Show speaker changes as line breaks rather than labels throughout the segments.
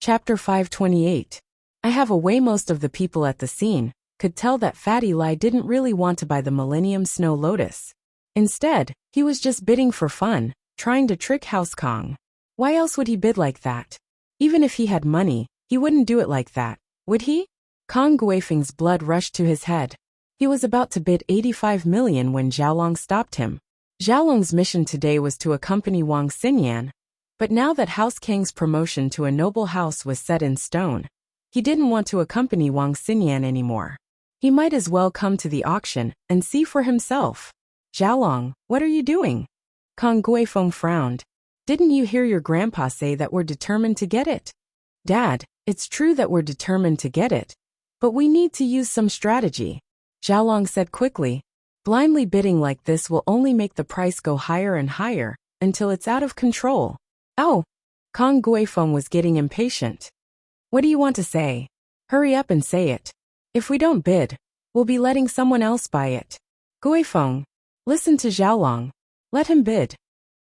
Chapter 528. I have a way most of the people at the scene could tell that Fatty Lai didn't really want to buy the Millennium Snow Lotus. Instead, he was just bidding for fun, trying to trick House Kong. Why else would he bid like that? Even if he had money, he wouldn't do it like that, would he? Kong Guifeng's blood rushed to his head. He was about to bid 85 million when Xiaolong stopped him. Xiaolong's mission today was to accompany Wang Xinyan, but now that House Kang's promotion to a noble house was set in stone, he didn't want to accompany Wang Xinyan anymore. He might as well come to the auction and see for himself. Xiaolong, what are you doing? Kong Guifeng frowned. Didn't you hear your grandpa say that we're determined to get it? Dad, it's true that we're determined to get it, but we need to use some strategy, Xiaolong said quickly. Blindly bidding like this will only make the price go higher and higher until it's out of control. Oh! Kong Guifeng was getting impatient. What do you want to say? Hurry up and say it. If we don't bid, we'll be letting someone else buy it. Guifeng, listen to Xiaolong. Let him bid.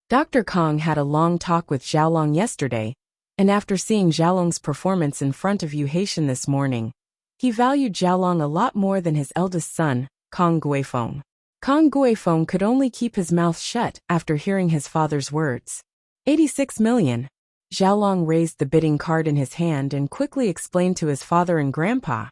Dr. Kong had a long talk with Xiaolong yesterday, and after seeing Xiaolong's performance in front of Yu Haitian this morning, he valued Xiaolong a lot more than his eldest son, Kong Guifeng. Kong Guifeng could only keep his mouth shut after hearing his father's words. 86 million. Xiaolong raised the bidding card in his hand and quickly explained to his father and grandpa.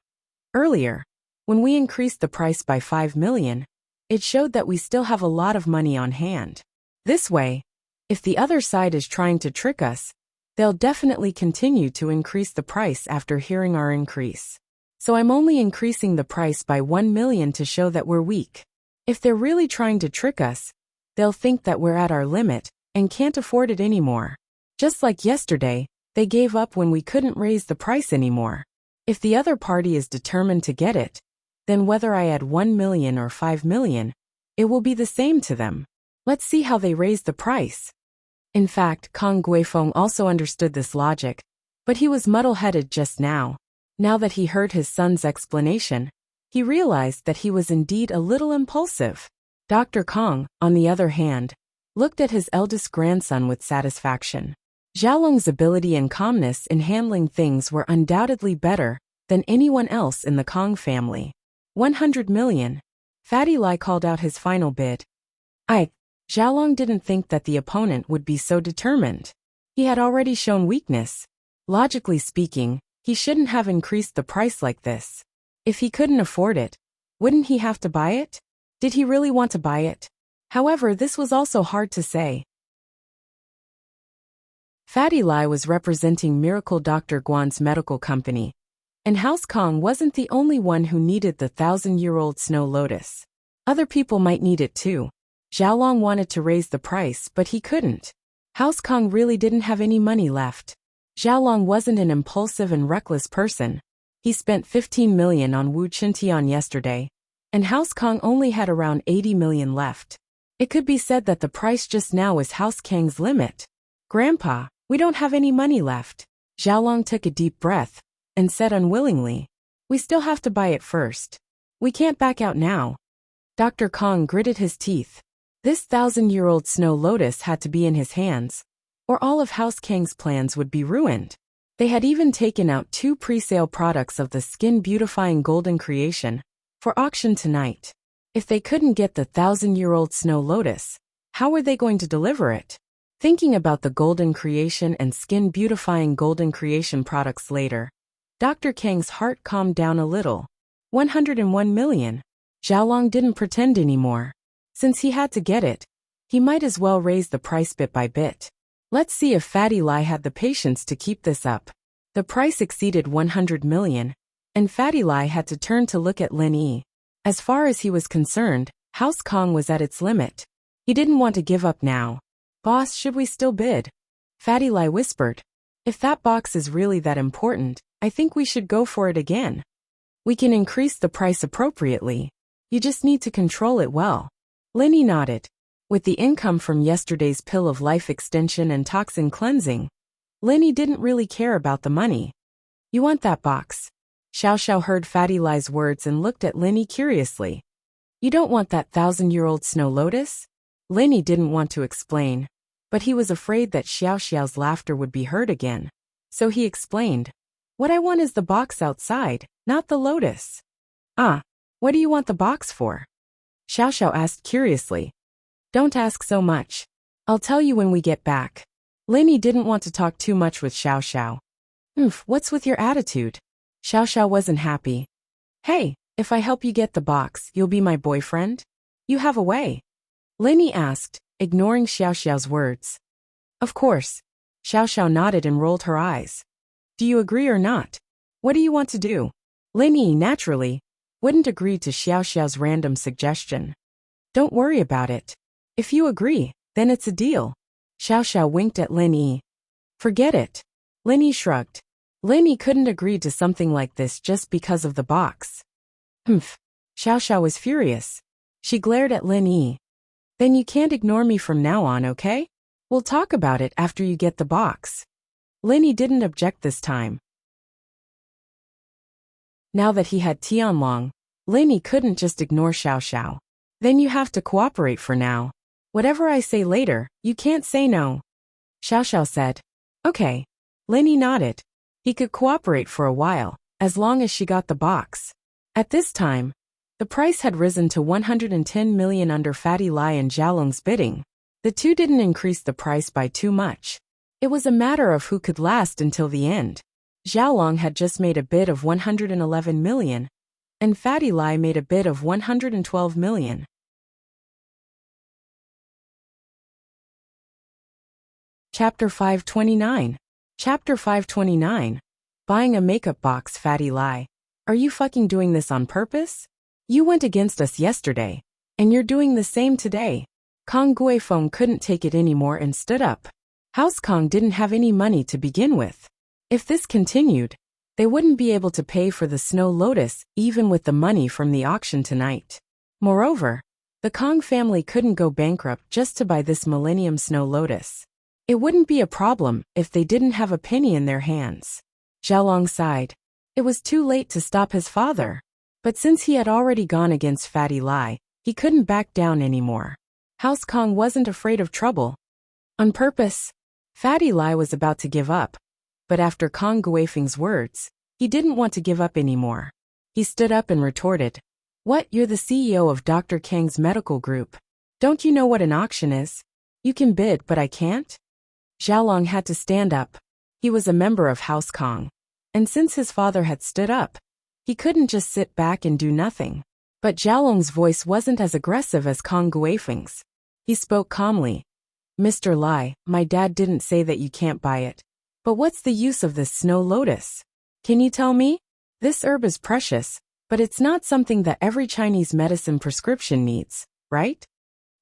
Earlier, when we increased the price by 5 million, it showed that we still have a lot of money on hand. This way, if the other side is trying to trick us, they'll definitely continue to increase the price after hearing our increase. So I'm only increasing the price by 1 million to show that we're weak. If they're really trying to trick us, they'll think that we're at our limit and can't afford it anymore. Just like yesterday, they gave up when we couldn't raise the price anymore. If the other party is determined to get it, then whether I add 1 million or 5 million, it will be the same to them. Let's see how they raise the price. In fact, Kong Guifeng also understood this logic, but he was muddle-headed just now. Now that he heard his son's explanation, he realized that he was indeed a little impulsive. Dr. Kong, on the other hand, looked at his eldest grandson with satisfaction. Xiaolong's ability and calmness in handling things were undoubtedly better than anyone else in the Kong family. 100 million. Fatty Lai called out his final bid. Xiaolong didn't think that the opponent would be so determined. He had already shown weakness. Logically speaking, he shouldn't have increased the price like this. If he couldn't afford it, wouldn't he have to buy it? Did he really want to buy it? However, this was also hard to say. Fatty Lai was representing Miracle Dr. Guan's medical company, and House Kong wasn't the only one who needed the 1,000-year-old snow lotus. Other people might need it too. Xiaolong wanted to raise the price, but he couldn't. House Kong really didn't have any money left. Xiaolong wasn't an impulsive and reckless person. He spent 15 million on Wu Qintian yesterday, and House Kong only had around 80 million left. It could be said that the price just now is House Kang's limit. Grandpa, we don't have any money left. Xiaolong took a deep breath and said unwillingly, we still have to buy it first. We can't back out now. Dr. Kong gritted his teeth. This 1,000-year-old snow lotus had to be in his hands, or all of House Kang's plans would be ruined. They had even taken out 2 pre-sale products of the skin-beautifying golden creation for auction tonight. If they couldn't get the 1,000-year-old snow lotus, how were they going to deliver it? Thinking about the golden creation and skin-beautifying golden creation products later, Dr. Kang's heart calmed down a little. 101 million. Xiaolong didn't pretend anymore. Since he had to get it, he might as well raise the price bit by bit. Let's see if Fatty Lai had the patience to keep this up. The price exceeded 100 million, and Fatty Lai had to turn to look at Lin Yi. As far as he was concerned, House Kong was at its limit. He didn't want to give up now. Boss, should we still bid? Fatty Lai whispered. If that box is really that important, I think we should go for it again. We can increase the price appropriately. You just need to control it well. Lin Yi nodded. With the income from yesterday's pill of life extension and toxin cleansing, Lin Yi didn't really care about the money. You want that box? Xiao Xiao heard Fatty Lai's words and looked at Lin Yi curiously. You don't want that 1,000-year-old snow lotus? Lin Yi didn't want to explain, but he was afraid that Xiao Xiao's laughter would be heard again. So he explained, "What I want is the box outside, not the lotus." "Ah, what do you want the box for?" Xiao Xiao asked curiously. "Don't ask so much. I'll tell you when we get back." Linny didn't want to talk too much with Xiao Xiao. What's with your attitude?" Xiao Xiao wasn't happy. "Hey, if I help you get the box, you'll be my boyfriend? You have a way?" Linny asked, ignoring Xiao Xiao's words. "Of course." Xiao Xiao nodded and rolled her eyes. "Do you agree or not? What do you want to do?" Linny, naturally, wouldn't agree to Xiao Xiao's random suggestion. "Don't worry about it. If you agree, then it's a deal." Xiao Xiao winked at Linny. "Forget it." Linny shrugged. Linny couldn't agree to something like this just because of the box. Xiao Xiao was furious. She glared at Linny. "Then you can't ignore me from now on, okay? We'll talk about it after you get the box." Linny didn't object this time. Now that he had Tianlong, Linny couldn't just ignore Xiao Xiao. "Then you have to cooperate for now. Whatever I say later, you can't say no." Xiao Xiao said. "Okay." Linny nodded. He could cooperate for a while, as long as she got the box. At this time, the price had risen to 110 million under Fatty Lai and Xiaolong's bidding. The two didn't increase the price by too much. It was a matter of who could last until the end. Xiaolong had just made a bid of 111 million, and Fatty Lai made a bid of 112 million. Chapter 529. Chapter 529. Buying a makeup box. Fatty Lai. "Are you fucking doing this on purpose? You went against us yesterday, and you're doing the same today." Kong Guifeng couldn't take it anymore and stood up. House Kong didn't have any money to begin with. If this continued, they wouldn't be able to pay for the Snow Lotus even with the money from the auction tonight. Moreover, the Kong family couldn't go bankrupt just to buy this Millennium Snow Lotus. It wouldn't be a problem if they didn't have a penny in their hands. Xiaolong sighed. It was too late to stop his father. But since he had already gone against Fatty Lai, he couldn't back down anymore. House Kong wasn't afraid of trouble. On purpose, Fatty Lai was about to give up. But after Kong Guifeng's words, he didn't want to give up anymore. He stood up and retorted. "What, you're the CEO of Dr. Kang's medical group. Don't you know what an auction is? You can bid, but I can't?" Xiaolong had to stand up. He was a member of House Kong. And since his father had stood up, he couldn't just sit back and do nothing. But Xiaolong's voice wasn't as aggressive as Kong Guifeng's. He spoke calmly. "Mr. Lai, my dad didn't say that you can't buy it. But what's the use of this Snow Lotus? Can you tell me? This herb is precious, but it's not something that every Chinese medicine prescription needs, right?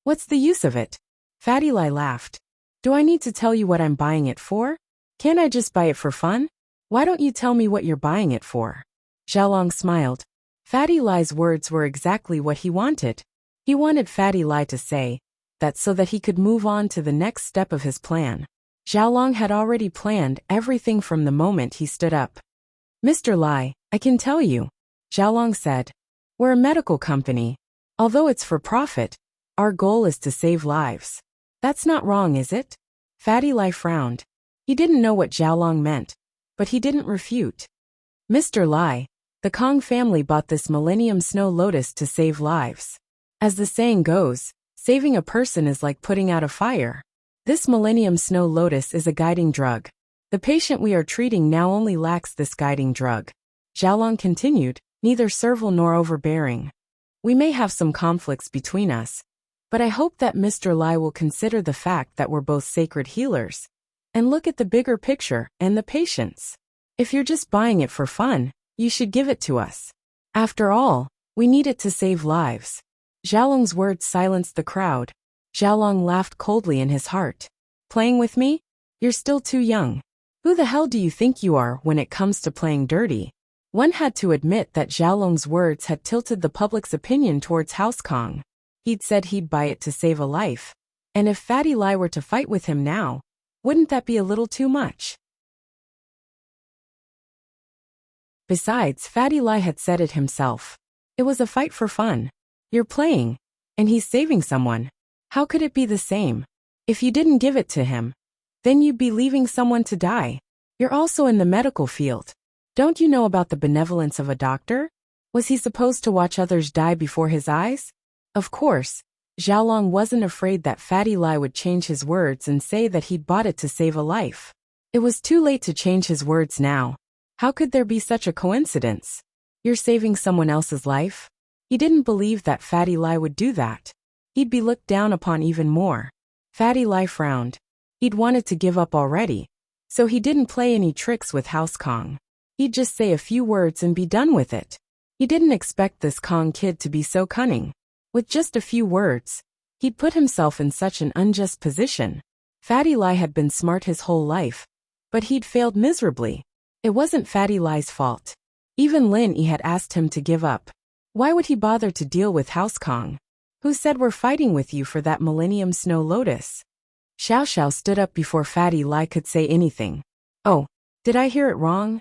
What's the use of it?" Fatty Lai laughed. "Do I need to tell you what I'm buying it for? Can't I just buy it for fun? Why don't you tell me what you're buying it for?" Xiaolong smiled. Fatty Lai's words were exactly what he wanted. He wanted Fatty Lai to say that so that he could move on to the next step of his plan. Xiaolong had already planned everything from the moment he stood up. "Mr. Lai, I can tell you," Xiaolong said. "We're a medical company. Although it's for profit, our goal is to save lives. That's not wrong, is it?" Fatty Lai frowned. He didn't know what Xiaolong meant, but he didn't refute. "Mr. Lai, the Kong family bought this Millennium Snow Lotus to save lives. As the saying goes, saving a person is like putting out a fire. This Millennium Snow Lotus is a guiding drug. The patient we are treating now only lacks this guiding drug." Xiaolong continued, neither servile nor overbearing. "We may have some conflicts between us, but I hope that Mr. Lai will consider the fact that we're both sacred healers, and look at the bigger picture and the patients. If you're just buying it for fun, you should give it to us. After all, we need it to save lives." Xiaolong's words silenced the crowd. Xiaolong laughed coldly in his heart. "Playing with me? You're still too young. Who the hell do you think you are when it comes to playing dirty?" One had to admit that Xiaolong's words had tilted the public's opinion towards House Kong. He'd said he'd buy it to save a life. And if Fatty Lai were to fight with him now, wouldn't that be a little too much? Besides, Fatty Lai had said it himself. It was a fight for fun. You're playing, and he's saving someone. How could it be the same? If you didn't give it to him, then you'd be leaving someone to die. You're also in the medical field. Don't you know about the benevolence of a doctor? Was he supposed to watch others die before his eyes? Of course, Xiaolong wasn't afraid that Fatty Lai would change his words and say that he'd bought it to save a life. It was too late to change his words now. How could there be such a coincidence? You're saving someone else's life? He didn't believe that Fatty Lai would do that. He'd be looked down upon even more. Fatty Lai frowned. He'd wanted to give up already, so he didn't play any tricks with House Kong. He'd just say a few words and be done with it. He didn't expect this Kong kid to be so cunning. With just a few words, he'd put himself in such an unjust position. Fatty Lai had been smart his whole life, but he'd failed miserably. It wasn't Fatty Lai's fault. Even Lin Yi had asked him to give up. Why would he bother to deal with House Kong? Who said we're fighting with you for that Millennium Snow Lotus? Xiao Xiao stood up before Fatty Lai could say anything. Oh, did I hear it wrong?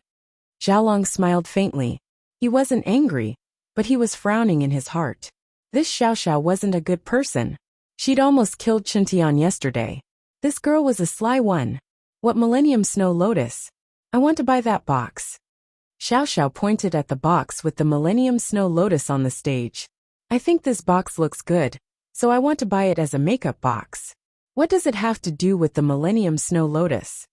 Xiaolong smiled faintly. He wasn't angry, but he was frowning in his heart. This Xiao Xiao wasn't a good person. She'd almost killed Qintian yesterday. This girl was a sly one. What Millennium Snow Lotus? I want to buy that box. Xiao Xiao pointed at the box with the Millennium Snow Lotus on the stage. I think this box looks good, so I want to buy it as a makeup box. What does it have to do with the Millennium Snow Lotus?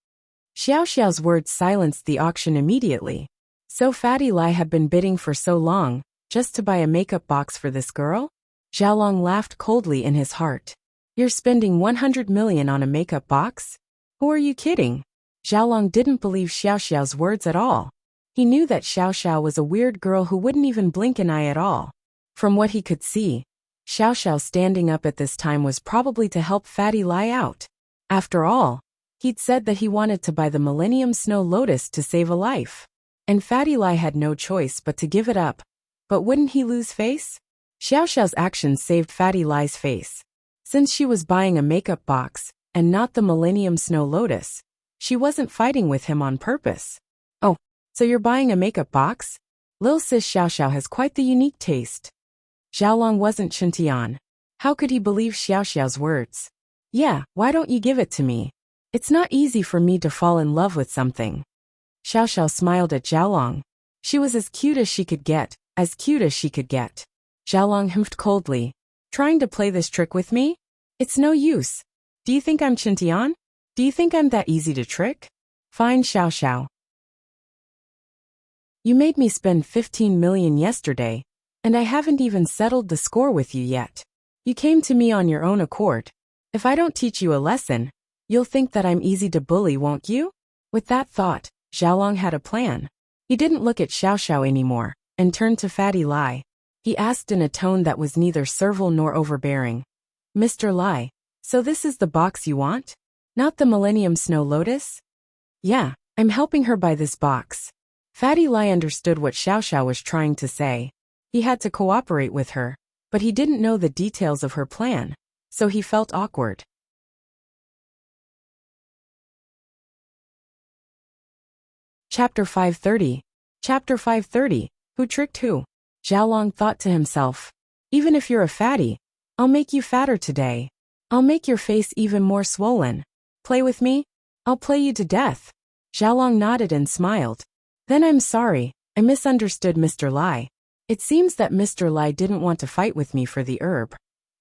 Xiao Xiao's words silenced the auction immediately. So Fatty Lai had been bidding for so long, just to buy a makeup box for this girl? Xiaolong laughed coldly in his heart. You're spending 100 million on a makeup box? Who are you kidding? Xiaolong didn't believe Xiao Xiao's words at all. He knew that Xiao Xiao was a weird girl who wouldn't even blink an eye at all. From what he could see, Xiao Xiao standing up at this time was probably to help Fatty Lai out. After all, he'd said that he wanted to buy the Millennium Snow Lotus to save a life. And Fatty Lai had no choice but to give it up. But wouldn't he lose face? Xiao Xiao's actions saved Fatty Lai's face. Since she was buying a makeup box, and not the Millennium Snow Lotus, she wasn't fighting with him on purpose. Oh, so you're buying a makeup box? Lil Sis Xiao Xiao has quite the unique taste. Xiaolong wasn't Qintian. How could he believe Xiao Xiao's words? Yeah, why don't you give it to me? It's not easy for me to fall in love with something. Xiao Xiao smiled at Xiaolong. She was as cute as she could get, as cute as she could get. Xiaolong humphed coldly. Trying to play this trick with me? It's no use. Do you think I'm Qintian? Do you think I'm that easy to trick? Fine, Xiao Xiao. You made me spend 15 million yesterday, and I haven't even settled the score with you yet. You came to me on your own accord. If I don't teach you a lesson, you'll think that I'm easy to bully, won't you? With that thought, Xiaolong had a plan. He didn't look at Xiao Xiao anymore, and turned to Fatty Lai. He asked in a tone that was neither servile nor overbearing. Mr. Lai, so this is the box you want? Not the Millennium Snow Lotus? Yeah, I'm helping her buy this box. Fatty Lai understood what Xiao Xiao was trying to say. He had to cooperate with her, but he didn't know the details of her plan, so he felt awkward. Chapter 530. Chapter 530. Who tricked who? Xiaolong thought to himself. Even if you're a fatty, I'll make you fatter today. I'll make your face even more swollen. Play with me? I'll play you to death. Xiaolong nodded and smiled. Then I'm sorry, I misunderstood Mr. Lai. It seems that Mr. Lai didn't want to fight with me for the herb.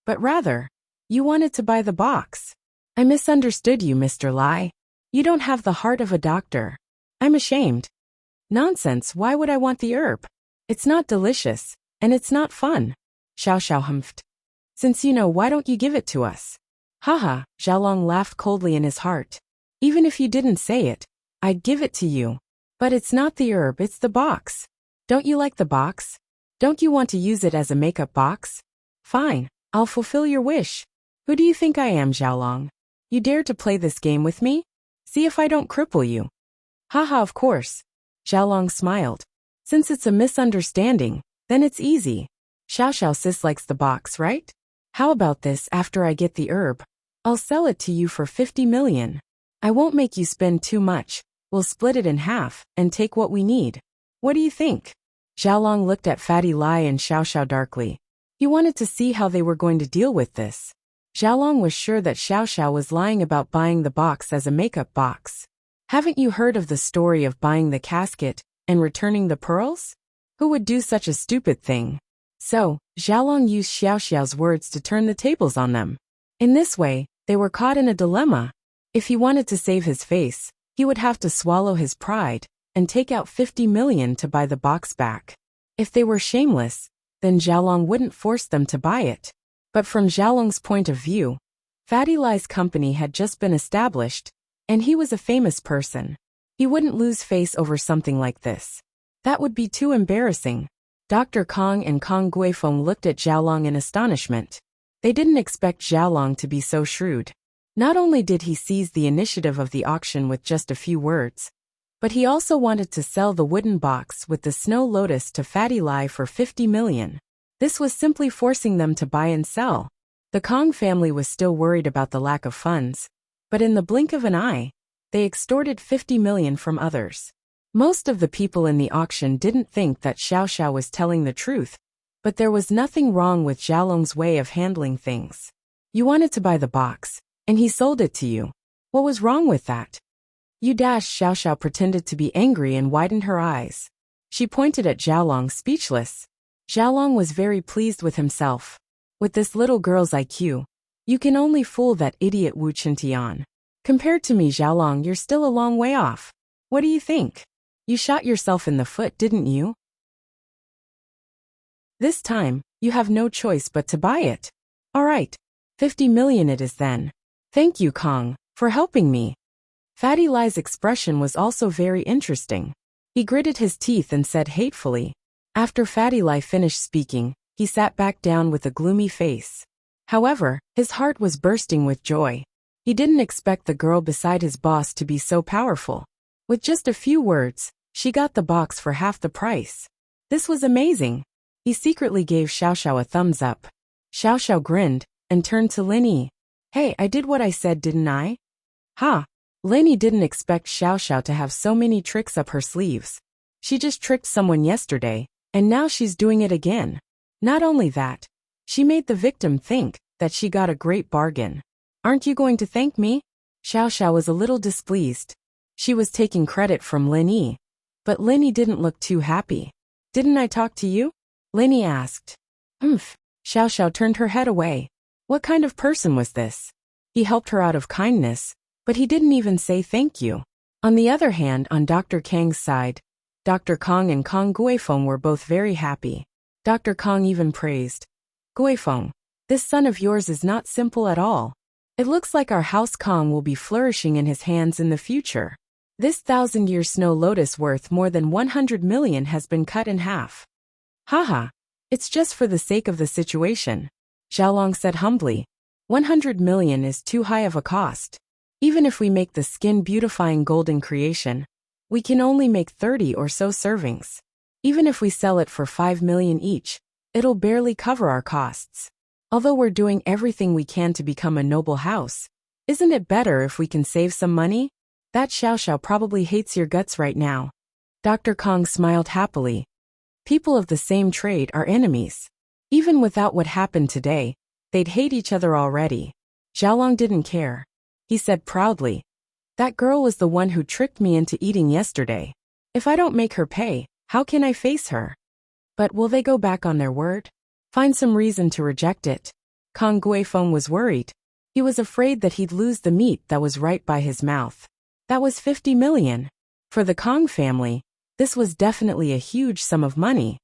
But rather, you wanted to buy the box. I misunderstood you, Mr. Lai. You don't have the heart of a doctor. I'm ashamed. Nonsense, why would I want the herb? It's not delicious, and it's not fun. Xiao Xiao humphed. Since you know, why don't you give it to us? Haha, Xiaolong laughed coldly in his heart. Even if you didn't say it, I'd give it to you. But it's not the herb, it's the box. Don't you like the box? Don't you want to use it as a makeup box? Fine, I'll fulfill your wish. Who do you think I am, Xiaolong? You dare to play this game with me? See if I don't cripple you. Haha, of course. Xiaolong smiled. Since it's a misunderstanding, then it's easy. Xiao Xiao sis likes the box, right? How about this after I get the herb? I'll sell it to you for 50 million. I won't make you spend too much. We'll split it in half and take what we need. What do you think? Xiaolong looked at Fatty Lai and Xiao Xiao darkly. He wanted to see how they were going to deal with this. Xiaolong was sure that Xiao Xiao was lying about buying the box as a makeup box. Haven't you heard of the story of buying the casket and returning the pearls? Who would do such a stupid thing? So, Xiaolong used Xiaoxiao's words to turn the tables on them. In this way, they were caught in a dilemma. If he wanted to save his face, he would have to swallow his pride and take out 50 million to buy the box back. If they were shameless, then Xiaolong wouldn't force them to buy it. But from Xiaolong's point of view, Fatty Lai's company had just been established, and he was a famous person. He wouldn't lose face over something like this. That would be too embarrassing. Dr. Kong and Kong Guifeng looked at Xiaolong in astonishment. They didn't expect Xiaolong to be so shrewd. Not only did he seize the initiative of the auction with just a few words, but he also wanted to sell the wooden box with the snow lotus to Fatty Lai for 50 million. This was simply forcing them to buy and sell. The Kong family was still worried about the lack of funds, but in the blink of an eye, they extorted 50 million from others. Most of the people in the auction didn't think that Xiao Xiao was telling the truth, but there was nothing wrong with Xiaolong's way of handling things. You wanted to buy the box, and he sold it to you. What was wrong with that? Xiao Xiao pretended to be angry and widened her eyes. She pointed at Xiaolong, speechless. Xiaolong was very pleased with himself. With this little girl's IQ, you can only fool that idiot Wu Qintian. Compared to me, Xiaolong, you're still a long way off. What do you think? You shot yourself in the foot, didn't you? This time, you have no choice but to buy it. All right, 50 million it is then. Thank you, Kong, for helping me. Fatty Lai's expression was also very interesting. He gritted his teeth and said hatefully. After Fatty Lai finished speaking, he sat back down with a gloomy face. However, his heart was bursting with joy. He didn't expect the girl beside his boss to be so powerful. With just a few words, she got the box for half the price. This was amazing. He secretly gave Xiao Xiao a thumbs up. Xiao Xiao grinned and turned to Lin Yi. Hey, I did what I said, didn't I? Ha! Lin Yi didn't expect Xiao Xiao to have so many tricks up her sleeves. She just tricked someone yesterday, and now she's doing it again. Not only that, she made the victim think that she got a great bargain. Aren't you going to thank me? Xiao Xiao was a little displeased. She was taking credit from Lin Yi, but Lin Yi didn't look too happy. Didn't I talk to you? Lin Yi asked. Xiao Xiao turned her head away. What kind of person was this? He helped her out of kindness, but he didn't even say thank you. On the other hand, on Dr. Kang's side, Dr. Kong and Kong Guifeng were both very happy. Dr. Kong even praised. Guifeng, this son of yours is not simple at all. It looks like our house Kong will be flourishing in his hands in the future. This 1,000-year snow lotus worth more than 100 million has been cut in half. Haha, it's just for the sake of the situation. Xiaolong said humbly. 100 million is too high of a cost. Even if we make the skin-beautifying golden creation, we can only make 30 or so servings. Even if we sell it for 5 million each, it'll barely cover our costs. Although we're doing everything we can to become a noble house, isn't it better if we can save some money? That Xiao Xiao probably hates your guts right now. Dr. Kong smiled happily. People of the same trade are enemies. Even without what happened today, they'd hate each other already. Xiaolong didn't care. He said proudly, that girl was the one who tricked me into eating yesterday. If I don't make her pay, how can I face her? But will they go back on their word? Find some reason to reject it. Kong Guifeng was worried. He was afraid that he'd lose the meat that was right by his mouth. That was 50 million. For the Kong family, this was definitely a huge sum of money.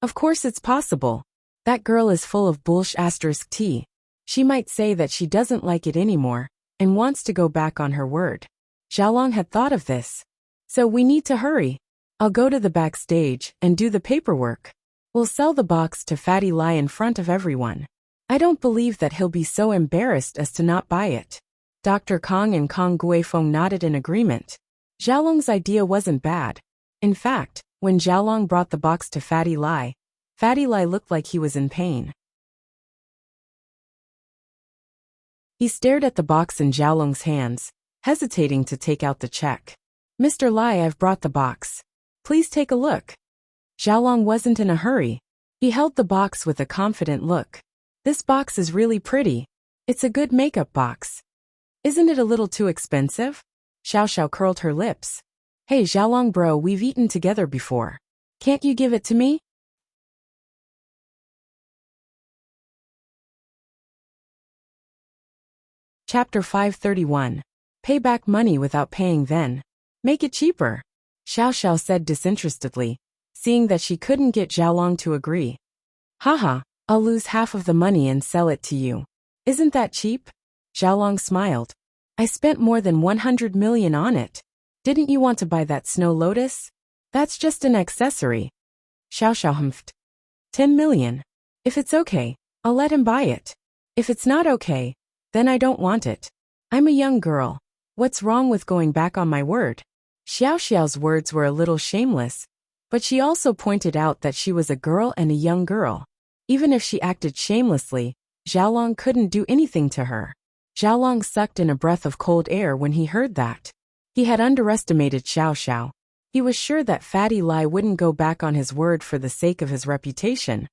Of course it's possible. That girl is full of bullsh*t. She might say that she doesn't like it anymore and wants to go back on her word. Xiaolong had thought of this. So we need to hurry. I'll go to the backstage and do the paperwork. We'll sell the box to Fatty Lai in front of everyone. I don't believe that he'll be so embarrassed as to not buy it. Dr. Kong and Kong Guifeng nodded in agreement. Xiaolong's idea wasn't bad. In fact, when Xiaolong brought the box to Fatty Lai looked like he was in pain. He stared at the box in Xiaolong's hands, hesitating to take out the check. Mr. Lai, I've brought the box. Please take a look. Xiaolong wasn't in a hurry. He held the box with a confident look. This box is really pretty. It's a good makeup box. Isn't it a little too expensive? Xiao Xiao curled her lips. Hey Xiaolong bro, we've eaten together before. Can't you give it to me? Chapter 531. Pay back money without paying then. Make it cheaper. Xiao Xiao said disinterestedly, seeing that she couldn't get Xiaolong to agree. Haha, I'll lose half of the money and sell it to you. Isn't that cheap? Xiaolong smiled. I spent more than 100 million on it. Didn't you want to buy that snow lotus? That's just an accessory. Xiao Xiao humphed. 10 million. If it's okay, I'll let him buy it. If it's not okay, then I don't want it. I'm a young girl. What's wrong with going back on my word? Xiao Xiao's words were a little shameless, but she also pointed out that she was a girl and a young girl. Even if she acted shamelessly, Xiaolong couldn't do anything to her. Xiaolong sucked in a breath of cold air when he heard that. He had underestimated Xiao Xiao. He was sure that Fatty Lai wouldn't go back on his word for the sake of his reputation.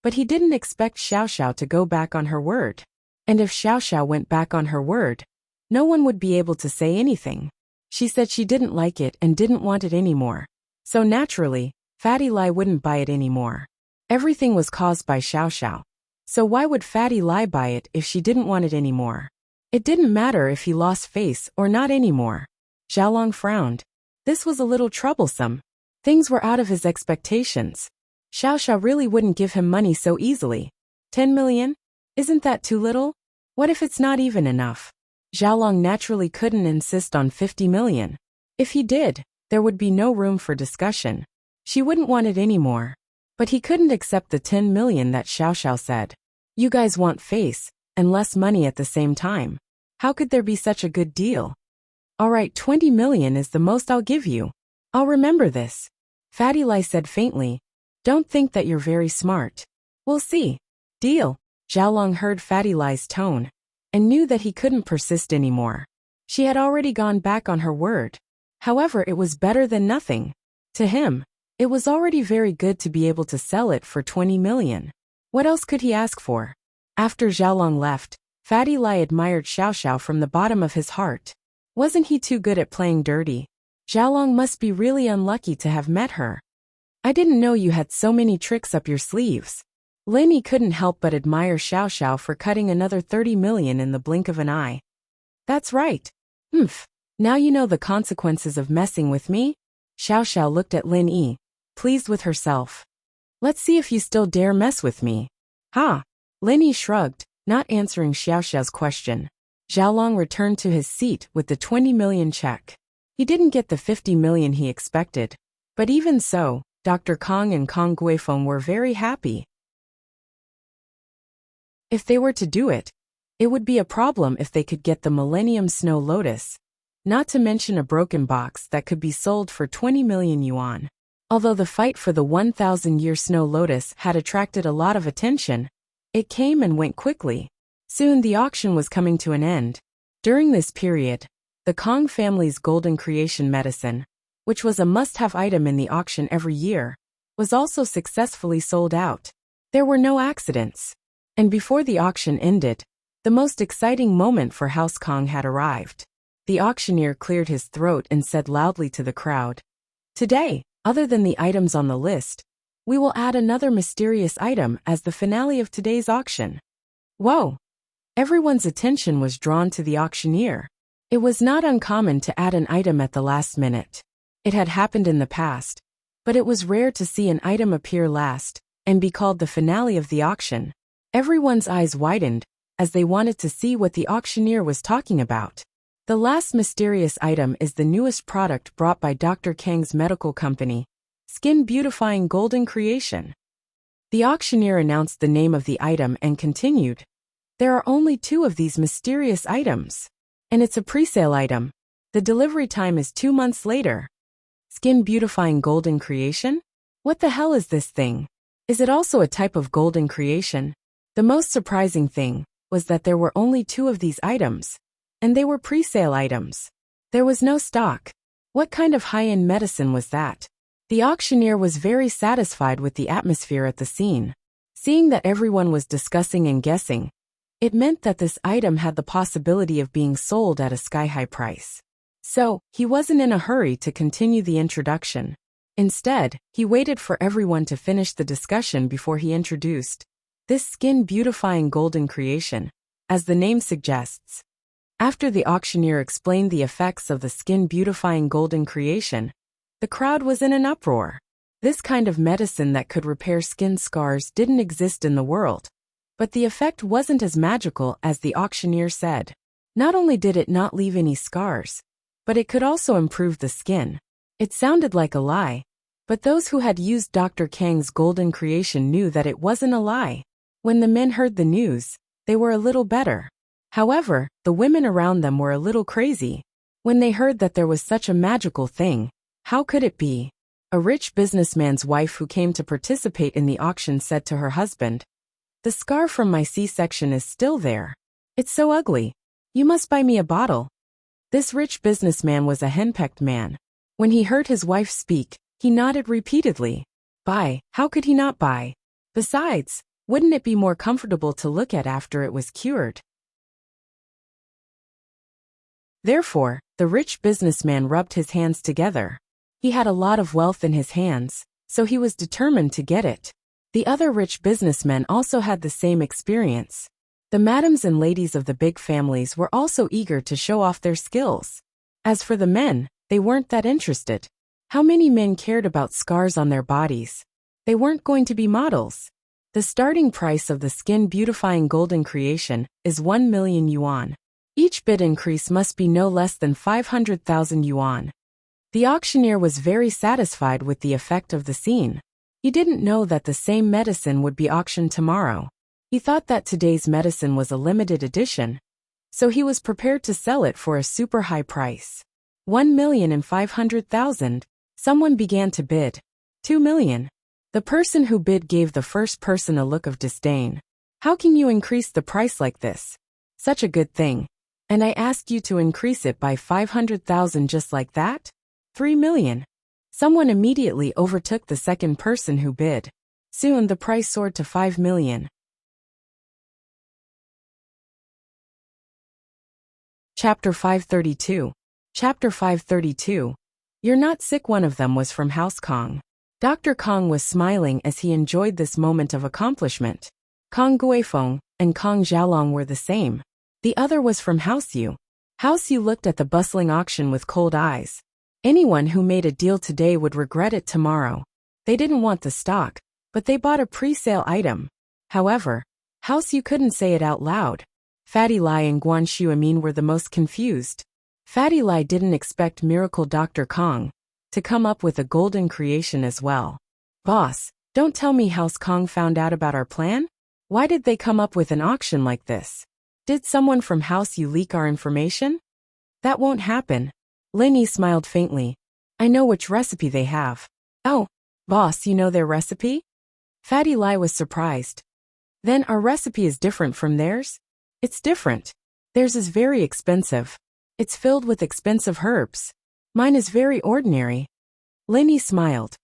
But he didn't expect Xiao Xiao to go back on her word. And if Xiao Xiao went back on her word, no one would be able to say anything. She said she didn't like it and didn't want it anymore. So naturally, Fatty Lai wouldn't buy it anymore. Everything was caused by Xiao Xiao. So why would Fatty Lai buy it if she didn't want it anymore? It didn't matter if he lost face or not anymore. Xiaolong frowned. This was a little troublesome. Things were out of his expectations. Xiao Xiao really wouldn't give him money so easily. 10 million? Isn't that too little? What if it's not even enough? Xiaolong naturally couldn't insist on 50 million. If he did, there would be no room for discussion. She wouldn't want it anymore. But he couldn't accept the 10 million that Xiao Xiao said. You guys want face, and less money at the same time. How could there be such a good deal? Alright, 20 million is the most I'll give you. I'll remember this. Fatty Lai said faintly. Don't think that you're very smart. We'll see. Deal. Xiaolong heard Fatty Lai's tone, and knew that he couldn't persist anymore. She had already gone back on her word. However, it was better than nothing. To him, it was already very good to be able to sell it for 20 million. What else could he ask for? After Xiaolong left, Fatty Lai admired Xiao Xiao from the bottom of his heart. Wasn't he too good at playing dirty? Xiaolong must be really unlucky to have met her. I didn't know you had so many tricks up your sleeves. Lenny couldn't help but admire Xiao Xiao for cutting another 30 million in the blink of an eye. That's right. Now you know the consequences of messing with me? Xiao Xiao looked at Lin Yi, pleased with herself. Let's see if you still dare mess with me. Ha! Lin Yi shrugged, not answering Xiao Xiao's question. Xiaolong returned to his seat with the 20 million check. He didn't get the 50 million he expected. But even so, Dr. Kong and Kong Guifeng were very happy. If they were to do it, it would be a problem if they could get the Millennium Snow Lotus, not to mention a broken box that could be sold for 20 million yuan. Although the fight for the 1,000-year Snow Lotus had attracted a lot of attention, it came and went quickly. Soon the auction was coming to an end. During this period, the Kong family's golden creation medicine, which was a must-have item in the auction every year, was also successfully sold out. There were no accidents. And before the auction ended, the most exciting moment for House Kong had arrived. The auctioneer cleared his throat and said loudly to the crowd, "Today, other than the items on the list, we will add another mysterious item as the finale of today's auction." Whoa! Everyone's attention was drawn to the auctioneer. It was not uncommon to add an item at the last minute. It had happened in the past, but it was rare to see an item appear last and be called the finale of the auction. Everyone's eyes widened as they wanted to see what the auctioneer was talking about. The last mysterious item is the newest product brought by Dr. Kang's medical company, Skin Beautifying Golden Creation. The auctioneer announced the name of the item and continued, "There are only 2 of these mysterious items. And it's a pre-sale item. The delivery time is 2 months later." Skin Beautifying Golden Creation? What the hell is this thing? Is it also a type of golden creation? The most surprising thing was that there were only 2 of these items, and they were pre-sale items. There was no stock. What kind of high-end medicine was that? The auctioneer was very satisfied with the atmosphere at the scene. Seeing that everyone was discussing and guessing, it meant that this item had the possibility of being sold at a sky-high price. So, he wasn't in a hurry to continue the introduction. Instead, he waited for everyone to finish the discussion before he introduced this skin-beautifying golden creation, as the name suggests. After the auctioneer explained the effects of the skin-beautifying golden creation, the crowd was in an uproar. This kind of medicine that could repair skin scars didn't exist in the world. But the effect wasn't as magical as the auctioneer said. Not only did it not leave any scars, but it could also improve the skin. It sounded like a lie, but those who had used Dr. Kang's golden creation knew that it wasn't a lie. When the men heard the news, they were a little better. However, the women around them were a little crazy. When they heard that there was such a magical thing, how could it be? A rich businessman's wife who came to participate in the auction said to her husband, "The scar from my C-section is still there. It's so ugly. You must buy me a bottle." This rich businessman was a henpecked man. When he heard his wife speak, he nodded repeatedly. Buy, how could he not buy? Besides, wouldn't it be more comfortable to look at after it was cured? Therefore, the rich businessman rubbed his hands together. He had a lot of wealth in his hands, so he was determined to get it. The other rich businessmen also had the same experience. The madams and ladies of the big families were also eager to show off their skills. As for the men, they weren't that interested. How many men cared about scars on their bodies? They weren't going to be models. The starting price of the skin-beautifying golden creation is 1 million yuan. Each bid increase must be no less than 500,000 yuan. The auctioneer was very satisfied with the effect of the scene. He didn't know that the same medicine would be auctioned tomorrow. He thought that today's medicine was a limited edition, so he was prepared to sell it for a super high price. 1,500,000. Someone began to bid. 2 million. The person who bid gave the first person a look of disdain. How can you increase the price like this? Such a good thing. And I asked you to increase it by 500,000 just like that? 3 million. Someone immediately overtook the second person who bid. Soon the price soared to 5 million. Chapter 532. Chapter 532. You're not sick. One of them was from House Kong. Dr. Kong was smiling as he enjoyed this moment of accomplishment. Kong Guifeng and Kong Xiaolong were the same. The other was from House Yu. House Yu looked at the bustling auction with cold eyes. Anyone who made a deal today would regret it tomorrow. They didn't want the stock, but they bought a pre-sale item. However, House Yu couldn't say it out loud. Fatty Lai and Guan Shuamin were the most confused. Fatty Lai didn't expect Miracle Dr. Kong to come up with a golden creation as well. Boss, don't tell me House Kong found out about our plan? Why did they come up with an auction like this? Did someone from House Yu leak our information? That won't happen. Linny smiled faintly. I know which recipe they have. Oh, boss, you know their recipe? Fatty Lai was surprised. Then our recipe is different from theirs? It's different. Theirs is very expensive. It's filled with expensive herbs. Mine is very ordinary. Linny smiled.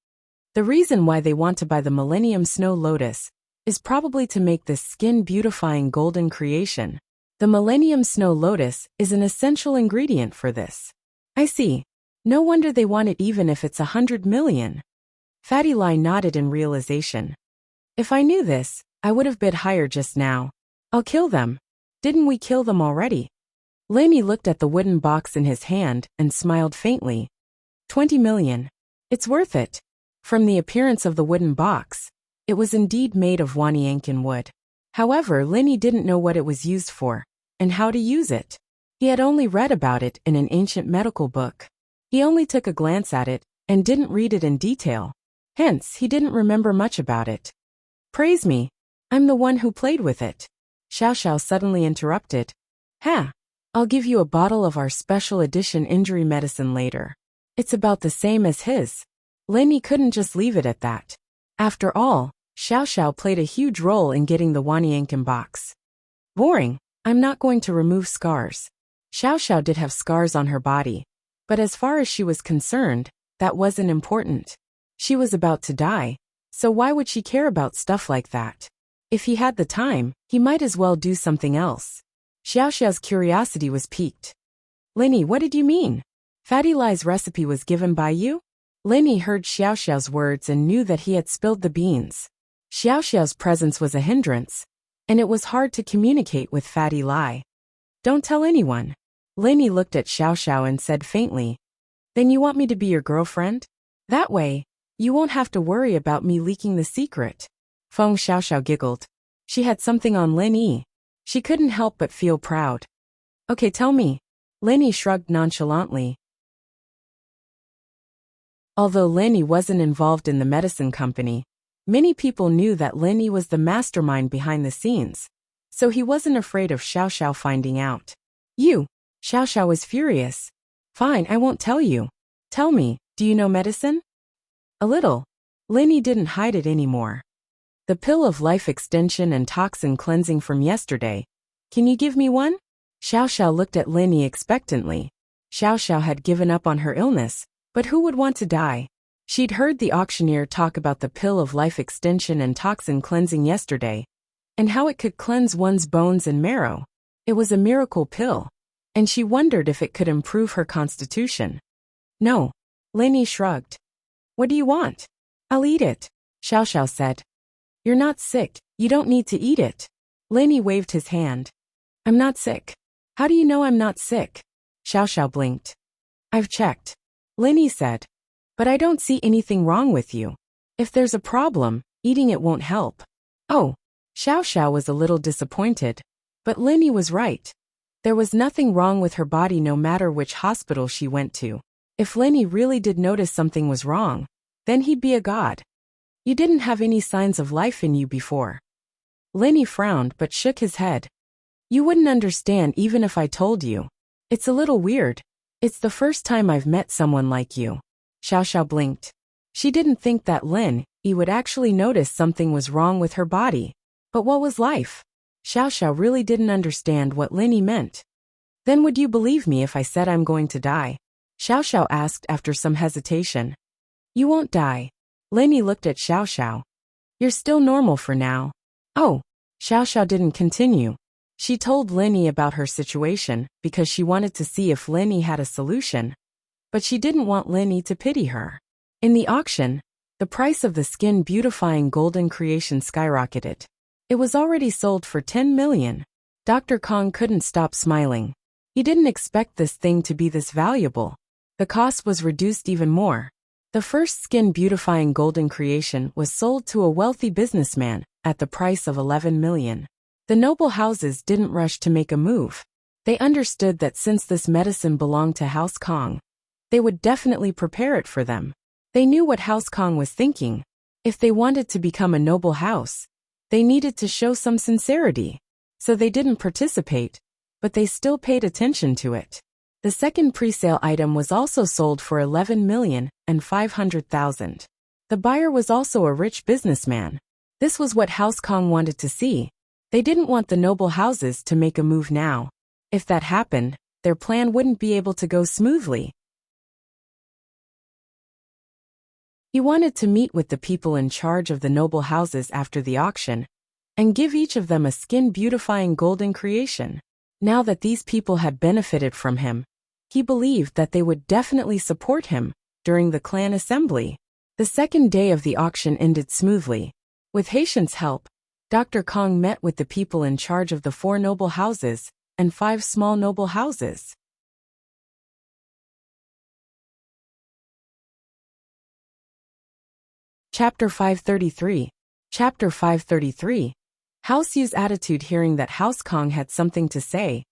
The reason why they want to buy the Millennium Snow Lotus is probably to make this skin-beautifying golden creation. The Millennium Snow Lotus is an essential ingredient for this. I see. No wonder they want it even if it's 100 million. Fatty Lai nodded in realization. If I knew this, I would have bid higher just now. I'll kill them. Didn't we kill them already? Linny looked at the wooden box in his hand and smiled faintly. 20 million. It's worth it. From the appearance of the wooden box, it was indeed made of Wanyankin wood. However, Linny didn't know what it was used for, and how to use it. He had only read about it in an ancient medical book. He only took a glance at it, and didn't read it in detail. Hence, he didn't remember much about it. Praise me. I'm the one who played with it. Xiao Xiao suddenly interrupted. Ha! I'll give you a bottle of our special edition injury medicine later. It's about the same as his. Linny couldn't just leave it at that. After all, Xiao Xiao played a huge role in getting the Wanyankin box. Boring. I'm not going to remove scars. Xiao Xiao did have scars on her body, but as far as she was concerned, that wasn't important. She was about to die, so why would she care about stuff like that? If he had the time, he might as well do something else. Xiao Xiao's curiosity was piqued. Linny, what did you mean? Fatty Lie's recipe was given by you? Lenny heard Xiao Xiao's words and knew that he had spilled the beans. Xiao Xiao's presence was a hindrance, and it was hard to communicate with Fatty Lie. Don't tell anyone. Lenny looked at Xiao Xiao and said faintly, Then you want me to be your girlfriend? That way, you won't have to worry about me leaking the secret. Feng Xiao Xiao giggled. She had something on Lenny. She couldn't help but feel proud. Okay, tell me. Lenny shrugged nonchalantly. Although Lenny wasn't involved in the medicine company, many people knew that Lenny was the mastermind behind the scenes, so he wasn't afraid of Xiao Xiao finding out. You! Xiao Xiao was furious. Fine, I won't tell you. Tell me, do you know medicine? A little. Lenny didn't hide it anymore. The pill of life extension and toxin cleansing from yesterday. Can you give me one? Xiao Xiao looked at Lenny expectantly. Xiao Xiao had given up on her illness, but who would want to die? She'd heard the auctioneer talk about the pill of life extension and toxin cleansing yesterday, and how it could cleanse one's bones and marrow. It was a miracle pill, and she wondered if it could improve her constitution. No. Lenny shrugged. What do you want? I'll eat it, Xiao Xiao said. You're not sick, you don't need to eat it. Lenny waved his hand. I'm not sick. How do you know I'm not sick? Xiao Xiao blinked. I've checked. Lenny said. But I don't see anything wrong with you. If there's a problem, eating it won't help. Oh. Xiao Xiao was a little disappointed. But Lenny was right. There was nothing wrong with her body no matter which hospital she went to. If Lenny really did notice something was wrong, then he'd be a god. You didn't have any signs of life in you before. Lenny frowned but shook his head. You wouldn't understand even if I told you. It's a little weird. It's the first time I've met someone like you. Xiao Xiao blinked. She didn't think that Lenny would actually notice something was wrong with her body. But what was life? Xiao Xiao really didn't understand what Lenny meant. Then would you believe me if I said I'm going to die? Xiao Xiao asked after some hesitation. You won't die. Lenny looked at Xiao Xiao. You're still normal for now. Oh. Xiao Xiao didn't continue. She told Lenny about her situation because she wanted to see if Lenny had a solution. But she didn't want Lenny to pity her. In the auction, the price of the skin beautifying golden creation skyrocketed. It was already sold for 10 million. Dr. Kong couldn't stop smiling. He didn't expect this thing to be this valuable. The cost was reduced even more. The first skin beautifying golden creation was sold to a wealthy businessman at the price of 11 million. The noble houses didn't rush to make a move. They understood that since this medicine belonged to House Kong, they would definitely prepare it for them. They knew what House Kong was thinking. If they wanted to become a noble house, they needed to show some sincerity. So they didn't participate, but they still paid attention to it. The second pre-sale item was also sold for 11,500,000. The buyer was also a rich businessman. This was what House Kong wanted to see. They didn't want the noble houses to make a move now. If that happened, their plan wouldn't be able to go smoothly. He wanted to meet with the people in charge of the noble houses after the auction and give each of them a skin-beautifying golden creation. Now that these people had benefited from him, he believed that they would definitely support him during the clan assembly. The second day of the auction ended smoothly. With Haitian's help, Dr. Kong met with the people in charge of the 4 noble houses and 5 small noble houses. Chapter 533. Chapter 533. House Yu's attitude. Hearing that House Kong had something to say,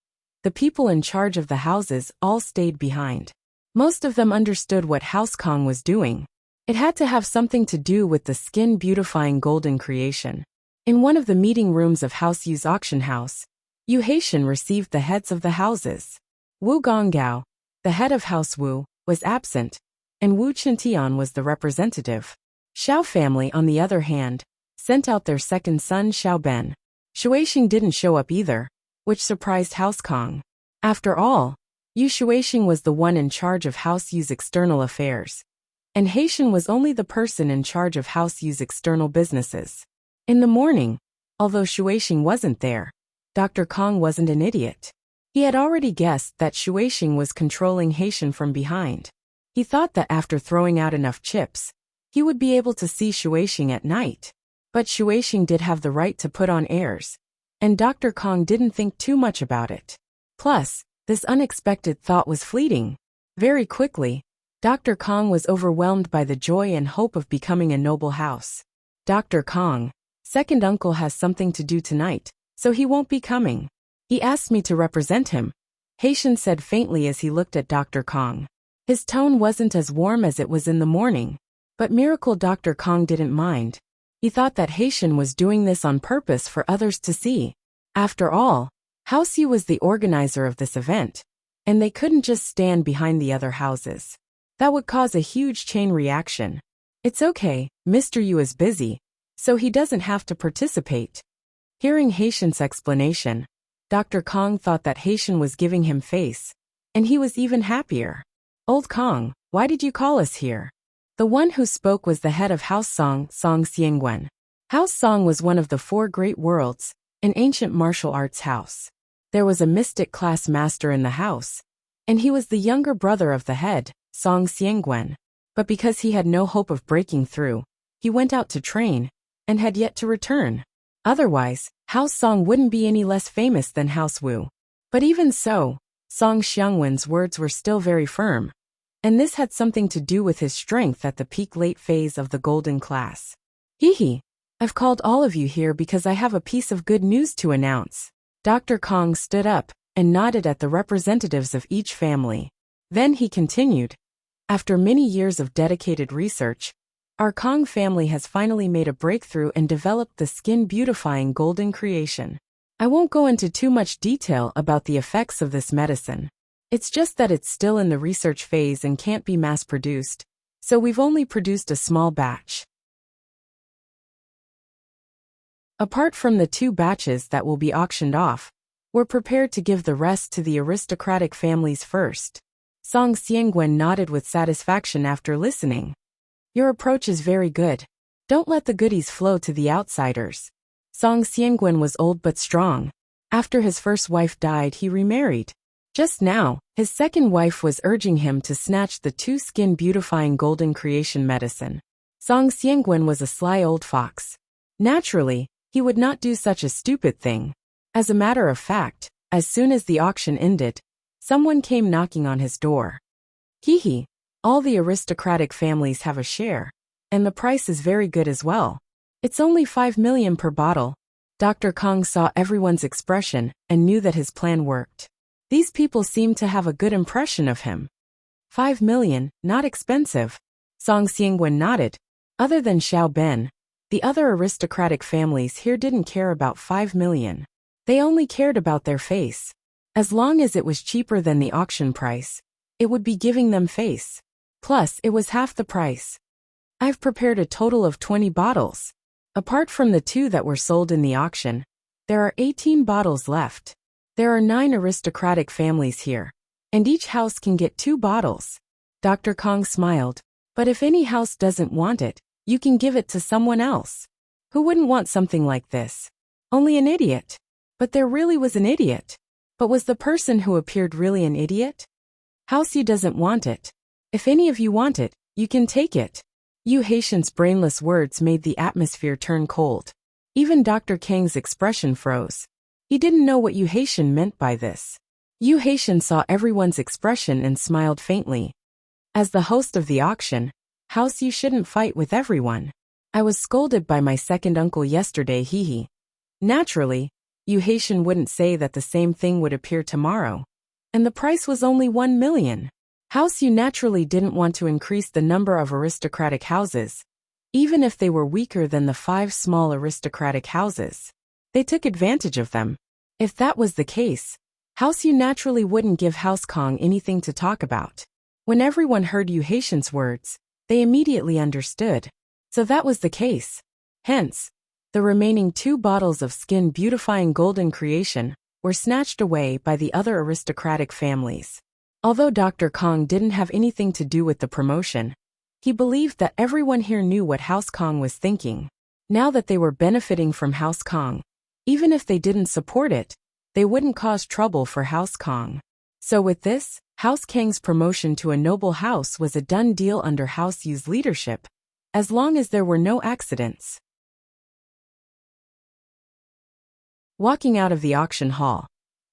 the people in charge of the houses all stayed behind. Most of them understood what House Kong was doing. It had to have something to do with the skin-beautifying golden creation. In one of the meeting rooms of House Yu's auction house, Yu Haitian received the heads of the houses. Wu Gonggao, the head of House Wu, was absent, and Wu Chintian was the representative. Xiao family, on the other hand, sent out their second son Xiao Ben. Shuixing didn't show up either, which surprised House Kong. After all, Yu Shuixing was the one in charge of House Yu's external affairs, and Haitian was only the person in charge of House Yu's external businesses. In the morning, although Shuixing wasn't there, Dr. Kong wasn't an idiot. He had already guessed that Shuixing was controlling Haitian from behind. He thought that after throwing out enough chips, he would be able to see Shuixing at night. But Shuixing did have the right to put on airs, and Dr. Kong didn't think too much about it. Plus, this unexpected thought was fleeting. Very quickly, Dr. Kong was overwhelmed by the joy and hope of becoming a noble house. Dr. Kong, second uncle has something to do tonight, so he won't be coming. He asked me to represent him, Haitian said faintly as he looked at Dr. Kong. His tone wasn't as warm as it was in the morning, but miracle Dr. Kong didn't mind. He thought that Haitian was doing this on purpose for others to see. After all, House Yu was the organizer of this event, and they couldn't just stand behind the other houses. That would cause a huge chain reaction. It's okay, Mr. Yu is busy, so he doesn't have to participate. Hearing Haitian's explanation, Dr. Kong thought that Haitian was giving him face, and he was even happier. Old Kong, why did you call us here? The one who spoke was the head of House Song, Song Xiangwen. House Song was one of the 4 great worlds, an ancient martial arts house. There was a mystic class master in the house, and he was the younger brother of the head, Song Xiangwen. But because he had no hope of breaking through, he went out to train, and had yet to return. Otherwise, House Song wouldn't be any less famous than House Wu. But even so, Song Xiangwen's words were still very firm, and this had something to do with his strength at the peak late phase of the golden class. Hee, I've called all of you here because I have a piece of good news to announce. Dr. Kong stood up and nodded at the representatives of each family. Then he continued, after many years of dedicated research, our Kong family has finally made a breakthrough and developed the skin-beautifying golden creation. I won't go into too much detail about the effects of this medicine. It's just that it's still in the research phase and can't be mass-produced, so we've only produced a small batch. Apart from the 2 batches that will be auctioned off, we're prepared to give the rest to the aristocratic families first. Song Xiangwen nodded with satisfaction after listening. Your approach is very good. Don't let the goodies flow to the outsiders. Song Xiangwen was old but strong. After his first wife died, he remarried. Just now, his second wife was urging him to snatch the 2 skin-beautifying golden creation medicine. Song Xiangwen was a sly old fox. Naturally, he would not do such a stupid thing. As a matter of fact, as soon as the auction ended, someone came knocking on his door. Hee, all the aristocratic families have a share, and the price is very good as well. It's only 5 million per bottle. Dr. Kong saw everyone's expression and knew that his plan worked. These people seemed to have a good impression of him. 5 million, not expensive. Song Xiangwen nodded. Other than Xiao Ben, the other aristocratic families here didn't care about 5 million. They only cared about their face. As long as it was cheaper than the auction price, it would be giving them face. Plus, it was half the price. I've prepared a total of 20 bottles. Apart from the 2 that were sold in the auction, there are 18 bottles left. There are 9 aristocratic families here, and each house can get 2 bottles. Dr. Kong smiled. But if any house doesn't want it, you can give it to someone else. Who wouldn't want something like this? Only an idiot. But there really was an idiot. But was the person who appeared really an idiot? House Yu doesn't want it. If any of you want it, you can take it. Yu Haitian's brainless words made the atmosphere turn cold. Even Dr. Kang's expression froze. He didn't know what Yu Haitian meant by this. Yu Haitian saw everyone's expression and smiled faintly. As the host of the auction, House Yu shouldn't fight with everyone. I was scolded by my second uncle yesterday, hee. Naturally, Yu Haitian wouldn't say that the same thing would appear tomorrow. And the price was only 1 million. House Yu naturally didn't want to increase the number of aristocratic houses, even if they were weaker than the 5 small aristocratic houses. They took advantage of them. If that was the case, House Yu naturally wouldn't give House Kong anything to talk about. When everyone heard Yu Haitian's words, they immediately understood. So that was the case. Hence, the remaining 2 bottles of skin-beautifying golden creation were snatched away by the other aristocratic families. Although Dr. Kong didn't have anything to do with the promotion, he believed that everyone here knew what House Kong was thinking. Now that they were benefiting from House Kong, even if they didn't support it, they wouldn't cause trouble for House Kong. So with this, House Kang's promotion to a noble house was a done deal under House Yu's leadership, as long as there were no accidents. Walking out of the auction hall,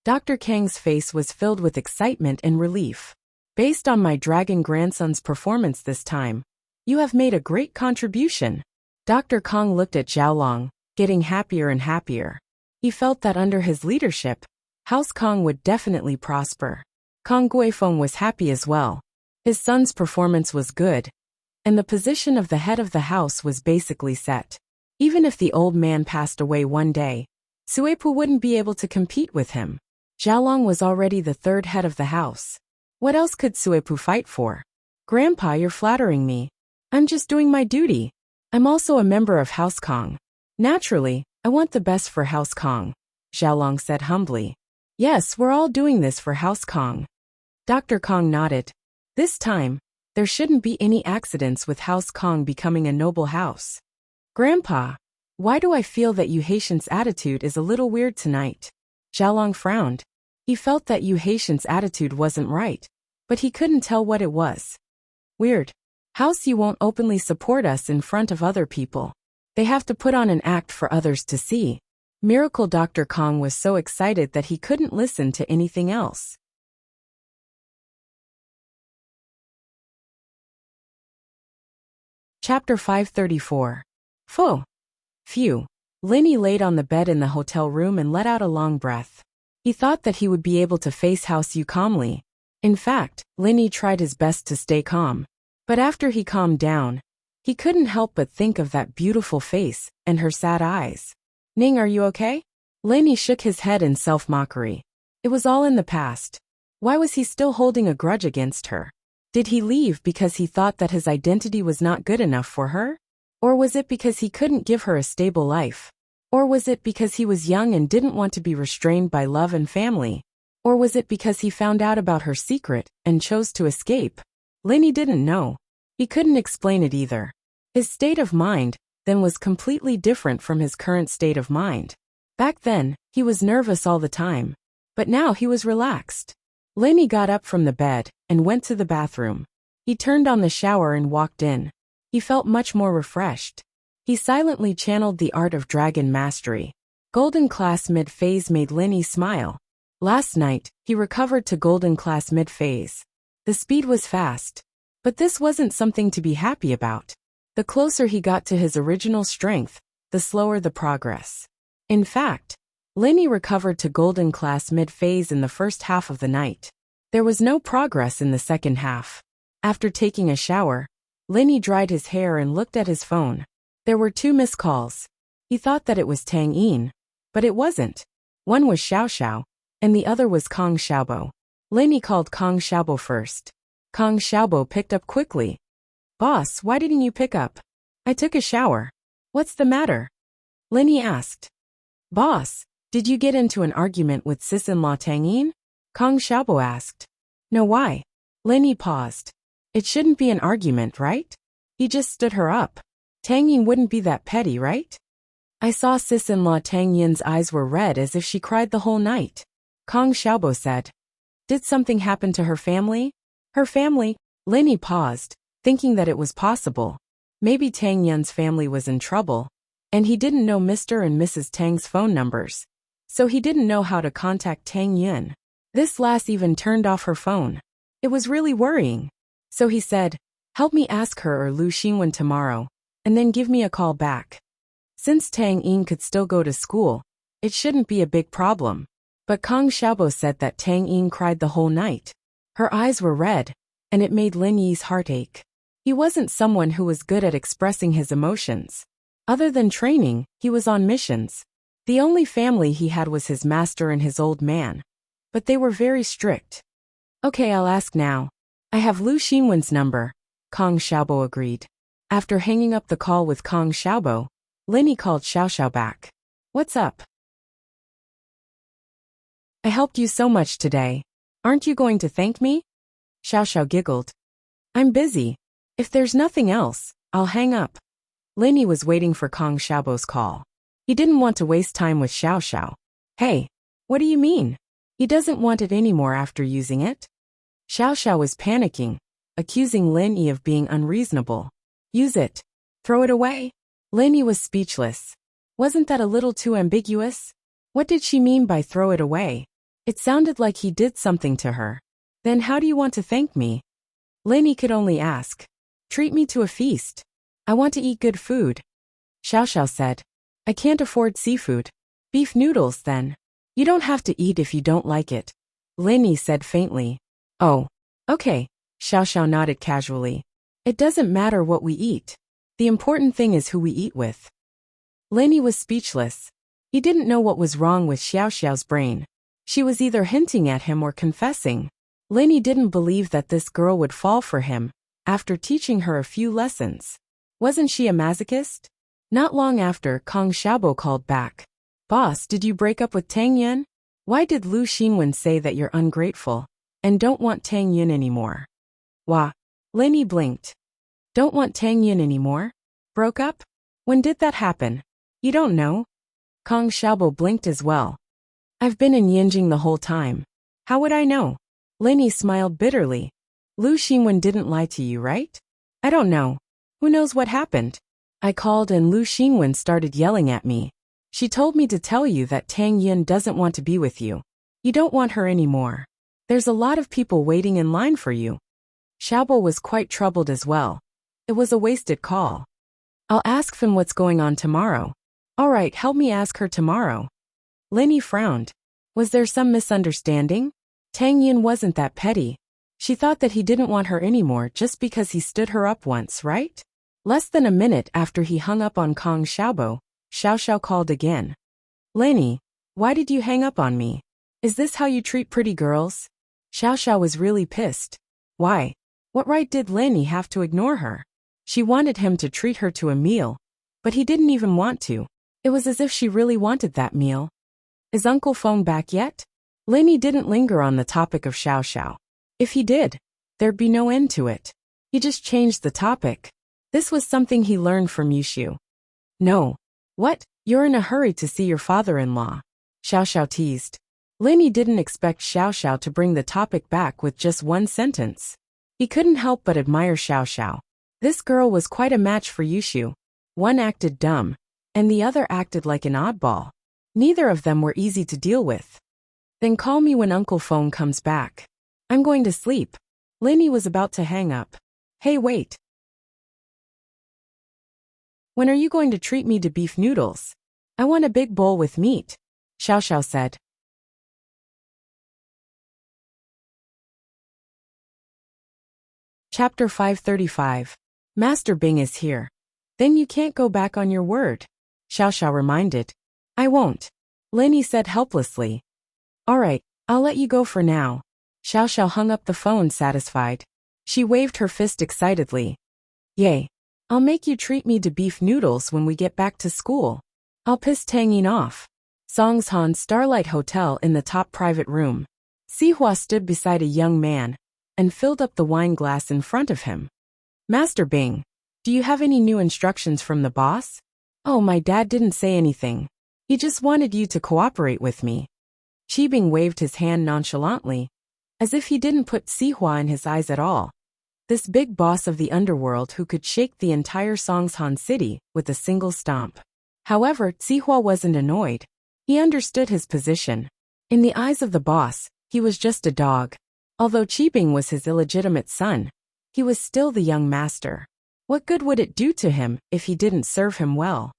Dr. Kang's face was filled with excitement and relief. Based on my dragon grandson's performance this time, you have made a great contribution. Dr. Kong looked at Xiaolong, getting happier and happier. He felt that under his leadership, House Kong would definitely prosper. Kong Guifeng was happy as well. His son's performance was good, and the position of the head of the house was basically set. Even if the old man passed away one day, Suepu wouldn't be able to compete with him. Xiaolong was already the third head of the house. What else could Suepu fight for? Grandpa, you're flattering me. I'm just doing my duty. I'm also a member of House Kong. Naturally, I want the best for House Kong, Xiaolong said humbly. Yes, we're all doing this for House Kong. Dr. Kong nodded. This time, there shouldn't be any accidents with House Kong becoming a noble house. Grandpa, why do I feel that Yu Haitian's attitude is a little weird tonight? Xiaolong frowned. He felt that Yu Haitian's attitude wasn't right, but he couldn't tell what it was. Weird. House Yu won't openly support us in front of other people. They have to put on an act for others to see. Miracle Dr. Kong was so excited that he couldn't listen to anything else. Chapter 534. Phew. Linny laid on the bed in the hotel room and let out a long breath. He thought that he would be able to face House Yu calmly. In fact, Linny tried his best to stay calm. But after he calmed down, he couldn't help but think of that beautiful face and her sad eyes. Ning, are you okay? Linny shook his head in self-mockery. It was all in the past. Why was he still holding a grudge against her? Did he leave because he thought that his identity was not good enough for her? Or was it because he couldn't give her a stable life? Or was it because he was young and didn't want to be restrained by love and family? Or was it because he found out about her secret and chose to escape? Linny didn't know. He couldn't explain it either. His state of mind then was completely different from his current state of mind. Back then, he was nervous all the time. But now he was relaxed. Linny got up from the bed and went to the bathroom. He turned on the shower and walked in. He felt much more refreshed. He silently channeled the art of dragon mastery. Golden Class Mid-Phase made Linny smile. Last night, he recovered to Golden Class Mid-Phase. The speed was fast. But this wasn't something to be happy about. The closer he got to his original strength, the slower the progress. In fact, Linny recovered to Golden Class Mid-Phase in the first half of the night. There was no progress in the second half. After taking a shower, Linny dried his hair and looked at his phone. There were 2 missed calls. He thought that it was Tang Yin, but it wasn't. One was Xiao Xiao, and the other was Kong Xiaobo. Linny called Kong Xiaobo first. Kong Xiaobo picked up quickly. Boss, why didn't you pick up? I took a shower. What's the matter? Linny asked. Boss, did you get into an argument with sis-in-law Tang Yin? Kong Xiaobo asked. No, why? Linny paused. It shouldn't be an argument, right? He just stood her up. Tang Yin wouldn't be that petty, right? I saw sis-in-law Tang Yin's eyes were red as if she cried the whole night. Kong Xiaobo said. Did something happen to her family? Her family? Linny paused, thinking that it was possible. Maybe Tang Yin's family was in trouble, and he didn't know Mr. and Mrs. Tang's phone numbers, so he didn't know how to contact Tang Yin. This lass even turned off her phone. It was really worrying. So he said, help me ask her or Lu Xinwen tomorrow, and then give me a call back. Since Tang Yin could still go to school, it shouldn't be a big problem. But Kong Xiaobo said that Tang Yin cried the whole night. Her eyes were red, and it made Lin Yi's heart ache. He wasn't someone who was good at expressing his emotions. Other than training, he was on missions. The only family he had was his master and his old man. But they were very strict. Okay, I'll ask now. I have Lu Xinwen's number, Kong Xiaobo agreed. After hanging up the call with Kong Xiaobo, Linny called Xiao Xiao back. What's up? I helped you so much today. Aren't you going to thank me? Xiao Xiao giggled. I'm busy. If there's nothing else, I'll hang up. Linny was waiting for Kong Xiaobo's call. He didn't want to waste time with Xiao Xiao. Hey, What do you mean? He doesn't want it anymore after using it? Xiao Xiao was panicking, accusing Lin Yi of being unreasonable. Use it. Throw it away? Lin Yi was speechless. Wasn't that a little too ambiguous? What did she mean by throw it away? It sounded like he did something to her. Then how do you want to thank me? Lin Yi could only ask. Treat me to a feast. I want to eat good food. Xiao Xiao said. I can't afford seafood. Beef noodles, then. You don't have to eat if you don't like it. Lin Yi said faintly. Oh. Okay. Xiao Xiao nodded casually. It doesn't matter what we eat. The important thing is who we eat with. Lin Yi was speechless. He didn't know what was wrong with Xiao Xiao's brain. She was either hinting at him or confessing. Lin Yi didn't believe that this girl would fall for him, after teaching her a few lessons. Wasn't she a masochist? Not long after, Kong Xiaobo called back. Boss, did you break up with Tang Yun? Why did Lu Xinwen say that you're ungrateful, and don't want Tang Yun anymore? Wah. Lin Yi blinked. Don't want Tang Yun anymore? Broke up? When did that happen? You don't know? Kong Xiaobo blinked as well. I've been in Yinjing the whole time. How would I know? Lin Yi smiled bitterly. Lu Xinwen didn't lie to you, right? I don't know. Who knows what happened? I called and Lu Xinwen started yelling at me. She told me to tell you that Tang Yun doesn't want to be with you. You don't want her anymore. There's a lot of people waiting in line for you. Xiaobo was quite troubled as well. It was a wasted call. I'll ask Fin what's going on tomorrow. All right, help me ask her tomorrow. Lin Yi frowned. Was there some misunderstanding? Tang Yun wasn't that petty. She thought that he didn't want her anymore just because he stood her up once, right? Less than a minute after he hung up on Kong Xiaobo, Xiao Xiao called again. Lin Yi, why did you hang up on me? Is this how you treat pretty girls? Xiao Xiao was really pissed. Why? What right did Lin Yi have to ignore her? She wanted him to treat her to a meal, but he didn't even want to. It was as if she really wanted that meal. Is Uncle Feng back yet? Lin Yi didn't linger on the topic of Xiao Xiao. If he did, there'd be no end to it. He just changed the topic. This was something he learned from Yushu. No. What? You're in a hurry to see your father-in-law. Xiao Xiao teased. Lin Yi didn't expect Xiao Xiao to bring the topic back with just one sentence. He couldn't help but admire Xiao Xiao. This girl was quite a match for Yushu. One acted dumb, and the other acted like an oddball. Neither of them were easy to deal with. Then call me when Uncle Feng comes back. I'm going to sleep. Lin Yi was about to hang up. Hey, wait. When are you going to treat me to beef noodles? I want a big bowl with meat, Xiao Xiao said. Chapter 535. Master Bing is here. Then you can't go back on your word, Xiao Xiao reminded. I won't, Lin Yi said helplessly. All right, I'll let you go for now. Xiao Xiao hung up the phone satisfied. She waved her fist excitedly. Yay. I'll make you treat me to beef noodles when we get back to school. I'll piss Tang Yin off. Songshan Starlight Hotel in the top private room. Sihua stood beside a young man and filled up the wine glass in front of him. Master Bing, do you have any new instructions from the boss? Oh, my dad didn't say anything. He just wanted you to cooperate with me. Qibing waved his hand nonchalantly, as if he didn't put Sihua in his eyes at all. This big boss of the underworld who could shake the entire Songshan city with a single stomp. However, Sihua wasn't annoyed. He understood his position. In the eyes of the boss, he was just a dog. Although Qibing was his illegitimate son, he was still the young master. What good would it do to him if he didn't serve him well?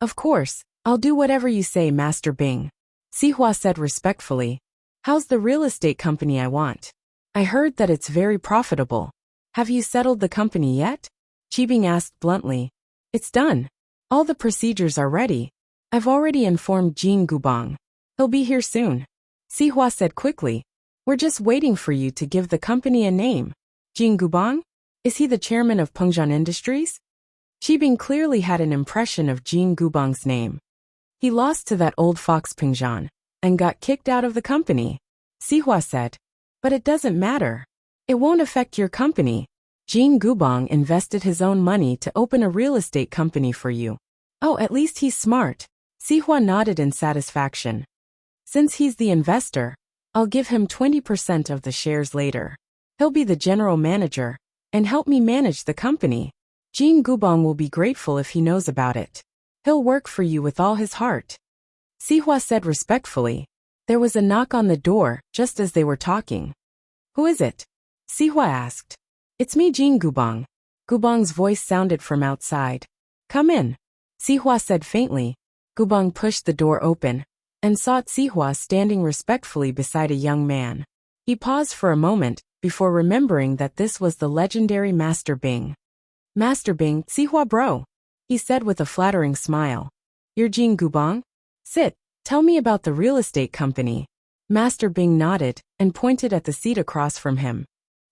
Of course, I'll do whatever you say, Master Bing, Sihua said respectfully. How's the real estate company I want? I heard that it's very profitable. Have you settled the company yet? Qibing asked bluntly. It's done. All the procedures are ready. I've already informed Jin Gubang. He'll be here soon, Sihua said quickly. We're just waiting for you to give the company a name. Jin Gubang? Is he the chairman of Pengzhan Industries? Qibing clearly had an impression of Jin Gubang's name. He lost to that old fox Pengzhan and got kicked out of the company, Sihua said. But it doesn't matter. It won't affect your company. Jin Gubang invested his own money to open a real estate company for you. Oh, at least he's smart. Sihua nodded in satisfaction. Since he's the investor, I'll give him 20% of the shares later. He'll be the general manager and help me manage the company. Jin Gubong will be grateful if he knows about it. He'll work for you with all his heart. Sihua said respectfully. There was a knock on the door just as they were talking. Who is it? Sihua asked. It's me, Jin Gubong. Gubong's voice sounded from outside. Come in. Sihua said faintly. Gubong pushed the door open and saw Sihua standing respectfully beside a young man. He paused for a moment before remembering that this was the legendary Master Bing. Master Bing, Sihua bro, he said with a flattering smile. You're Jin Gubong? Sit, tell me about the real estate company. Master Bing nodded and pointed at the seat across from him.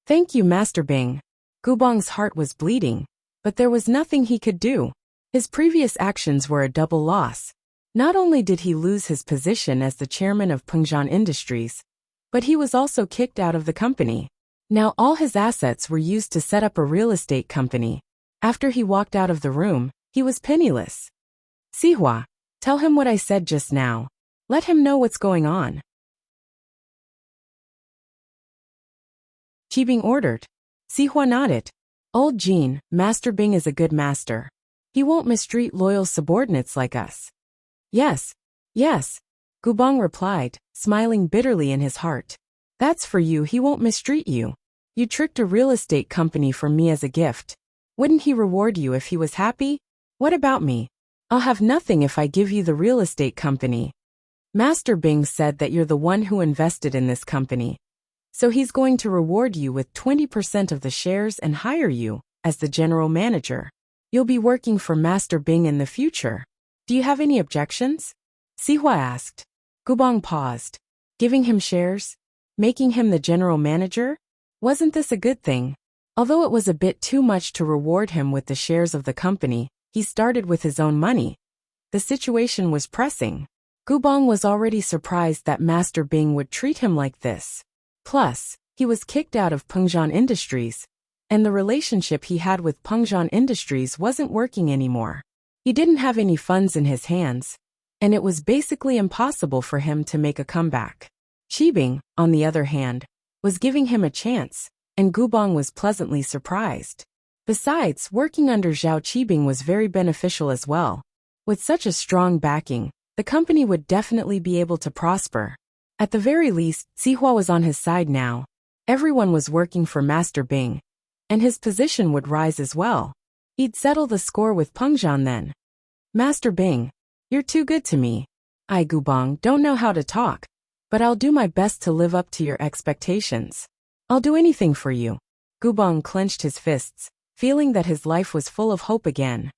Thank you, Master Bing. Gubong's heart was bleeding, but there was nothing he could do. His previous actions were a double loss. Not only did he lose his position as the chairman of Pengzhan Industries, but he was also kicked out of the company. Now all his assets were used to set up a real estate company. After he walked out of the room, he was penniless. Sihua, tell him what I said just now. Let him know what's going on. Qibing ordered. Sihua nodded. Old Jin, Master Bing is a good master. He won't mistreat loyal subordinates like us. Yes, yes, Gubong replied, smiling bitterly in his heart. That's for you, he won't mistreat you. You tricked a real estate company for me as a gift. Wouldn't he reward you if he was happy? What about me? I'll have nothing if I give you the real estate company. Master Bing said that you're the one who invested in this company. So he's going to reward you with 20% of the shares and hire you as the general manager. You'll be working for Master Bing in the future. Do you have any objections? Sihua asked. Gubong paused. Giving him shares? Making him the general manager? Wasn't this a good thing? Although it was a bit too much to reward him with the shares of the company, he started with his own money. The situation was pressing. Gubong was already surprised that Master Bing would treat him like this. Plus, he was kicked out of Pengzhan Industries, and the relationship he had with Pengzhan Industries wasn't working anymore. He didn't have any funds in his hands, and it was basically impossible for him to make a comeback. Qibing, on the other hand, was giving him a chance, and Gubong was pleasantly surprised. Besides, working under Zhao Qibing was very beneficial as well. With such a strong backing, the company would definitely be able to prosper. At the very least, Sihua was on his side now. Everyone was working for Master Bing, and his position would rise as well. He'd settle the score with Pengzhan then. Master Bing, you're too good to me. I, Gubong, don't know how to talk, but I'll do my best to live up to your expectations. I'll do anything for you. Gubong clenched his fists, feeling that his life was full of hope again.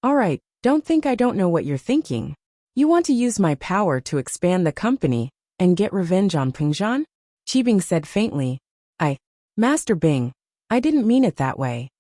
All right, don't think I don't know what you're thinking. You want to use my power to expand the company and get revenge on Pengzhan? Qibing said faintly. Master Bing, I didn't mean it that way.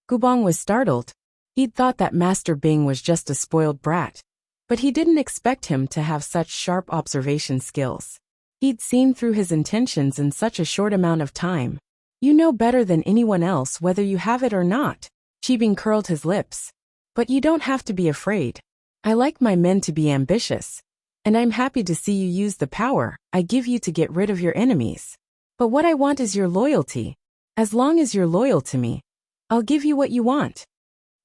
Gubong was startled. He'd thought that Master Bing was just a spoiled brat, but he didn't expect him to have such sharp observation skills. He'd seen through his intentions in such a short amount of time. You know better than anyone else whether you have it or not. Qibing curled his lips. But you don't have to be afraid. I like my men to be ambitious, and I'm happy to see you use the power I give you to get rid of your enemies. But what I want is your loyalty. As long as you're loyal to me, I'll give you what you want.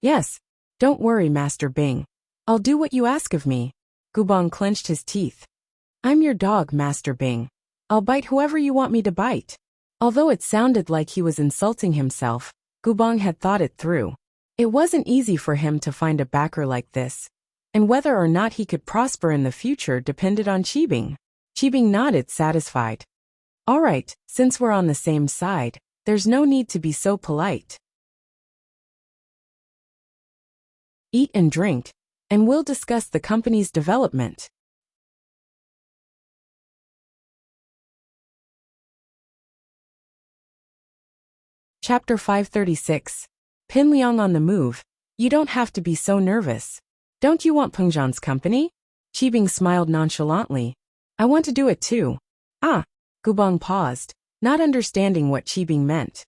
Yes, don't worry, Master Bing. I'll do what you ask of me. Gubong clenched his teeth. I'm your dog, Master Bing. I'll bite whoever you want me to bite. Although it sounded like he was insulting himself, Gubong had thought it through. It wasn't easy for him to find a backer like this, and whether or not he could prosper in the future depended on Qibing. Qibing nodded, satisfied. All right, since we're on the same side, there's no need to be so polite. Eat and drink, and we'll discuss the company's development. Chapter 536. Pin Liang on the move. You don't have to be so nervous. Don't you want Pengzhan's company? Qibing smiled nonchalantly. I want to do it too. Gubong paused, not understanding what Qibing meant.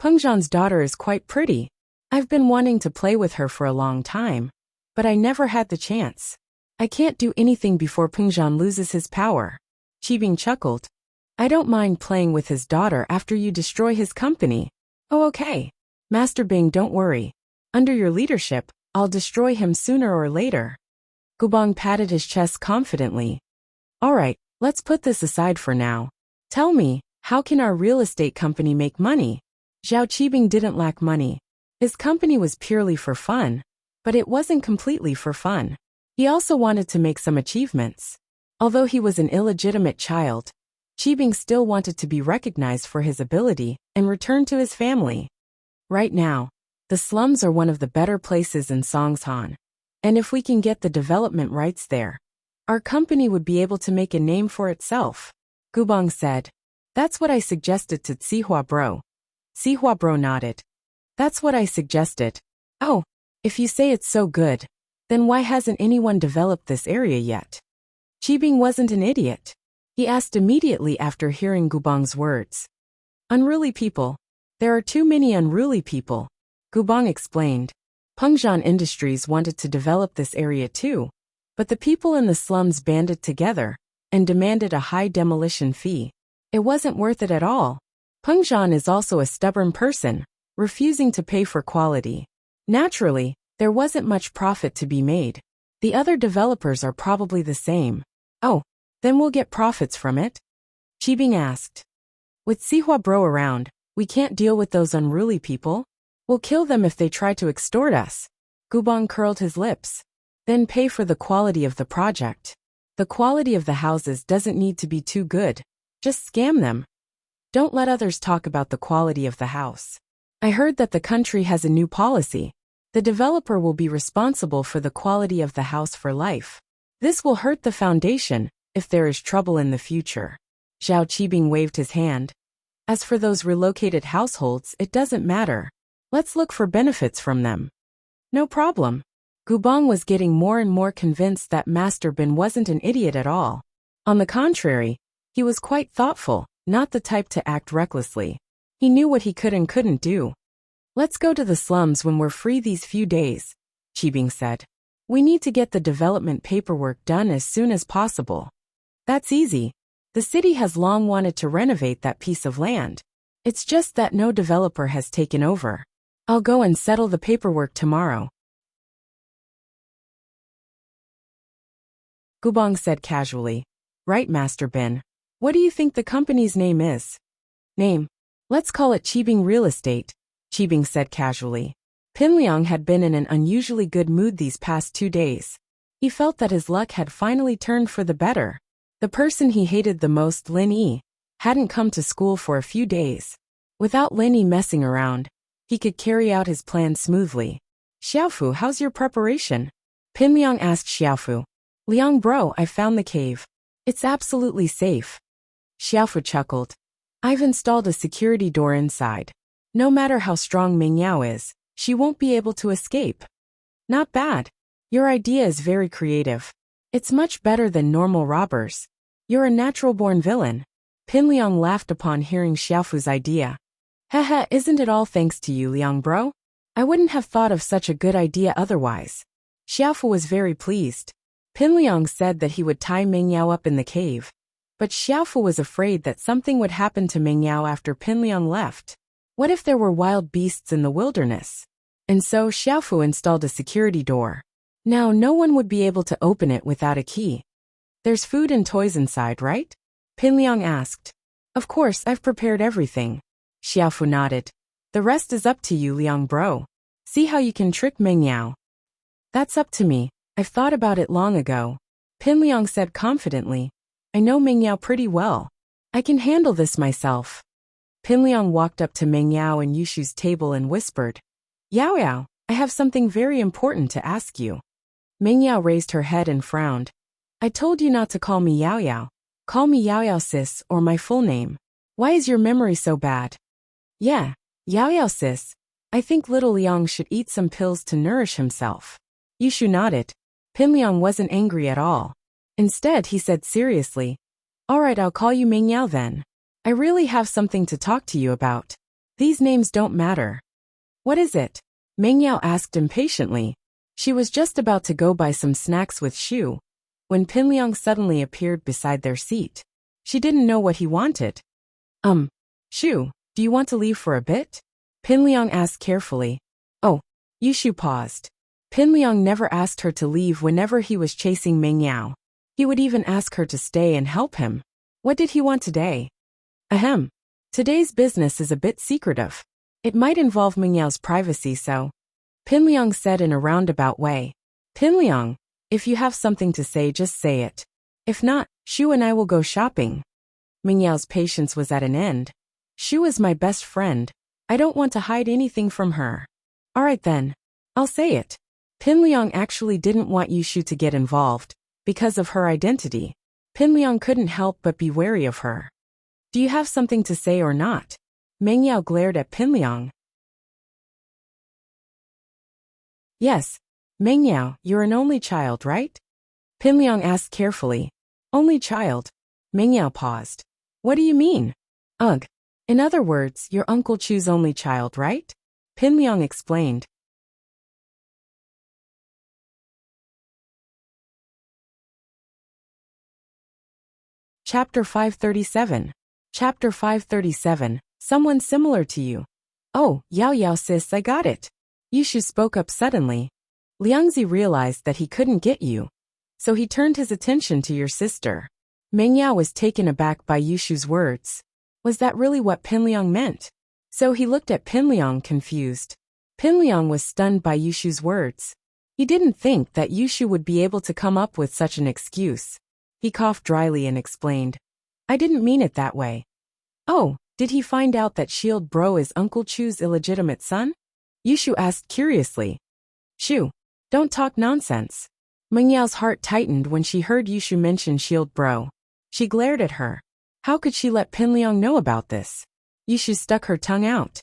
Pengzhan's daughter is quite pretty. I've been wanting to play with her for a long time, but I never had the chance. I can't do anything before Pengzhan loses his power. Qibing chuckled. I don't mind playing with his daughter after you destroy his company. Oh, okay. Master Bing, don't worry. Under your leadership, I'll destroy him sooner or later. Gubong patted his chest confidently. Alright, let's put this aside for now. Tell me, how can our real estate company make money? Zhao Qibing didn't lack money. His company was purely for fun, but it wasn't completely for fun. He also wanted to make some achievements. Although he was an illegitimate child, Qibing still wanted to be recognized for his ability and return to his family. Right now, the slums are one of the better places in Songshan, and if we can get the development rights there, our company would be able to make a name for itself. Gubong said. That's what I suggested to Sihua Bro. Sihua Bro nodded. That's what I suggested. Oh, if you say it's so good, then why hasn't anyone developed this area yet? Qibing wasn't an idiot. He asked immediately after hearing Gubong's words. Unruly people. There are too many unruly people. Gubong explained. Pengzhan Industries wanted to develop this area too, but the people in the slums banded together and demanded a high demolition fee. It wasn't worth it at all. Pengzhan is also a stubborn person, refusing to pay for quality. Naturally, there wasn't much profit to be made. The other developers are probably the same. Oh, then we'll get profits from it? Qibing asked. With Sihua Bro around, we can't deal with those unruly people. We'll kill them if they try to extort us. Gubong curled his lips. Then pay for the quality of the project. The quality of the houses doesn't need to be too good. Just scam them. Don't let others talk about the quality of the house. I heard that the country has a new policy. The developer will be responsible for the quality of the house for life. This will hurt the foundation if there is trouble in the future. Zhao Qibing waved his hand. As for those relocated households, it doesn't matter. Let's look for benefits from them. No problem. Gubong was getting more and more convinced that Master Bin wasn't an idiot at all. On the contrary, he was quite thoughtful, not the type to act recklessly. He knew what he could and couldn't do. Let's go to the slums when we're free these few days, Qibing said. We need to get the development paperwork done as soon as possible. That's easy. The city has long wanted to renovate that piece of land. It's just that no developer has taken over. I'll go and settle the paperwork tomorrow. Gubong said casually. Right, Master Bin. What do you think the company's name is? Name. Let's call it Qibing Real Estate, Qibing said casually. Pinliang had been in an unusually good mood these past 2 days. He felt that his luck had finally turned for the better. The person he hated the most, Lin Yi, hadn't come to school for a few days. Without Lin Yi messing around, he could carry out his plan smoothly. Xiaofu, how's your preparation? Pinliang asked Xiaofu. Liang bro, I found the cave. It's absolutely safe. Xiaofu chuckled. I've installed a security door inside. No matter how strong Mingyao is, she won't be able to escape. Not bad. Your idea is very creative. It's much better than normal robbers. You're a natural-born villain. Pinliang laughed upon hearing Xiaofu's idea. Haha, isn't it all thanks to you, Liang bro? I wouldn't have thought of such a good idea otherwise. Xiaofu was very pleased. Pinliang said that he would tie Mingyao up in the cave. But Xiaofu was afraid that something would happen to Mingyao after Pinliang left. What if there were wild beasts in the wilderness? And so Xiaofu installed a security door. Now no one would be able to open it without a key. There's food and toys inside, right? Pinliang asked. Of course, I've prepared everything. Xiaofu nodded. The rest is up to you, Liang bro. See how you can trick Mingyao. That's up to me. I've thought about it long ago. Pinliang said confidently. I know Mingyao pretty well. I can handle this myself. Pinliang walked up to Mingyao and Yushu's table and whispered. Yao Yao, I have something very important to ask you. Mingyao raised her head and frowned. I told you not to call me Yao Yao. Call me Yao Yao sis, or my full name. Why is your memory so bad? Yeah, Yao Yao sis. I think little Liang should eat some pills to nourish himself. Yushu nodded. Pinliang wasn't angry at all. Instead, he said seriously. Alright, I'll call you Mingyao then. I really have something to talk to you about. These names don't matter. What is it? Mingyao asked impatiently. She was just about to go buy some snacks with Shu, when Pinliang suddenly appeared beside their seat. She didn't know what he wanted. Shu, do you want to leave for a bit? Pinliang asked carefully. Oh, Yushu paused. Pinliang never asked her to leave whenever he was chasing Mingyao. He would even ask her to stay and help him. What did he want today? Ahem. Today's business is a bit secretive. It might involve Mingyao's privacy, so. Pinliang said in a roundabout way. Pinliang, if you have something to say, just say it. If not, Shu and I will go shopping. Mingyao's patience was at an end. Shu is my best friend. I don't want to hide anything from her. Alright then. I'll say it. Pinliang actually didn't want Yushu to get involved, because of her identity. Pinliang couldn't help but be wary of her. Do you have something to say or not? Mingyao glared at Pinliang. Yes. Mingyao, you're an only child, right? Pinliang asked carefully. Only child? Mingyao paused. What do you mean? Ugh. In other words, you're Uncle Chu's only child, right? Pinliang explained. Chapter 537. Chapter 537. Someone similar to you. Oh, Yao sis, I got it. Yushu spoke up suddenly. Liangzi realized that he couldn't get you. So he turned his attention to your sister. Mingyao was taken aback by Yushu's words. Was that really what Pinliang meant? So he looked at Pinliang confused. Pinliang was stunned by Yushu's words. He didn't think that Yushu would be able to come up with such an excuse. He coughed dryly and explained. I didn't mean it that way. Oh, did he find out that Shield Bro is Uncle Chu's illegitimate son? Yushu asked curiously. Shu, don't talk nonsense. Mingyao's heart tightened when she heard Yushu mention Shield Bro. She glared at her. How could she let Pinliang know about this? Yushu stuck her tongue out.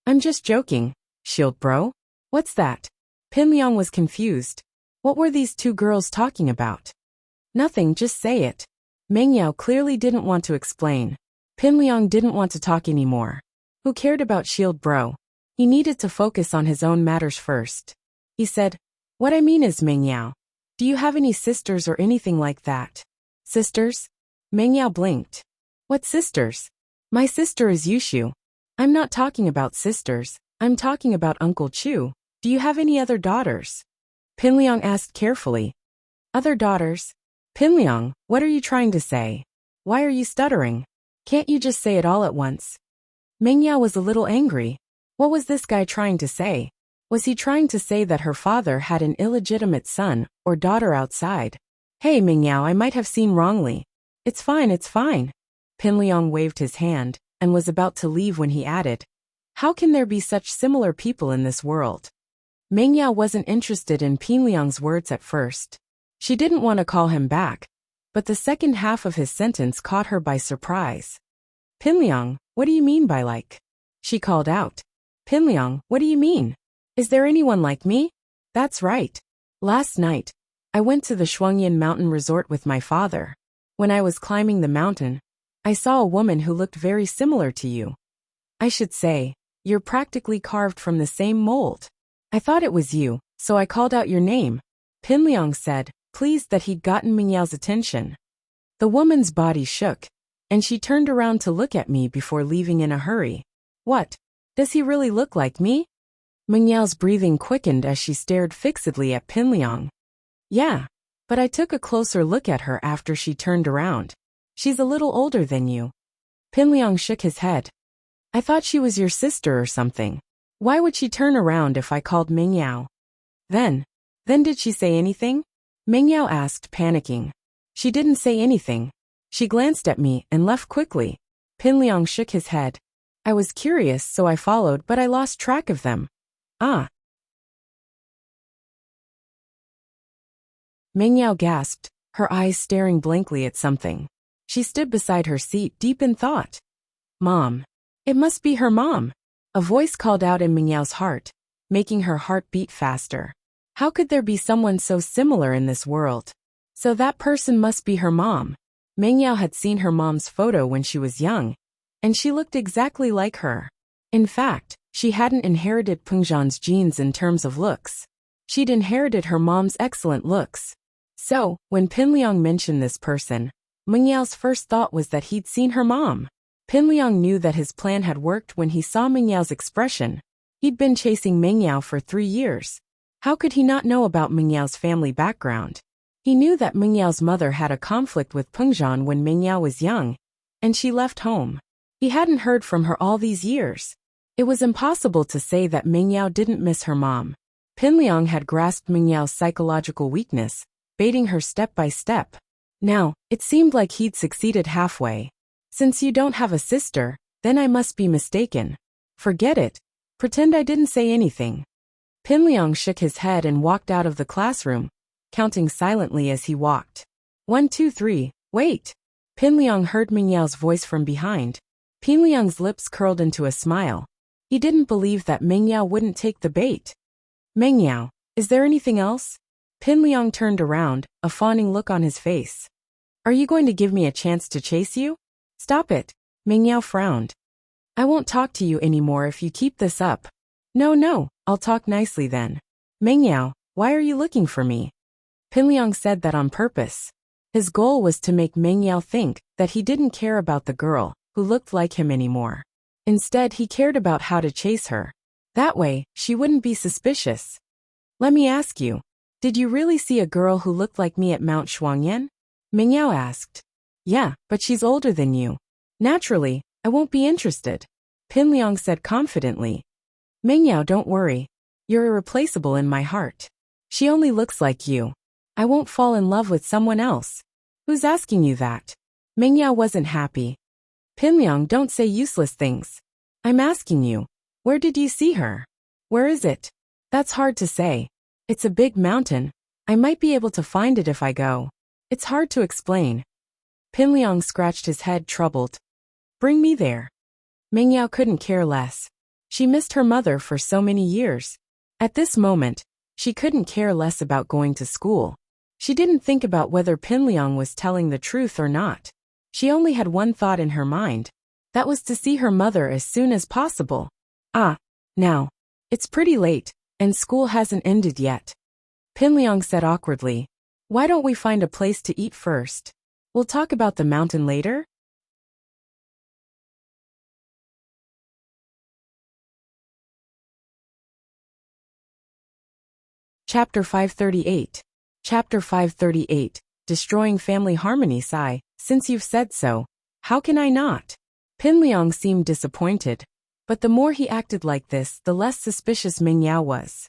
I'm just joking. Shield Bro? What's that? Pinliang was confused. What were these two girls talking about? Nothing, just say it. Mingyao clearly didn't want to explain. Pinliang didn't want to talk anymore. Who cared about Shield Bro? He needed to focus on his own matters first. He said, what I mean is Mingyao. Do you have any sisters or anything like that? Sisters? Mingyao blinked. What sisters? My sister is Yushu. I'm not talking about sisters, I'm talking about Uncle Chu. Do you have any other daughters? Pinliang asked carefully. Other daughters? Pinliang, what are you trying to say? Why are you stuttering? Can't you just say it all at once? Mingyao was a little angry. What was this guy trying to say? Was he trying to say that her father had an illegitimate son or daughter outside? Hey Mingyao, I might have seen wrongly. It's fine, it's fine. Pinliang waved his hand and was about to leave when he added, how can there be such similar people in this world? Mingyao wasn't interested in Pinliang's words at first. She didn't want to call him back, but the second half of his sentence caught her by surprise. Pinliang, what do you mean by like? She called out. Pinliang, what do you mean? Is there anyone like me? That's right. Last night, I went to the Shuangyan Mountain Resort with my father. When I was climbing the mountain, I saw a woman who looked very similar to you. I should say, you're practically carved from the same mold. I thought it was you, so I called out your name. Pinliang said, pleased that he'd gotten Mingyao's attention. The woman's body shook, and she turned around to look at me before leaving in a hurry. What? Does he really look like me? Mingyao's breathing quickened as she stared fixedly at Pinliang. Yeah, but I took a closer look at her after she turned around. She's a little older than you. Pinliang shook his head. I thought she was your sister or something. Why would she turn around if I called Mingyao? Then did she say anything? Mingyao asked, panicking. She didn't say anything. She glanced at me and left quickly. Pinliang shook his head. I was curious, so I followed, but I lost track of them. Ah. Mingyao gasped, her eyes staring blankly at something. She stood beside her seat, deep in thought. Mom. It must be her mom. A voice called out in Mingyao's heart, making her heart beat faster. How could there be someone so similar in this world? So that person must be her mom. Mingyao had seen her mom's photo when she was young, and she looked exactly like her. In fact, she hadn't inherited Pengzhan's genes in terms of looks. She'd inherited her mom's excellent looks. So, when Pinliang mentioned this person, Meng Yao's first thought was that he'd seen her mom. Pin Liang knew that his plan had worked when he saw Meng Yao's expression. He'd been chasing Meng Yao for 3 years. How could he not know about Meng Yao's family background? He knew that Meng Yao's mother had a conflict with Pengzhan when Meng Yao was young, and she left home. He hadn't heard from her all these years. It was impossible to say that Meng Yao didn't miss her mom. Pin Liang had grasped Meng Yao's psychological weakness, baiting her step by step. Now, it seemed like he'd succeeded halfway. Since you don't have a sister, then I must be mistaken. Forget it. Pretend I didn't say anything. Pin Liang shook his head and walked out of the classroom, counting silently as he walked. 1, 2, 3, wait. Pin Liang heard Meng Yao's voice from behind. Pin Liang's lips curled into a smile. He didn't believe that Meng Yao wouldn't take the bait. Meng Yao, is there anything else? Pin Liang turned around, a fawning look on his face. Are you going to give me a chance to chase you? Stop it. Meng Yao frowned. I won't talk to you anymore if you keep this up. No, I'll talk nicely then. Meng Yao, why are you looking for me? Pin Liang said that on purpose. His goal was to make Meng Yao think that he didn't care about the girl who looked like him anymore. Instead, he cared about how to chase her. That way, she wouldn't be suspicious. Let me ask you, did you really see a girl who looked like me at Mount Shuangyan? Meng Yao asked. Yeah, but she's older than you. Naturally, I won't be interested. Pin Liang said confidently. Meng Yao, don't worry. You're irreplaceable in my heart. She only looks like you. I won't fall in love with someone else. Who's asking you that? Meng Yao wasn't happy. Pin Liang, don't say useless things. I'm asking you, where did you see her? Where is it? That's hard to say. It's a big mountain. I might be able to find it if I go. It's hard to explain. Pin Liang scratched his head, troubled. Bring me there. Meng Yao couldn't care less. She missed her mother for so many years. At this moment, she couldn't care less about going to school. She didn't think about whether Pin Liang was telling the truth or not. She only had one thought in her mind. That was to see her mother as soon as possible. Now. It's pretty late, and school hasn't ended yet. Pin Liang said awkwardly. Why don't we find a place to eat first? We'll talk about the mountain later? Chapter 538. Chapter 538. Destroying family harmony. Sigh, since you've said so, how can I not? Pin Liang seemed disappointed, but the more he acted like this, the less suspicious Meng Yao was.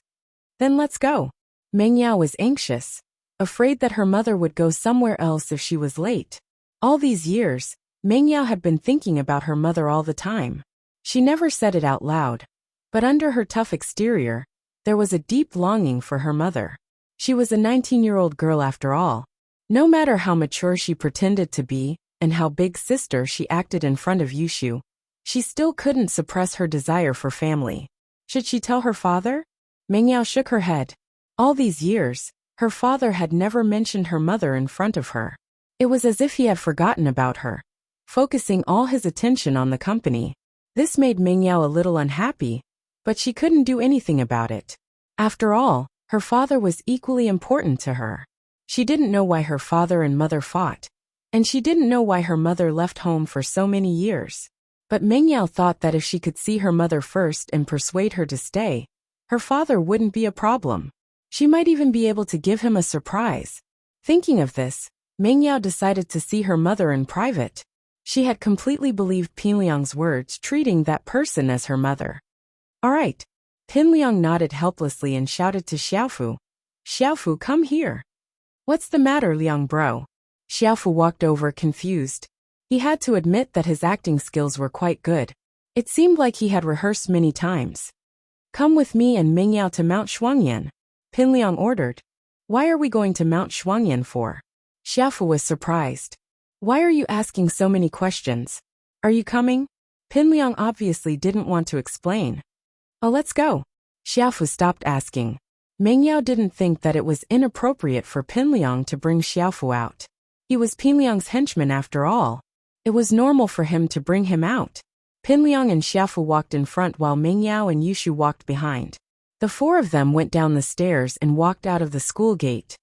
Then let's go. Meng Yao was anxious, afraid that her mother would go somewhere else if she was late. All these years, Meng Yao had been thinking about her mother all the time. She never said it out loud, but under her tough exterior, there was a deep longing for her mother. She was a 19-year-old girl after all. No matter how mature she pretended to be, and how big sister she acted in front of Yushu, she still couldn't suppress her desire for family. Should she tell her father? Meng Yao shook her head. All these years, her father had never mentioned her mother in front of her. It was as if he had forgotten about her, focusing all his attention on the company. This made Meng Yao a little unhappy, but she couldn't do anything about it. After all, her father was equally important to her. She didn't know why her father and mother fought, and she didn't know why her mother left home for so many years. But Meng Yao thought that if she could see her mother first and persuade her to stay, her father wouldn't be a problem. She might even be able to give him a surprise. Thinking of this, Meng Yao decided to see her mother in private. She had completely believed Pin Liang's words, treating that person as her mother. All right. Pin Liang nodded helplessly and shouted to Xiaofu. Xiaofu, come here. What's the matter, Liang bro? Xiaofu walked over, confused. He had to admit that his acting skills were quite good. It seemed like he had rehearsed many times. Come with me and Meng Yao to Mount Shuangyan, Pin Liang ordered. Why are we going to Mount Shuangyan for? Xiaofu was surprised. Why are you asking so many questions? Are you coming? Pin Liang obviously didn't want to explain. Oh, let's go. Xiaofu stopped asking. Meng Yao didn't think that it was inappropriate for Pin Liang to bring Xiaofu out. He was Pin Liang's henchman after all. It was normal for him to bring him out. Pin Liang and Xiaofu walked in front while Meng Yao and Yushu walked behind. The four of them went down the stairs and walked out of the school gate.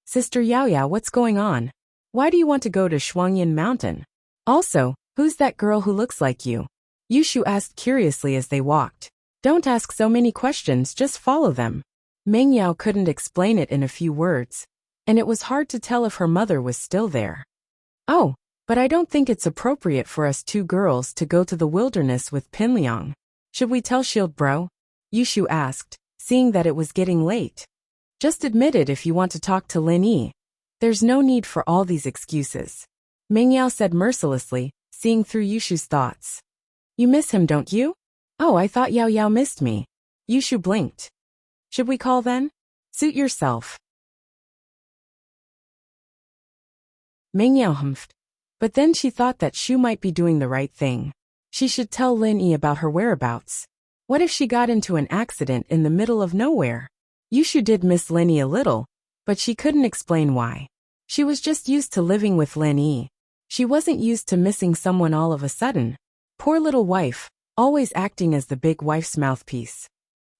Sister Yao Yao, what's going on? Why do you want to go to Shuangyan Mountain? Also, who's that girl who looks like you? Yushu asked curiously as they walked. Don't ask so many questions, just follow them. Meng Yao couldn't explain it in a few words, and it was hard to tell if her mother was still there. Oh, but I don't think it's appropriate for us two girls to go to the wilderness with Pinliang. Should we tell Shield Bro? Yushu asked, seeing that it was getting late. Just admit it if you want to talk to Lin Yi. There's no need for all these excuses. Meng Yao said mercilessly, seeing through Yushu's thoughts. You miss him, don't you? Oh, I thought Yao Yao missed me. Yushu blinked. Should we call then? Suit yourself. Meng Yao humphed. But then she thought that Shu might be doing the right thing. She should tell Lin Yi about her whereabouts. What if she got into an accident in the middle of nowhere? Yushu did miss Lin Yi a little, but she couldn't explain why. She was just used to living with Lin Yi. She wasn't used to missing someone all of a sudden. Poor little wife, always acting as the big wife's mouthpiece.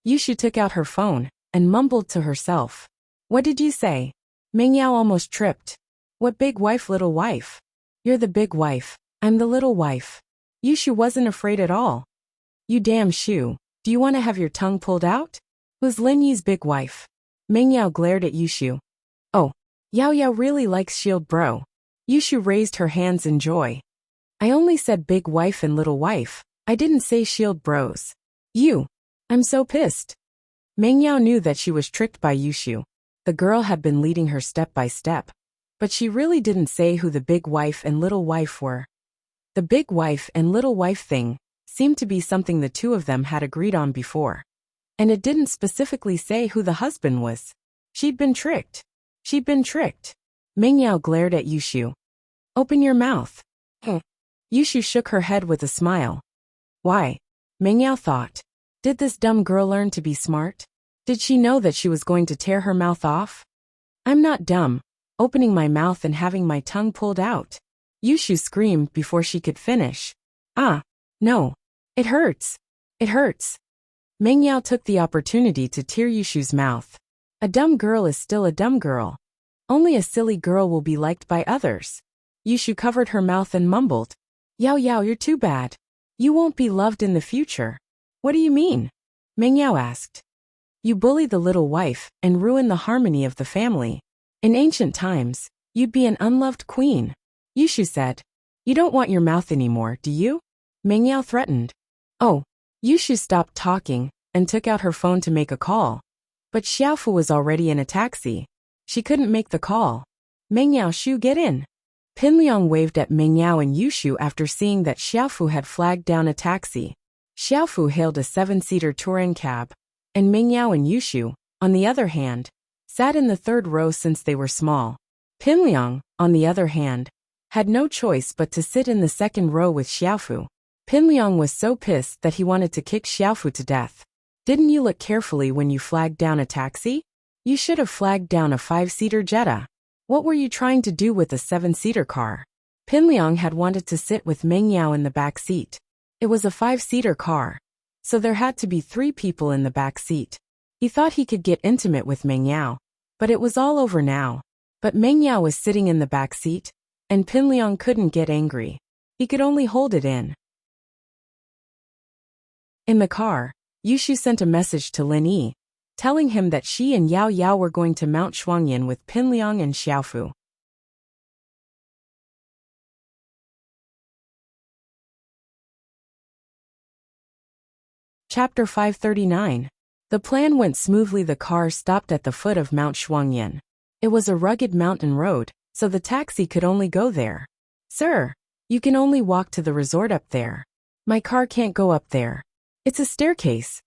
Yushu took out her phone and mumbled to herself. What did you say? Meng Yao almost tripped. What big wife, little wife? You're the big wife, I'm the little wife. Yushu wasn't afraid at all. You damn Shu, do you want to have your tongue pulled out? Who's Lin Yi's big wife? Meng Yao glared at Yushu. Oh, Yao Yao really likes Shield Bro. Yushu raised her hands in joy. I only said big wife and little wife, I didn't say Shield Bros. I'm so pissed. Meng Yao knew that she was tricked by Yushu. The girl had been leading her step by step. But she really didn't say who the big wife and little wife were. The big wife and little wife thing seemed to be something the two of them had agreed on before. And it didn't specifically say who the husband was. She'd been tricked. Meng Yao glared at Yushu. Open your mouth. Yushu shook her head with a smile. Why? Meng Yao thought. Did this dumb girl learn to be smart? Did she know that she was going to tear her mouth off? I'm not dumb. Opening my mouth and having my tongue pulled out. Yushu screamed before she could finish. No. It hurts. Meng Yao took the opportunity to tear Yushu's mouth. A dumb girl is still a dumb girl. Only a silly girl will be liked by others. Yushu covered her mouth and mumbled. Yao Yao, you're too bad. You won't be loved in the future. What do you mean? Meng Yao asked. You bully the little wife and ruin the harmony of the family. In ancient times, you'd be an unloved queen. Yushu said. You don't want your mouth anymore, do you? Meng Yao threatened. Oh. Yushu stopped talking and took out her phone to make a call. But Xiaofu was already in a taxi. She couldn't make the call. Meng Yao, Shu, get in. Pinliang waved at Meng Yao and Yushu after seeing that Xiaofu had flagged down a taxi. Xiaofu hailed a 7-seater touring cab, and Meng Yao and Yushu, on the other hand, sat in the third row since they were small. Pinliang, on the other hand, had no choice but to sit in the second row with Xiaofu. Pinliang was so pissed that he wanted to kick Xiaofu to death. Didn't you look carefully when you flagged down a taxi? You should have flagged down a 5-seater Jetta. What were you trying to do with a 7-seater car? Pinliang had wanted to sit with Meng Yao in the back seat. It was a 5-seater car, so there had to be 3 people in the back seat. He thought he could get intimate with Meng Yao, but it was all over now. But Meng Yao was sitting in the back seat, and Pinliang couldn't get angry. He could only hold it in. In the car, Yushu sent a message to Lin Yi, telling him that she and Yao Yao were going to Mount Shuangyan with Pinliang and Xiaofu. Chapter 539. The plan went smoothly. The car stopped at the foot of Mount Shuangyan. It was a rugged mountain road, so the taxi could only go there. Sir, you can only walk to the resort up there. My car can't go up there. It's a staircase.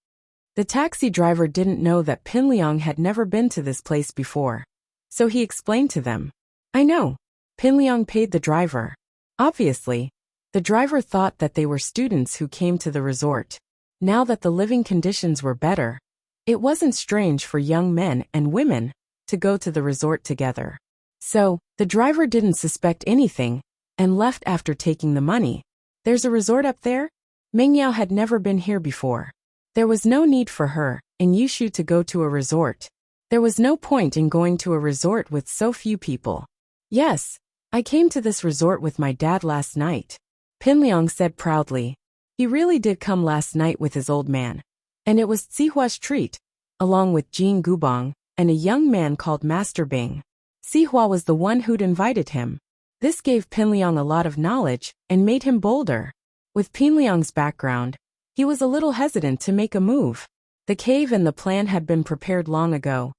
The taxi driver didn't know that Pinliang had never been to this place before, so he explained to them. I know. Pinliang paid the driver. Obviously, the driver thought that they were students who came to the resort. Now that the living conditions were better, it wasn't strange for young men and women to go to the resort together. So, the driver didn't suspect anything and left after taking the money. There's a resort up there? Meng Yao had never been here before. There was no need for her and Yushu to go to a resort. There was no point in going to a resort with so few people. Yes, I came to this resort with my dad last night. Pinliang said proudly. He really did come last night with his old man. And it was Zihua's treat, along with Jean Gubong, and a young man called Master Bing. Zihua was the one who'd invited him. This gave Pinliang a lot of knowledge and made him bolder. With Pinliang's background, he was a little hesitant to make a move. The cave and the plan had been prepared long ago.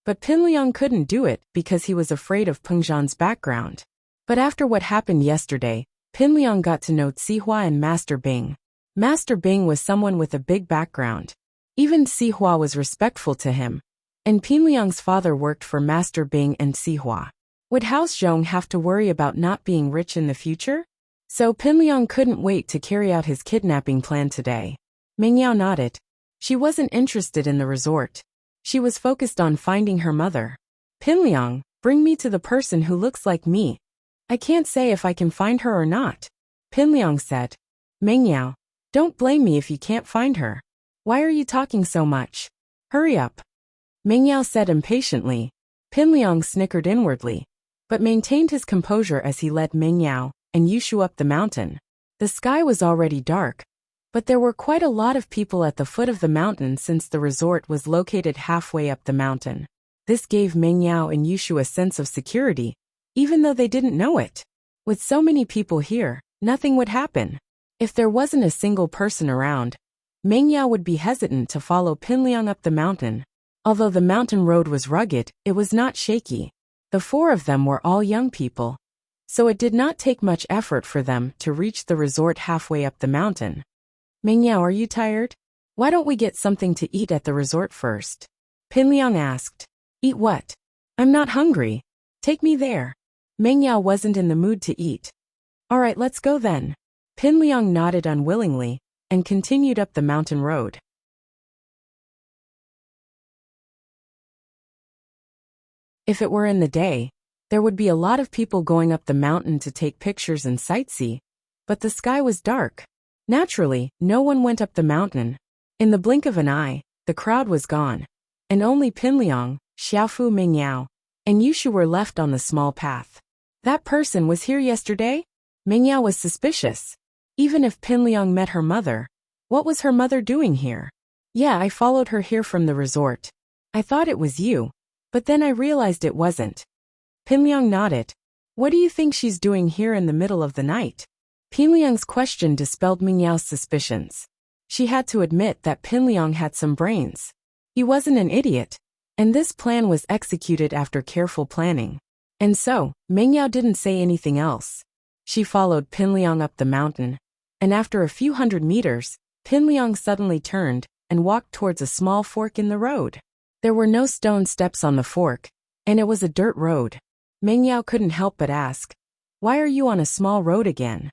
But Pinliang couldn't do it because he was afraid of Pengzhan's background. But after what happened yesterday, Pinliang got to know Zihua and Master Bing. Master Bing was someone with a big background. Even Zihua was respectful to him. And Pinliang's father worked for Master Bing and Zihua. Would House Zhong have to worry about not being rich in the future? So Pinliang couldn't wait to carry out his kidnapping plan today. Mingyao nodded. She wasn't interested in the resort. She was focused on finding her mother. Pinliang, bring me to the person who looks like me. I can't say if I can find her or not. Pinliang said. Mingyao, don't blame me if you can't find her. Why are you talking so much? Hurry up. Mingyao said impatiently. Pinliang snickered inwardly, but maintained his composure as he led Mingyao and Yushu up the mountain. The sky was already dark, but there were quite a lot of people at the foot of the mountain since the resort was located halfway up the mountain. This gave Mingyao and Yushu a sense of security, even though they didn't know it. With so many people here, nothing would happen. If there wasn't a single person around, Mingyao would be hesitant to follow Pinliang up the mountain. Although the mountain road was rugged, it was not shaky. The four of them were all young people, so it did not take much effort for them to reach the resort halfway up the mountain. Mingyao, are you tired? Why don't we get something to eat at the resort first? Pinliang asked. Eat what? I'm not hungry. Take me there. Mingyao wasn't in the mood to eat. All right, let's go then. Pinliang nodded unwillingly and continued up the mountain road. If it were in the day, there would be a lot of people going up the mountain to take pictures and sightsee, but the sky was dark. Naturally, no one went up the mountain. In the blink of an eye, the crowd was gone, and only Pinliang, Xiaofu, Mingyao, and Yushu were left on the small path. That person was here yesterday? Mingyao was suspicious. Even if Pinliang met her mother, what was her mother doing here? Yeah, I followed her here from the resort. I thought it was you, but then I realized it wasn't. Pinliang nodded. What do you think she's doing here in the middle of the night? Pinliang's question dispelled Mingyao's suspicions. She had to admit that Pinliang had some brains. He wasn't an idiot, and this plan was executed after careful planning. And so, Mingyao didn't say anything else. She followed Pinliang up the mountain, and after a few hundred meters, Pinliang suddenly turned and walked towards a small fork in the road. There were no stone steps on the fork, and it was a dirt road. Mingyao couldn't help but ask, "Why are you on a small road again?"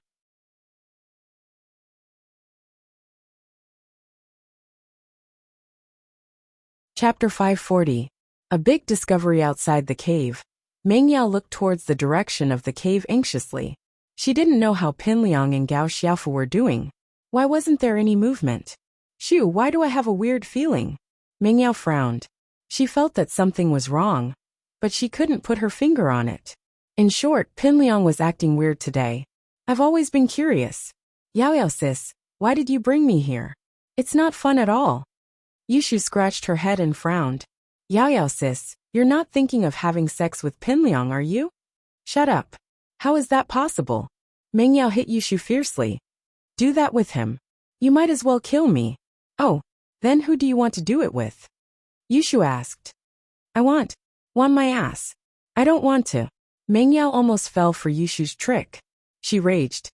Chapter 540. A big discovery outside the cave. Mingyao looked towards the direction of the cave anxiously. She didn't know how Pinliang and Gao Xiaofu were doing. Why wasn't there any movement? Shoo, why do I have a weird feeling? Mingyao frowned. She felt that something was wrong, but she couldn't put her finger on it. In short, Pinliang was acting weird today. I've always been curious. Yao sis, why did you bring me here? It's not fun at all. Yushu scratched her head and frowned. Yao sis, you're not thinking of having sex with Pinliang, are you? Shut up. How is that possible? Mingyao hit Yushu fiercely. Do that with him. You might as well kill me. Oh, then who do you want to do it with? Yushu asked. I want my ass. I don't want to. Mingyao almost fell for Yushu's trick. She raged.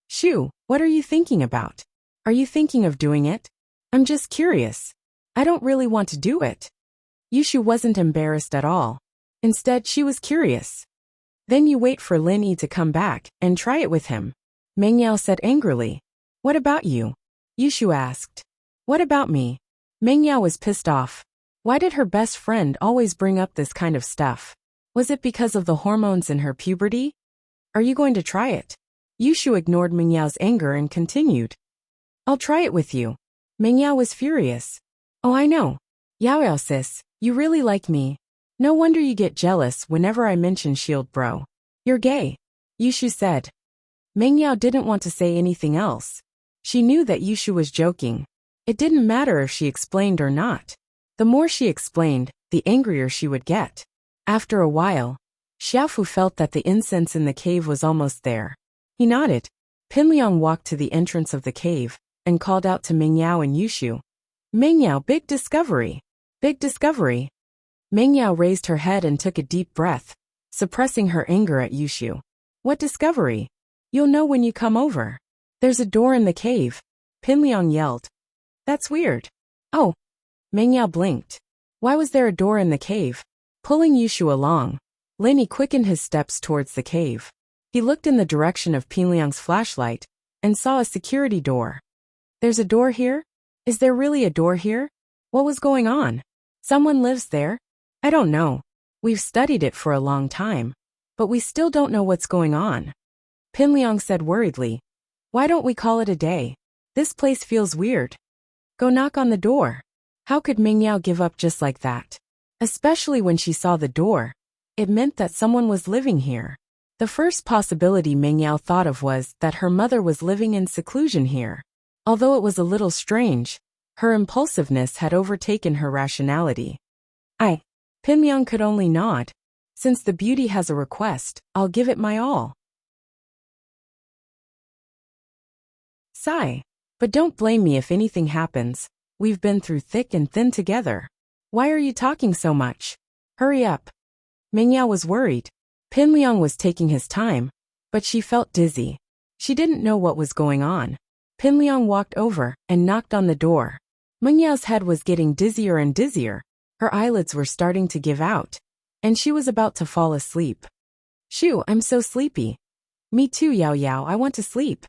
Shu, what are you thinking about? Are you thinking of doing it? I'm just curious. I don't really want to do it. Yushu wasn't embarrassed at all. Instead, she was curious. Then you wait for Lin Yi to come back and try it with him. Mingyao said angrily. What about you? Yushu asked. What about me? Mingyao was pissed off. Why did her best friend always bring up this kind of stuff? Was it because of the hormones in her puberty? Are you going to try it? Yushu ignored Mingyao's anger and continued. I'll try it with you. Mingyao was furious. Oh, I know. Yao sis, you really like me. No wonder you get jealous whenever I mention Shield Bro. You're gay. Yushu said. Meng Yao didn't want to say anything else. She knew that Yushu was joking. It didn't matter if she explained or not. The more she explained, the angrier she would get. After a while, Xiaofu felt that the incense in the cave was almost there. He nodded. Pinliang walked to the entrance of the cave and called out to Meng Yao and Yushu. Meng Yao, big discovery. Big discovery. Meng Yao raised her head and took a deep breath, suppressing her anger at Yushu. What discovery? You'll know when you come over. There's a door in the cave. Pinliang yelled. That's weird. Oh. Meng Yao blinked. Why was there a door in the cave? Pulling Yushu along, Lenny quickened his steps towards the cave. He looked in the direction of Pinliang's flashlight and saw a security door. There's a door here? Is there really a door here? What was going on? Someone lives there? I don't know. We've studied it for a long time, but we still don't know what's going on. Pinliang said worriedly. Why don't we call it a day? This place feels weird. Go knock on the door. How could Meng Yao give up just like that? Especially when she saw the door. It meant that someone was living here. The first possibility Meng Yao thought of was that her mother was living in seclusion here. Although it was a little strange, her impulsiveness had overtaken her rationality. Pinliang could only nod. Since the beauty has a request, I'll give it my all. Sigh. But don't blame me if anything happens. We've been through thick and thin together. Why are you talking so much? Hurry up. Meng Yao was worried. Pinliang was taking his time, but she felt dizzy. She didn't know what was going on. Pinliang walked over and knocked on the door. Meng Yao's head was getting dizzier and dizzier. Her eyelids were starting to give out, and she was about to fall asleep. Shoo, I'm so sleepy. Me too, Yao Yao, I want to sleep.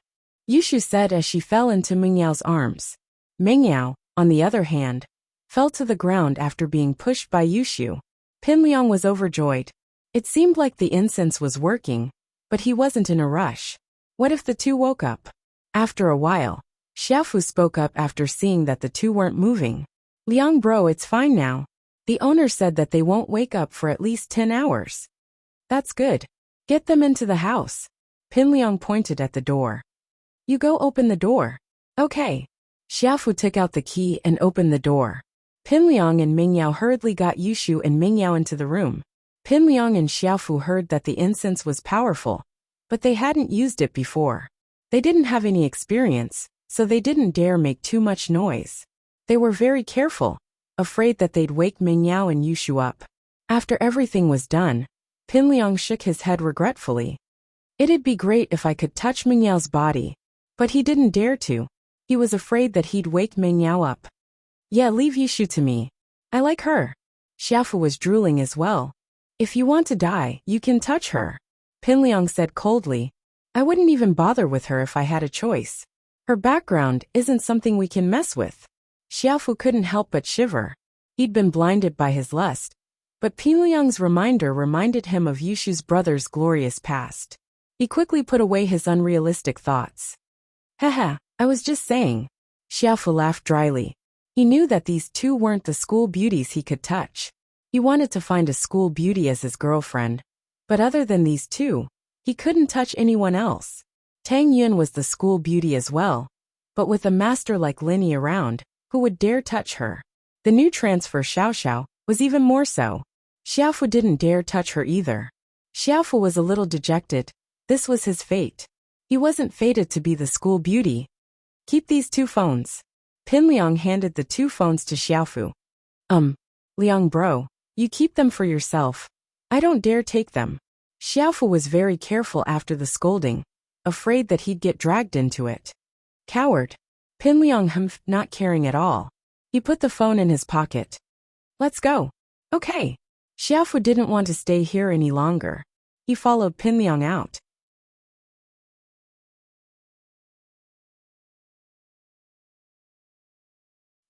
Yushu said as she fell into Meng Yao's arms. Meng Yao, on the other hand, fell to the ground after being pushed by Yushu. Pinliang was overjoyed. It seemed like the incense was working, but he wasn't in a rush. What if the two woke up? After a while, Xiaofu spoke up after seeing that the two weren't moving. Liang bro, it's fine now. The owner said that they won't wake up for at least 10 hours. That's good. Get them into the house. Pinliang pointed at the door. You go open the door. Okay. Xiaofu took out the key and opened the door. Pinliang and Meng Yao hurriedly got Yushu and Meng Yao into the room. Pinliang and Xiaofu heard that the incense was powerful, but they hadn't used it before. They didn't have any experience, so they didn't dare make too much noise. They were very careful, afraid that they'd wake Meng Yao and Yushu up. After everything was done, Pinliang shook his head regretfully. It'd be great if I could touch Meng Yao's body, but he didn't dare to. He was afraid that he'd wake Meng Yao up. Yeah, leave Yushu to me. I like her. Xiaofu was drooling as well. If you want to die, you can touch her. Pinliang said coldly. I wouldn't even bother with her if I had a choice. Her background isn't something we can mess with. Xiaofu couldn't help but shiver. He'd been blinded by his lust, but Pinliang's reminder reminded him of Yushu's brother's glorious past. He quickly put away his unrealistic thoughts. Haha, I was just saying. Xiaofu laughed dryly. He knew that these two weren't the school beauties he could touch. He wanted to find a school beauty as his girlfriend, but other than these two, he couldn't touch anyone else. Tang Yun was the school beauty as well, but with a master like Linny around, who would dare touch her? The new transfer Xiao Xiao was even more so. Xiaofu didn't dare touch her either. Xiaofu was a little dejected. This was his fate. He wasn't fated to be the school beauty. Keep these two phones. Pinliang handed the two phones to Xiaofu. Liang bro, you keep them for yourself. I don't dare take them. Xiaofu was very careful after the scolding, afraid that he'd get dragged into it. Coward. Pinliang humphed, not caring at all. He put the phone in his pocket. Let's go. Okay. Xiaofu didn't want to stay here any longer. He followed Pinliang out.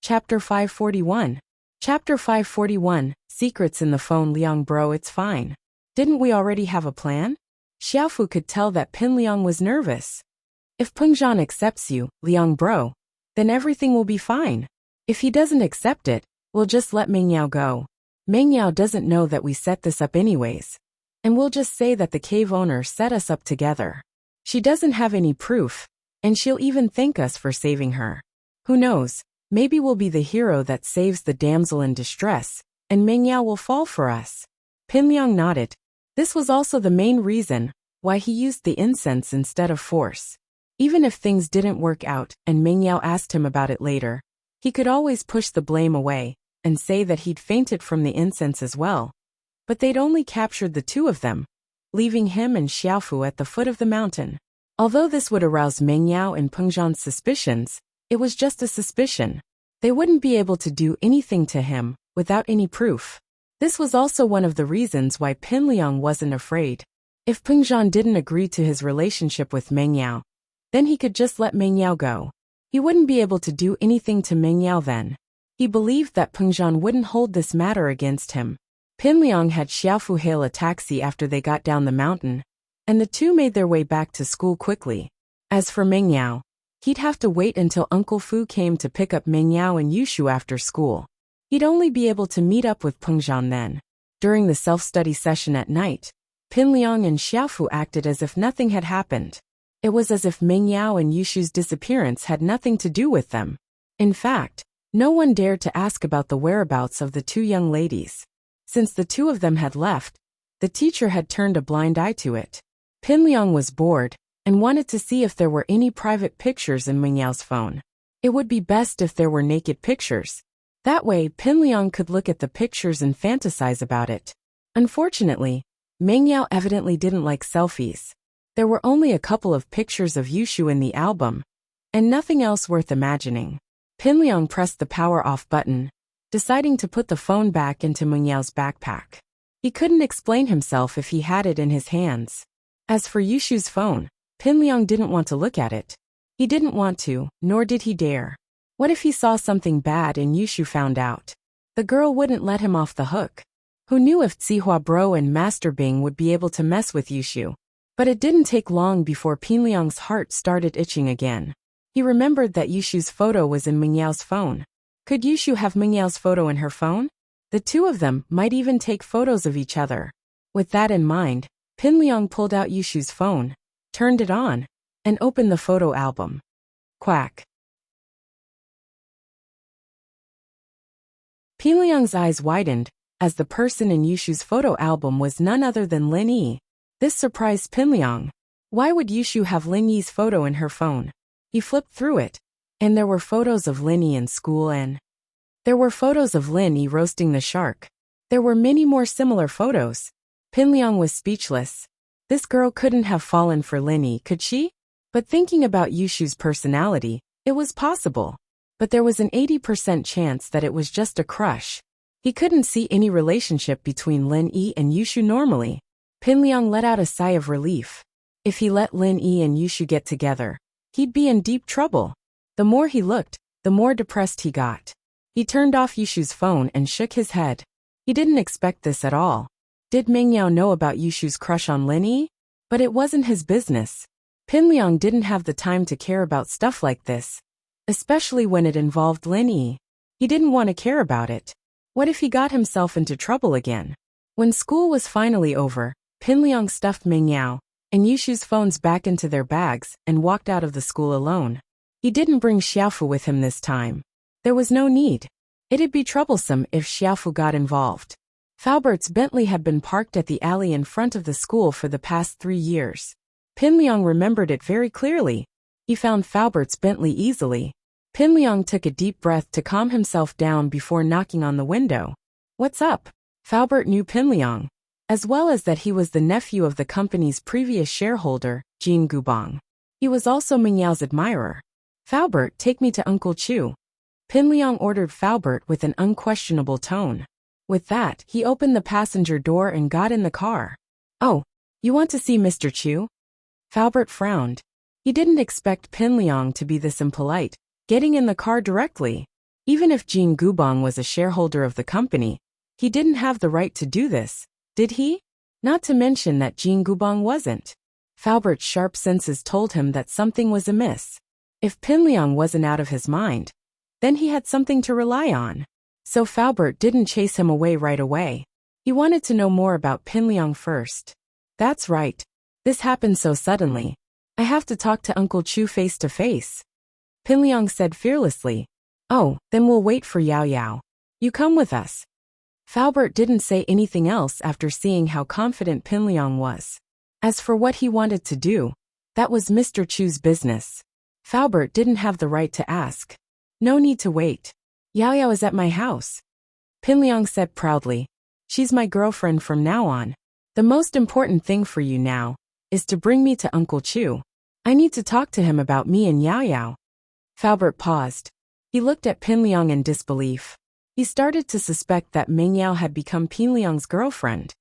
Chapter 541. Chapter 541, Secrets in the Phone. Liang bro, it's fine. Didn't we already have a plan? Xiaofu could tell that Pinliang was nervous. If Pengzhan accepts you, Liang bro, then everything will be fine. If he doesn't accept it, we'll just let Meng Yao go. Meng Yao doesn't know that we set this up anyways. and we'll just say that the cave owner set us up together. She doesn't have any proof, and she'll even thank us for saving her. Who knows, maybe we'll be the hero that saves the damsel in distress, and Mengyao will fall for us." Pinliang nodded. This was also the main reason why he used the incense instead of force. Even if things didn't work out and Mengyao asked him about it later, he could always push the blame away and say that he'd fainted from the incense as well. But they'd only captured the two of them, leaving him and Xiaofu at the foot of the mountain. Although this would arouse Mengyao and Pengzhan's suspicions, it was just a suspicion. They wouldn't be able to do anything to him without any proof. This was also one of the reasons why Pinliang wasn't afraid. If Pengzhan didn't agree to his relationship with Mengyao, then he could just let Mengyao go. He wouldn't be able to do anything to Mengyao then. He believed that Pengzhan wouldn't hold this matter against him. Pinliang had Xiaofu hail a taxi after they got down the mountain, and the two made their way back to school quickly. As for Mengyao, he'd have to wait until Uncle Fu came to pick up Mengyao and Yushu after school. He'd only be able to meet up with Pengzhan then. During the self-study session at night, Pinliang and Xiaofu acted as if nothing had happened. It was as if Mengyao and Yushu's disappearance had nothing to do with them. In fact, no one dared to ask about the whereabouts of the two young ladies. Since the two of them had left, the teacher had turned a blind eye to it. Pinliang was bored and wanted to see if there were any private pictures in Mengyao's phone. It would be best if there were naked pictures. That way, Pinliang could look at the pictures and fantasize about it. Unfortunately, Mengyao evidently didn't like selfies. There were only a couple of pictures of Yushu in the album, and nothing else worth imagining. Pinliang pressed the power off button, deciding to put the phone back into Mengyao's backpack. He couldn't explain himself if he had it in his hands. As for Yushu's phone, Pinliang didn't want to look at it. He didn't want to, nor did he dare. What if he saw something bad and Yushu found out? The girl wouldn't let him off the hook. Who knew if Zihua Bro and Master Bing would be able to mess with Yushu? But it didn't take long before Pinliang's heart started itching again. He remembered that Yushu's photo was in Mengyao's phone. Could Yushu have Mengyao's photo in her phone? The two of them might even take photos of each other. With that in mind, Pinliang pulled out Yushu's phone, turned it on, and opened the photo album. Quack. Pinliang's eyes widened, as the person in Yushu's photo album was none other than Lin Yi. This surprised Pinliang. Why would Yushu have Lin Yi's photo in her phone? He flipped through it, and there were photos of Lin Yi in school and there were photos of Lin Yi roasting the shark. There were many more similar photos. Pinliang was speechless. This girl couldn't have fallen for Lin Yi, could she? But thinking about Yushu's personality, it was possible. But there was an 80% chance that it was just a crush. He couldn't see any relationship between Lin Yi and Yushu normally. Pinliang let out a sigh of relief. If he let Lin Yi and Yushu get together, he'd be in deep trouble. The more he looked, the more depressed he got. He turned off Yushu's phone and shook his head. He didn't expect this at all. Did Mengyao know about Yushu's crush on Lin Yi? But it wasn't his business. Pinliang didn't have the time to care about stuff like this, especially when it involved Lin Yi. He didn't want to care about it. What if he got himself into trouble again? When school was finally over, Pinliang stuffed Mengyao and Yushu's phones back into their bags and walked out of the school alone. He didn't bring Xiaofu with him this time. There was no need. It'd be troublesome if Xiaofu got involved. Falbert's Bentley had been parked at the alley in front of the school for the past 3 years. Pinliang remembered it very clearly. He found Falbert's Bentley easily. Pinliang took a deep breath to calm himself down before knocking on the window. "What's up?" Falbert knew Pinliang, as well as that he was the nephew of the company's previous shareholder, Jean Gubong. He was also Mengyao's admirer. "Falbert, take me to Uncle Chu." Pinliang ordered Falbert with an unquestionable tone. With that, he opened the passenger door and got in the car. "Oh, you want to see Mr. Chu?" Falbert frowned. He didn't expect Pinliang to be this impolite, getting in the car directly. Even if Jean Gubong was a shareholder of the company, he didn't have the right to do this, did he? Not to mention that Jean Gubong wasn't. Falbert's sharp senses told him that something was amiss. If Pinliang wasn't out of his mind, then he had something to rely on. So Falbert didn't chase him away right away. He wanted to know more about Pinliang first. That's right. This happened so suddenly. I have to talk to Uncle Chu face to face. Pinliang said fearlessly. Oh, then we'll wait for Yao Yao. You come with us. Falbert didn't say anything else after seeing how confident Pinliang was. As for what he wanted to do, that was Mr. Chu's business. Falbert didn't have the right to ask. No need to wait. Yao Yao is at my house. Pinliang said proudly. She's my girlfriend from now on. The most important thing for you now is to bring me to Uncle Chu. I need to talk to him about me and Yao Yao. Falbert paused. He looked at Pinliang in disbelief. He started to suspect that Meng Yao had become Pinliang's girlfriend.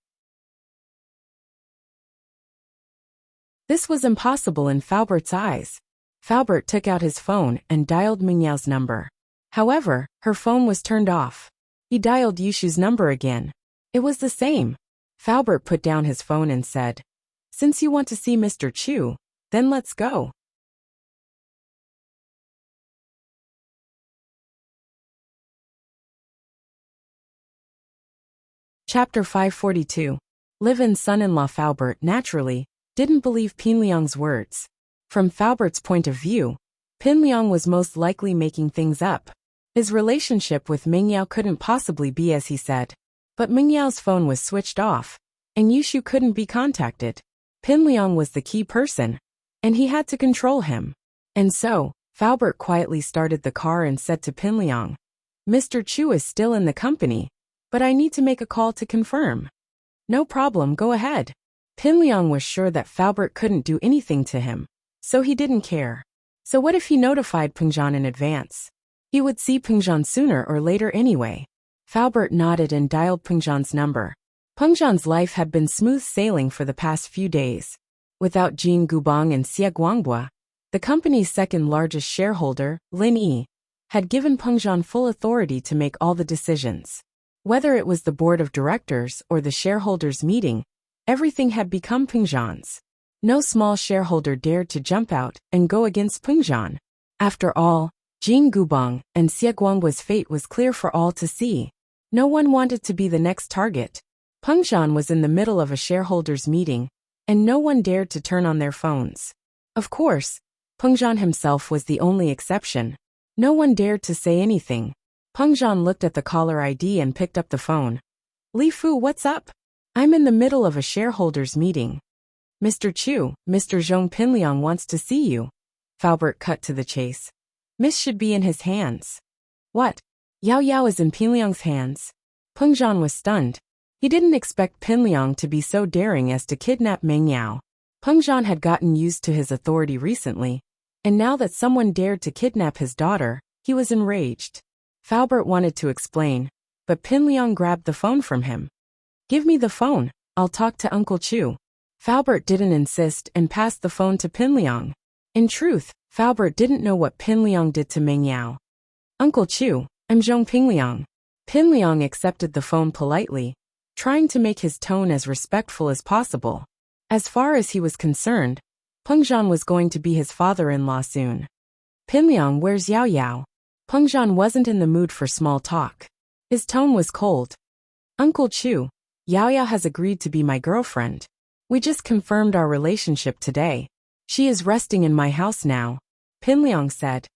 This was impossible in Falbert's eyes. Falbert took out his phone and dialed Meng Yao's number. However, her phone was turned off. He dialed Yushu's number again. It was the same. Falbert put down his phone and said, "Since you want to see Mr. Chu, then let's go." Chapter 542. Live-in son-in-law. Falbert, naturally, didn't believe Pinliang's words. From Falbert's point of view, Pinliang was most likely making things up. His relationship with Meng Yao couldn't possibly be as he said. But Meng Yao's phone was switched off, and Yushu couldn't be contacted. Pinliang was the key person, and he had to control him. And so, Falbert quietly started the car and said to Pinliang, "Mr. Chu is still in the company, but I need to make a call to confirm." "No problem, go ahead." Pinliang was sure that Falbert couldn't do anything to him, so he didn't care. So what if he notified Pengzhan in advance? He would see Pengzhan sooner or later anyway. Falbert nodded and dialed Pengzhan's number. Pengzhan's life had been smooth sailing for the past few days. Without Jin Gubang and Xie Guangbua, the company's second-largest shareholder, Lin Yi, had given Pengzhan full authority to make all the decisions. Whether it was the board of directors or the shareholders' meeting, everything had become Pengzhan's. No small shareholder dared to jump out and go against Pengzhan. After all, Jin Gubang and Xie Guangbua's fate was clear for all to see. No one wanted to be the next target. Pengzhan was in the middle of a shareholders' meeting, and no one dared to turn on their phones. Of course, Pengzhan himself was the only exception. No one dared to say anything. Pengzhan looked at the caller ID and picked up the phone. "Li Fu, what's up? I'm in the middle of a shareholders' meeting." "Mr. Chu, Mr. Zhong Pinliang wants to see you." Falbert cut to the chase. "Miss should be in his hands." "What? Yao Yao is in Pinliang's hands?" Pengzhan was stunned. He didn't expect Pinliang to be so daring as to kidnap Meng Yao. Pengzhan had gotten used to his authority recently, and now that someone dared to kidnap his daughter, he was enraged. Falbert wanted to explain, but Pinliang grabbed the phone from him. "Give me the phone, I'll talk to Uncle Chu." Falbert didn't insist and passed the phone to Pinliang. In truth, Falbert didn't know what Pinliang did to Meng Yao. "Uncle Chu, I'm Zhong Pinliang." Pinliang accepted the phone politely, trying to make his tone as respectful as possible. As far as he was concerned, Pengzhan was going to be his father-in-law soon. "Pinliang, where's Yao Yao?" Pengzhan wasn't in the mood for small talk. His tone was cold. "Uncle Chu, Yao Yao has agreed to be my girlfriend. We just confirmed our relationship today. She is resting in my house now," Pinliang said.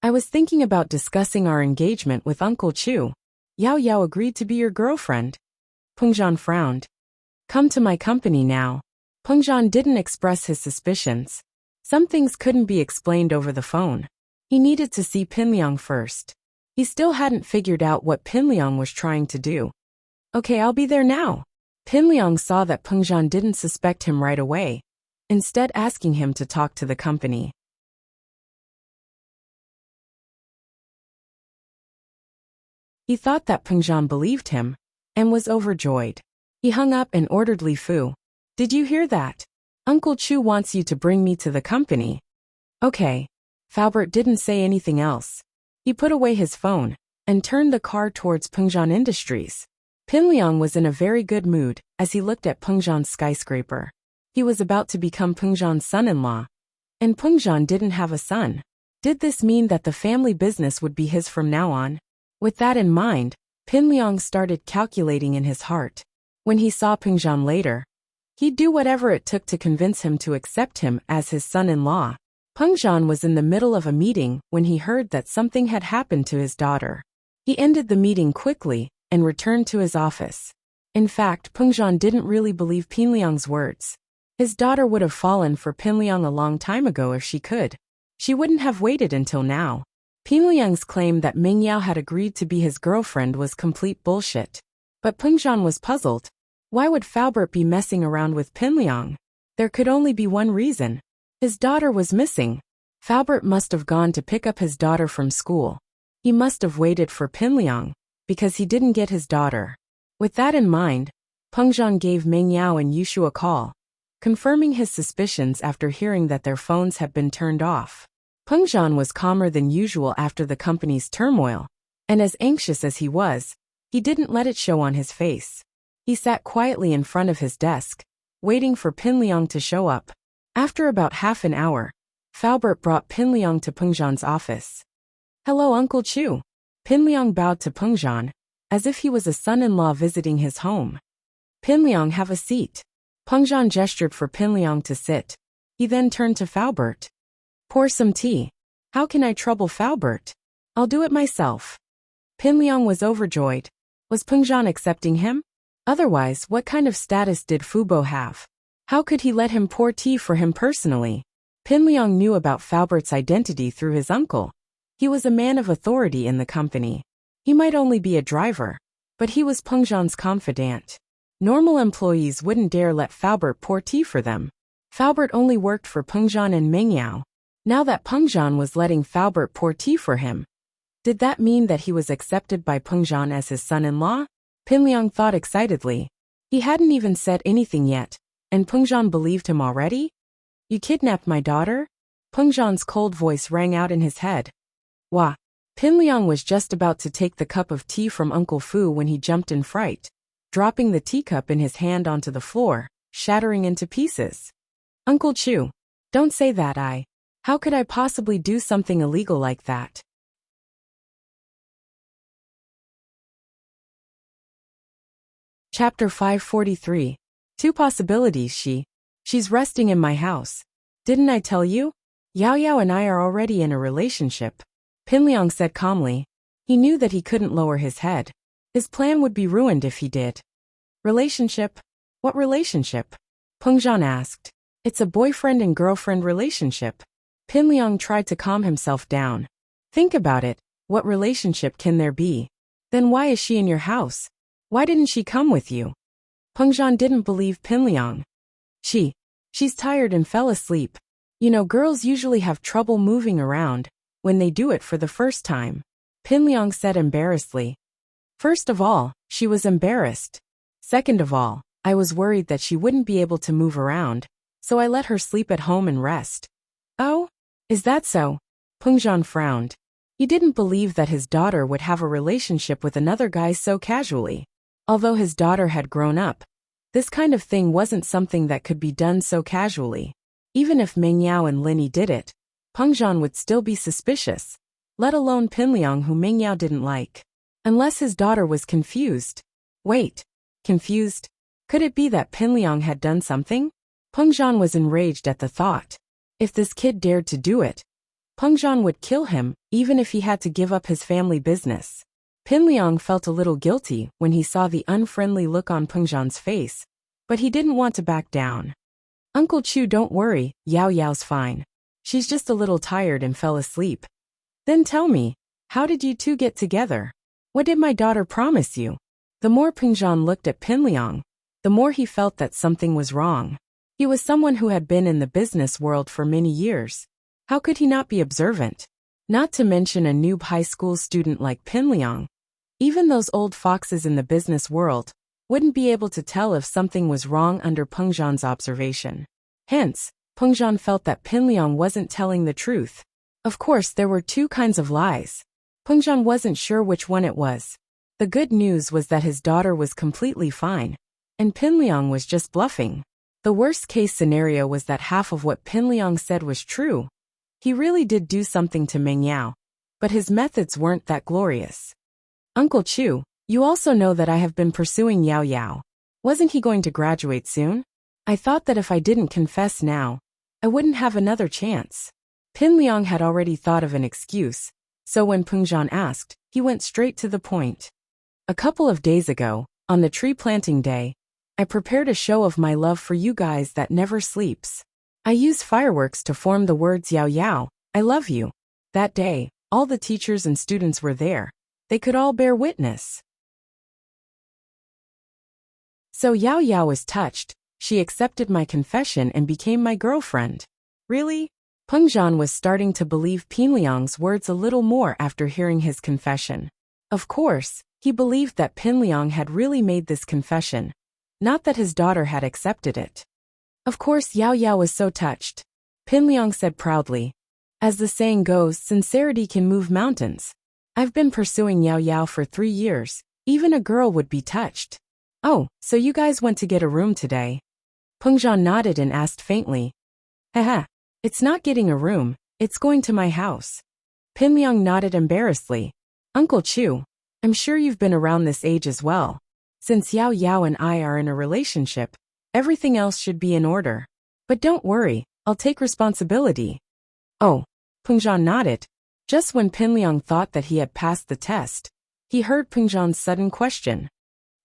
"I was thinking about discussing our engagement with Uncle Chu. Yao Yao agreed to be your girlfriend." Pengzhan frowned. "Come to my company now." Pengzhan didn't express his suspicions. Some things couldn't be explained over the phone. He needed to see Pinliang first. He still hadn't figured out what Pinliang was trying to do. "Okay, I'll be there now." Pinliang saw that Pengzhan didn't suspect him right away, instead asking him to talk to the company. He thought that Pengzhan believed him, and was overjoyed. He hung up and ordered Li Fu. "Did you hear that? Uncle Chu wants you to bring me to the company." "Okay." Falbert didn't say anything else. He put away his phone, and turned the car towards Pengzhan Industries. Pinliang was in a very good mood, as he looked at Pengzhan's skyscraper. He was about to become Pengzhan's son-in-law. And Pengzhan didn't have a son. Did this mean that the family business would be his from now on? With that in mind, Pinliang started calculating in his heart. When he saw Pengzhan later, he'd do whatever it took to convince him to accept him as his son-in-law. Pengzhan was in the middle of a meeting when he heard that something had happened to his daughter. He ended the meeting quickly and returned to his office. In fact, Pengzhan didn't really believe Pinliang's words. His daughter would have fallen for Pinliang a long time ago if she could. She wouldn't have waited until now. Pinliang's claim that Mingyao had agreed to be his girlfriend was complete bullshit. But Pengzhan was puzzled. Why would Faubert be messing around with Pinliang? There could only be one reason. His daughter was missing. Faubert must have gone to pick up his daughter from school. He must have waited for Pinliang, because he didn't get his daughter. With that in mind, Pengzhan gave Mingyao and Yushu a call, confirming his suspicions after hearing that their phones had been turned off. Pengzhan was calmer than usual after the company's turmoil, and as anxious as he was, he didn't let it show on his face. He sat quietly in front of his desk, waiting for Pinliang to show up. After about half an hour, Faubert brought Pinliang to Pengzhan's office. "Hello, Uncle Chu." Pinliang bowed to Pengzhan, as if he was a son-in-law visiting his home. "Pinliang, have a seat." Pengzhan gestured for Pinliang to sit. He then turned to Faubert. "Pour some tea." "How can I trouble Faubert? I'll do it myself." Pinliang was overjoyed. Was Pengzhan accepting him? Otherwise, what kind of status did Fubo have? How could he let him pour tea for him personally? Pinliang knew about Faubert's identity through his uncle. He was a man of authority in the company. He might only be a driver, but he was Pengzhan's confidant. Normal employees wouldn't dare let Faubert pour tea for them. Faubert only worked for Pengzhan and Mingyao. Now that Pengzhan was letting Faubert pour tea for him, did that mean that he was accepted by Pengzhan as his son-in-law? Pinliang thought excitedly. He hadn't even said anything yet, and Pengzhan believed him already? "You kidnapped my daughter?" Pengzhan's cold voice rang out in his head. "Wah." Pinliang was just about to take the cup of tea from Uncle Fu when he jumped in fright, dropping the teacup in his hand onto the floor, shattering into pieces. "Uncle Chu, don't say that. How could I possibly do something illegal like that?" Chapter 543. Two possibilities. She's resting in my house. Didn't I tell you? Yao Yao and I are already in a relationship. Pinliang said calmly. He knew that he couldn't lower his head. His plan would be ruined if he did. Relationship? What relationship? Pengzhan asked. It's a boyfriend and girlfriend relationship. Pinliang tried to calm himself down. Think about it. What relationship can there be? Then why is she in your house? Why didn't she come with you? Pengzhan didn't believe Pinliang. She's tired and fell asleep. You know, girls usually have trouble moving around when they do it for the first time. Pinliang said embarrassedly. First of all, she was embarrassed. Second of all, I was worried that she wouldn't be able to move around, so I let her sleep at home and rest. Oh? Is that so? Pengzhan frowned. He didn't believe that his daughter would have a relationship with another guy so casually. Although his daughter had grown up, this kind of thing wasn't something that could be done so casually. Even if Mingyao and Linny did it, Pengzhan would still be suspicious, let alone Pinliang, who Mingyao didn't like. Unless his daughter was confused. Wait, confused? Could it be that Pinliang had done something? Pengzhan was enraged at the thought. If this kid dared to do it, Pengzhan would kill him, even if he had to give up his family business. Pinliang felt a little guilty when he saw the unfriendly look on Pengzhan's face, but he didn't want to back down. Uncle Chu, don't worry, Yao Yao's fine. She's just a little tired and fell asleep. Then tell me, how did you two get together? What did my daughter promise you? The more Pengzhan looked at Pinliang, the more he felt that something was wrong. He was someone who had been in the business world for many years. How could he not be observant? Not to mention a noob high school student like Pinliang. Even those old foxes in the business world wouldn't be able to tell if something was wrong under Pengzhan's observation. Hence, Pengzhan felt that Pinliang wasn't telling the truth. Of course, there were two kinds of lies. Pengzhan wasn't sure which one it was. The good news was that his daughter was completely fine, and Pinliang was just bluffing. The worst-case scenario was that half of what Pinliang said was true. He really did do something to Mingyao, but his methods weren't that glorious. Uncle Chu, you also know that I have been pursuing Yao Yao. Wasn't he going to graduate soon? I thought that if I didn't confess now, I wouldn't have another chance. Pin Liang had already thought of an excuse, so when Pengzhan asked, he went straight to the point. A couple of days ago, on the tree planting day, I prepared a show of my love for you guys that never sleeps. I used fireworks to form the words Yao Yao, I love you. That day, all the teachers and students were there. They could all bear witness. So Yao Yao was touched. She accepted my confession and became my girlfriend. Really? Pengzhan was starting to believe Pin Liang's words a little more after hearing his confession. Of course, he believed that Pin Liang had really made this confession, not that his daughter had accepted it. Of course, Yao Yao was so touched. Pin Liang said proudly, as the saying goes, sincerity can move mountains. I've been pursuing Yao Yao for 3 years. Even a girl would be touched. Oh, so you guys went to get a room today? Pengzhan nodded and asked faintly. Haha, it's not getting a room, it's going to my house. Pin Liang nodded embarrassedly. Uncle Chu, I'm sure you've been around this age as well. Since Yao Yao and I are in a relationship, everything else should be in order. But don't worry, I'll take responsibility. Oh, Pengzhan nodded. Just when Pin Liang thought that he had passed the test, he heard Pengzhan's sudden question.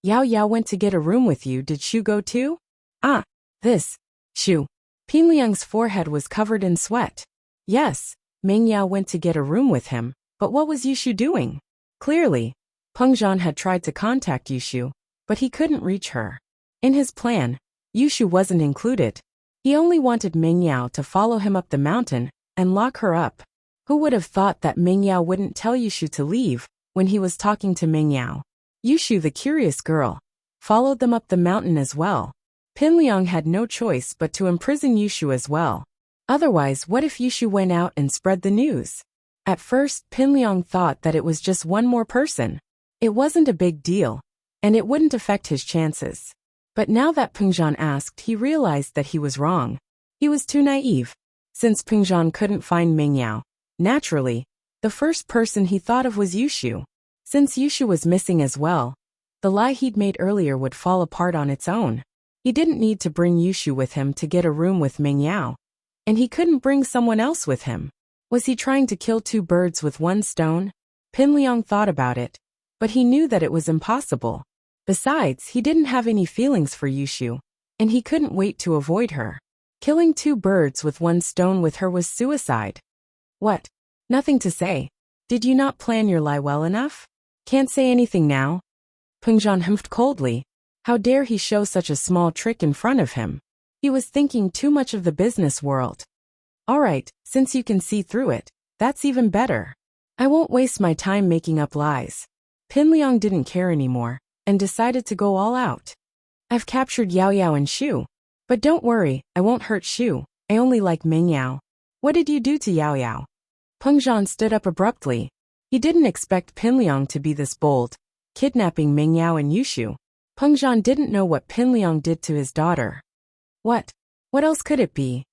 Yao Yao went to get a room with you, did Shu go too? Ah, this. Shu. Pin Liang's forehead was covered in sweat. Yes, Meng Yao went to get a room with him, but what was Yushu doing? Clearly, Pengzhan had tried to contact Yushu, but he couldn't reach her. In his plan, Yushu wasn't included. He only wanted Meng Yao to follow him up the mountain and lock her up. Who would have thought that Meng Yao wouldn't tell Yushu to leave when he was talking to Meng Yao? Yushu, the curious girl, followed them up the mountain as well. Pin Liang had no choice but to imprison Yushu as well. Otherwise, what if Yushu went out and spread the news? At first, Pin Liang thought that it was just one more person. It wasn't a big deal, and it wouldn't affect his chances. But now that Pengzhan asked, he realized that he was wrong. He was too naive. Since Pengzhan couldn't find Meng Yao, naturally, the first person he thought of was Yushu. Since Yushu was missing as well, the lie he'd made earlier would fall apart on its own. He didn't need to bring Yushu with him to get a room with Meng Yao. And he couldn't bring someone else with him. Was he trying to kill 2 birds with 1 stone? Pin Liang thought about it, but he knew that it was impossible. Besides, he didn't have any feelings for Yushu, and he couldn't wait to avoid her. Killing 2 birds with 1 stone with her was suicide. What? Nothing to say. Did you not plan your lie well enough? Can't say anything now? Pengzhan humphed coldly. How dare he show such a small trick in front of him? He was thinking too much of the business world. All right, since you can see through it, that's even better. I won't waste my time making up lies. Pin Liang didn't care anymore, and decided to go all out. I've captured Yao Yao and Shu. But don't worry, I won't hurt Shu. I only like Meng Yao. What did you do to Yao Yao? Pengzhan stood up abruptly. He didn't expect Pin Liang to be this bold, kidnapping Meng Yao and Yushu. Pengzhan didn't know what Pin Liang did to his daughter. What? What else could it be?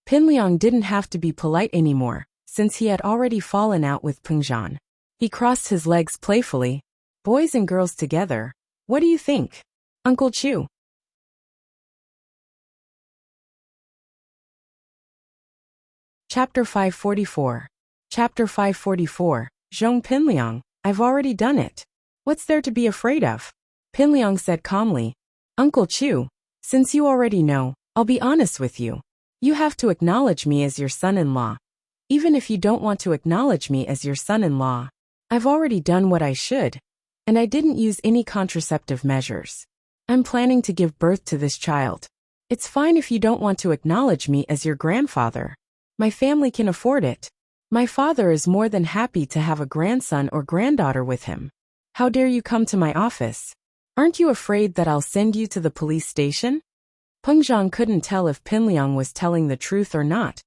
Pin Liang didn't have to be polite anymore, since he had already fallen out with Pengzhan. He crossed his legs playfully. Boys and girls together. What do you think, Uncle Chu? Chapter 544. Chapter 544. Zhong Pin Liang, I've already done it. What's there to be afraid of? Pin Liang said calmly. Uncle Chu, since you already know, I'll be honest with you. You have to acknowledge me as your son-in-law. Even if you don't want to acknowledge me as your son-in-law, I've already done what I should, and I didn't use any contraceptive measures. I'm planning to give birth to this child. It's fine if you don't want to acknowledge me as your grandfather. My family can afford it. My father is more than happy to have a grandson or granddaughter with him. How dare you come to my office? Aren't you afraid that I'll send you to the police station? Pengzhan couldn't tell if Pin Liang was telling the truth or not,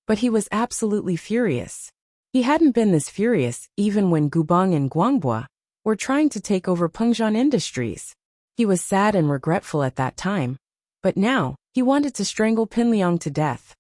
but he was absolutely furious. He hadn't been this furious even when Gubang and Guangbua were trying to take over Pengzhan Industries. He was sad and regretful at that time, but now, he wanted to strangle Pin Liang to death.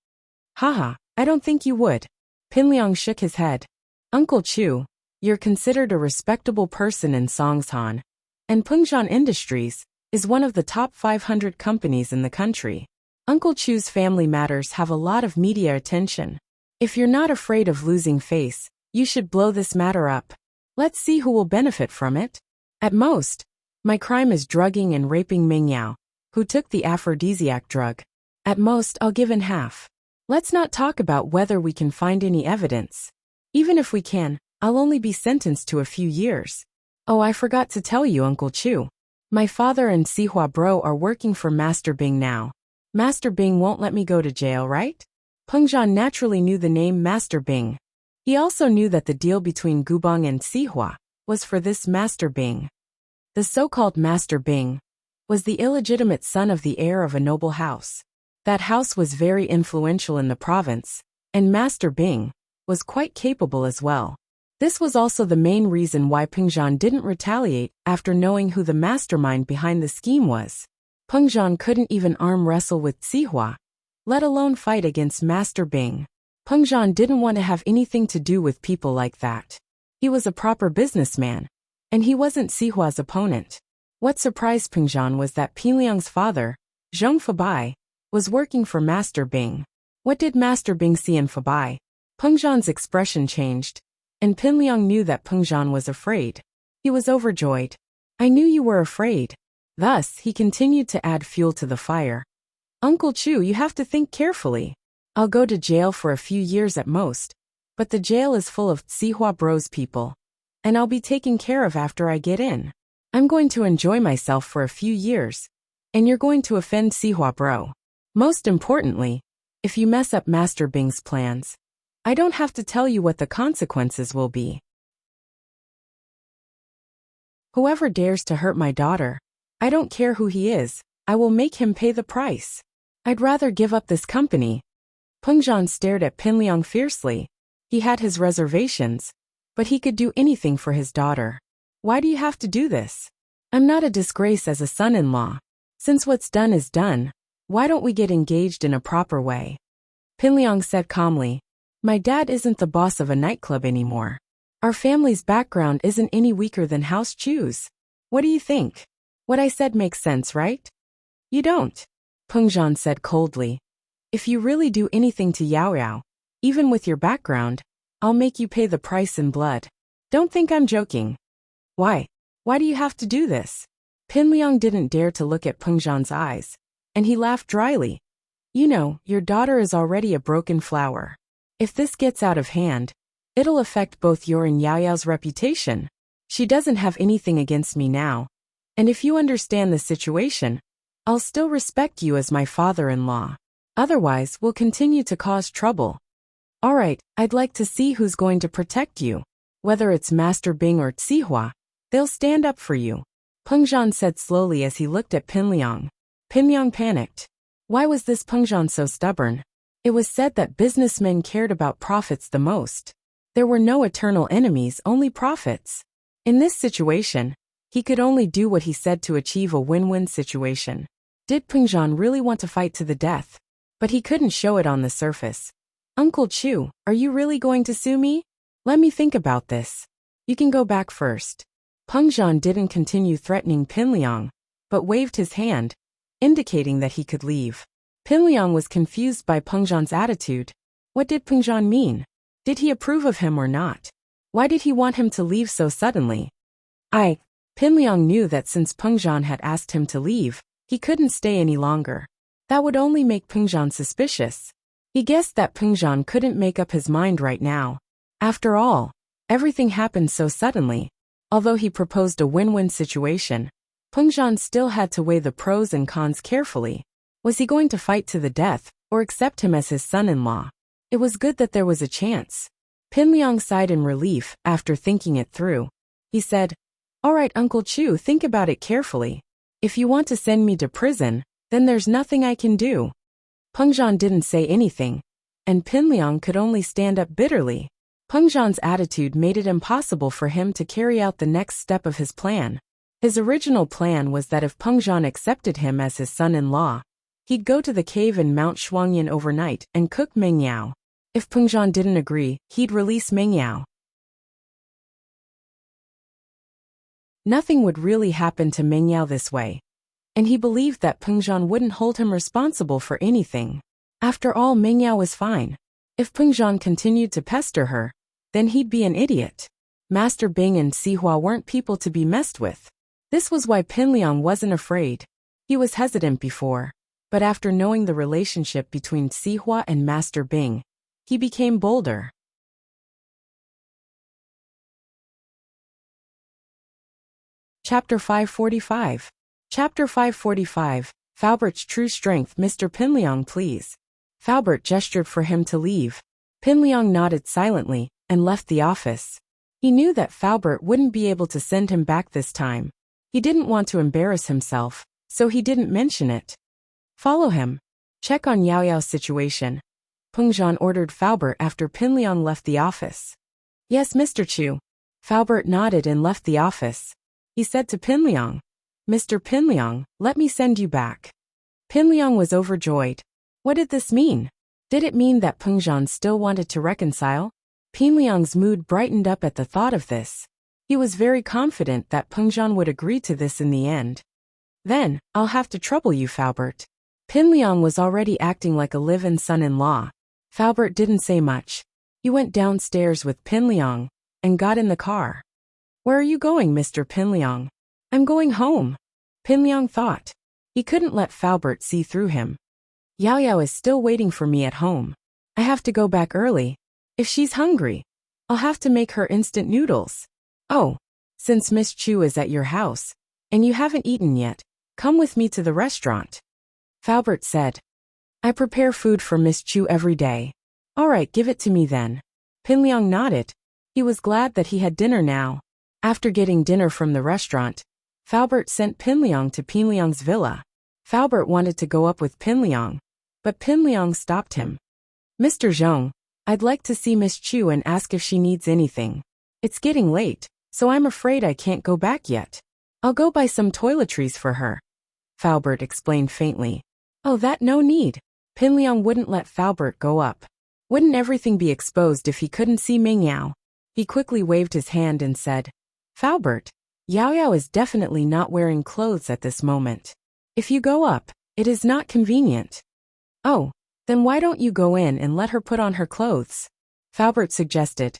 Haha, I don't think you would. Pin Liang shook his head. Uncle Chu, you're considered a respectable person in Songshan. And Pengzhan Industries is one of the top 500 companies in the country. Uncle Chu's family matters have a lot of media attention. If you're not afraid of losing face, you should blow this matter up. Let's see who will benefit from it. At most, my crime is drugging and raping Ming Yao, who took the aphrodisiac drug. At most, I'll give in half. Let's not talk about whether we can find any evidence. Even if we can, I'll only be sentenced to a few years. Oh, I forgot to tell you, Uncle Chu. My father and Sihua Bro are working for Master Bing now. Master Bing won't let me go to jail, right? Pengzhan naturally knew the name Master Bing. He also knew that the deal between Gubang and Sihua was for this Master Bing. The so-called Master Bing was the illegitimate son of the heir of a noble house. That house was very influential in the province, and Master Bing was quite capable as well. This was also the main reason why Pengzhan didn't retaliate after knowing who the mastermind behind the scheme was. Pengzhan couldn't even arm wrestle with Sihua, let alone fight against Master Bing. Pengzhan didn't want to have anything to do with people like that. He was a proper businessman, and he wasn't Sihua's opponent. What surprised Pengzhan was that Pinliang's father, Zheng Fabai, was working for Master Bing. What did Master Bing see in Fabai? Pengzhan's expression changed, and Pinliang knew that Pengzhan was afraid. He was overjoyed. I knew you were afraid. Thus, he continued to add fuel to the fire. Uncle Chu, you have to think carefully. I'll go to jail for a few years at most, but the jail is full of Sihua Bro's people, and I'll be taken care of after I get in. I'm going to enjoy myself for a few years, and you're going to offend Sihua Bro. Most importantly, if you mess up Master Bing's plans, I don't have to tell you what the consequences will be. Whoever dares to hurt my daughter, I don't care who he is, I will make him pay the price. I'd rather give up this company. Pengzhan stared at Pinliang fiercely. He had his reservations, but he could do anything for his daughter. Why do you have to do this? I'm not a disgrace as a son-in-law. Since what's done is done, why don't we get engaged in a proper way? Pinliang said calmly. My dad isn't the boss of a nightclub anymore. Our family's background isn't any weaker than House Chu's. What do you think? What I said makes sense, right? You don't. Pengzhan said coldly. If you really do anything to Yao Yao, even with your background, I'll make you pay the price in blood. Don't think I'm joking. Why? Why do you have to do this? Pinliang didn't dare to look at Pengzhan's eyes, and he laughed dryly. You know, your daughter is already a broken flower. If this gets out of hand, it'll affect both your and Yao Yao's reputation. She doesn't have anything against me now, and if you understand the situation, I'll still respect you as my father-in-law. Otherwise, we'll continue to cause trouble. Alright, I'd like to see who's going to protect you. Whether it's Master Bing or Sihua, they'll stand up for you. Pengzhan said slowly as he looked at Pinliang. Pinliang panicked. Why was this Pengzhan so stubborn? It was said that businessmen cared about profits the most. There were no eternal enemies, only profits. In this situation, he could only do what he said to achieve a win-win situation. Did Pengzhan really want to fight to the death? But he couldn't show it on the surface. Uncle Chu, are you really going to sue me? Let me think about this. You can go back first. Pengzhan didn't continue threatening Pinliang, but waved his hand, indicating that he could leave. Pinliang was confused by Pengzhan's attitude. What did Pengzhan mean? Did he approve of him or not? Why did he want him to leave so suddenly? Pinliang knew that since Pengzhan had asked him to leave, he couldn't stay any longer. That would only make Pengzhan suspicious. He guessed that Pengzhan couldn't make up his mind right now. After all, everything happened so suddenly. Although he proposed a win-win situation, Pengzhan still had to weigh the pros and cons carefully. Was he going to fight to the death, or accept him as his son-in-law? It was good that there was a chance. Pinliang sighed in relief after thinking it through. He said, Alright, Uncle Chu, think about it carefully. If you want to send me to prison, then there's nothing I can do. Pengzhan didn't say anything, and Pinliang could only stand up bitterly. Pengzhan's attitude made it impossible for him to carry out the next step of his plan. His original plan was that if Pengzhan accepted him as his son-in-law, he'd go to the cave in Mount Shuangyan overnight and cook Meng Yao. If Pengzhan didn't agree, he'd release Meng Yao. Nothing would really happen to Meng Yao this way. And he believed that Peng Zhan wouldn't hold him responsible for anything. After all, Meng Yao was fine. If Peng Zhan continued to pester her, then he'd be an idiot. Master Bing and Sihua weren't people to be messed with. This was why Pinliang wasn't afraid. He was hesitant before, but after knowing the relationship between Sihua and Master Bing, he became bolder. Chapter 545. Chapter 545. Falbert's true strength. Mr. Pinliang, please. Falbert gestured for him to leave. Pinliang nodded silently and left the office. He knew that Falbert wouldn't be able to send him back this time. He didn't want to embarrass himself, so he didn't mention it. Follow him. Check on Yao Yao's situation. Peng Zhan ordered Falbert after Pinliang left the office. Yes, Mr. Chu. Falbert nodded and left the office. He said to Pinliang, Mr. Pinliang, let me send you back. Pinliang was overjoyed. What did this mean? Did it mean that Peng Zhan still wanted to reconcile? Pinliang's mood brightened up at the thought of this. He was very confident that Peng Zhan would agree to this in the end. Then, I'll have to trouble you, Falbert. Pinliang was already acting like a live-in son-in-law. Falbert didn't say much. He went downstairs with Pinliang and got in the car. Where are you going, Mr. Pinliang? I'm going home. Pinliang thought. He couldn't let Falbert see through him. Yao Yao is still waiting for me at home. I have to go back early. If she's hungry, I'll have to make her instant noodles. Oh, since Miss Chu is at your house, and you haven't eaten yet, come with me to the restaurant. Falbert said. I prepare food for Miss Chu every day. All right, give it to me then. Pinliang nodded. He was glad that he had dinner now. After getting dinner from the restaurant, Falbert sent Pinliang to Pinliang's villa. Falbert wanted to go up with Pinliang, but Pinliang stopped him. Mr. Zhong, I'd like to see Miss Chu and ask if she needs anything. It's getting late, so I'm afraid I can't go back yet. I'll go buy some toiletries for her. Falbert explained faintly. Oh, that no need. Pinliang wouldn't let Falbert go up. Wouldn't everything be exposed if he couldn't see Meng Yao? He quickly waved his hand and said, Falbert, Yao Yao is definitely not wearing clothes at this moment. If you go up, it is not convenient. Oh, then why don't you go in and let her put on her clothes? Falbert suggested.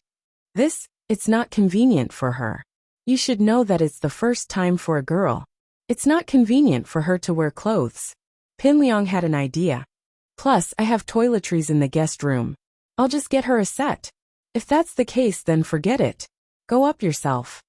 It's not convenient for her. You should know that it's the first time for a girl. It's not convenient for her to wear clothes. Pinliang had an idea. Plus, I have toiletries in the guest room. I'll just get her a set. If that's the case, then forget it. Go up yourself.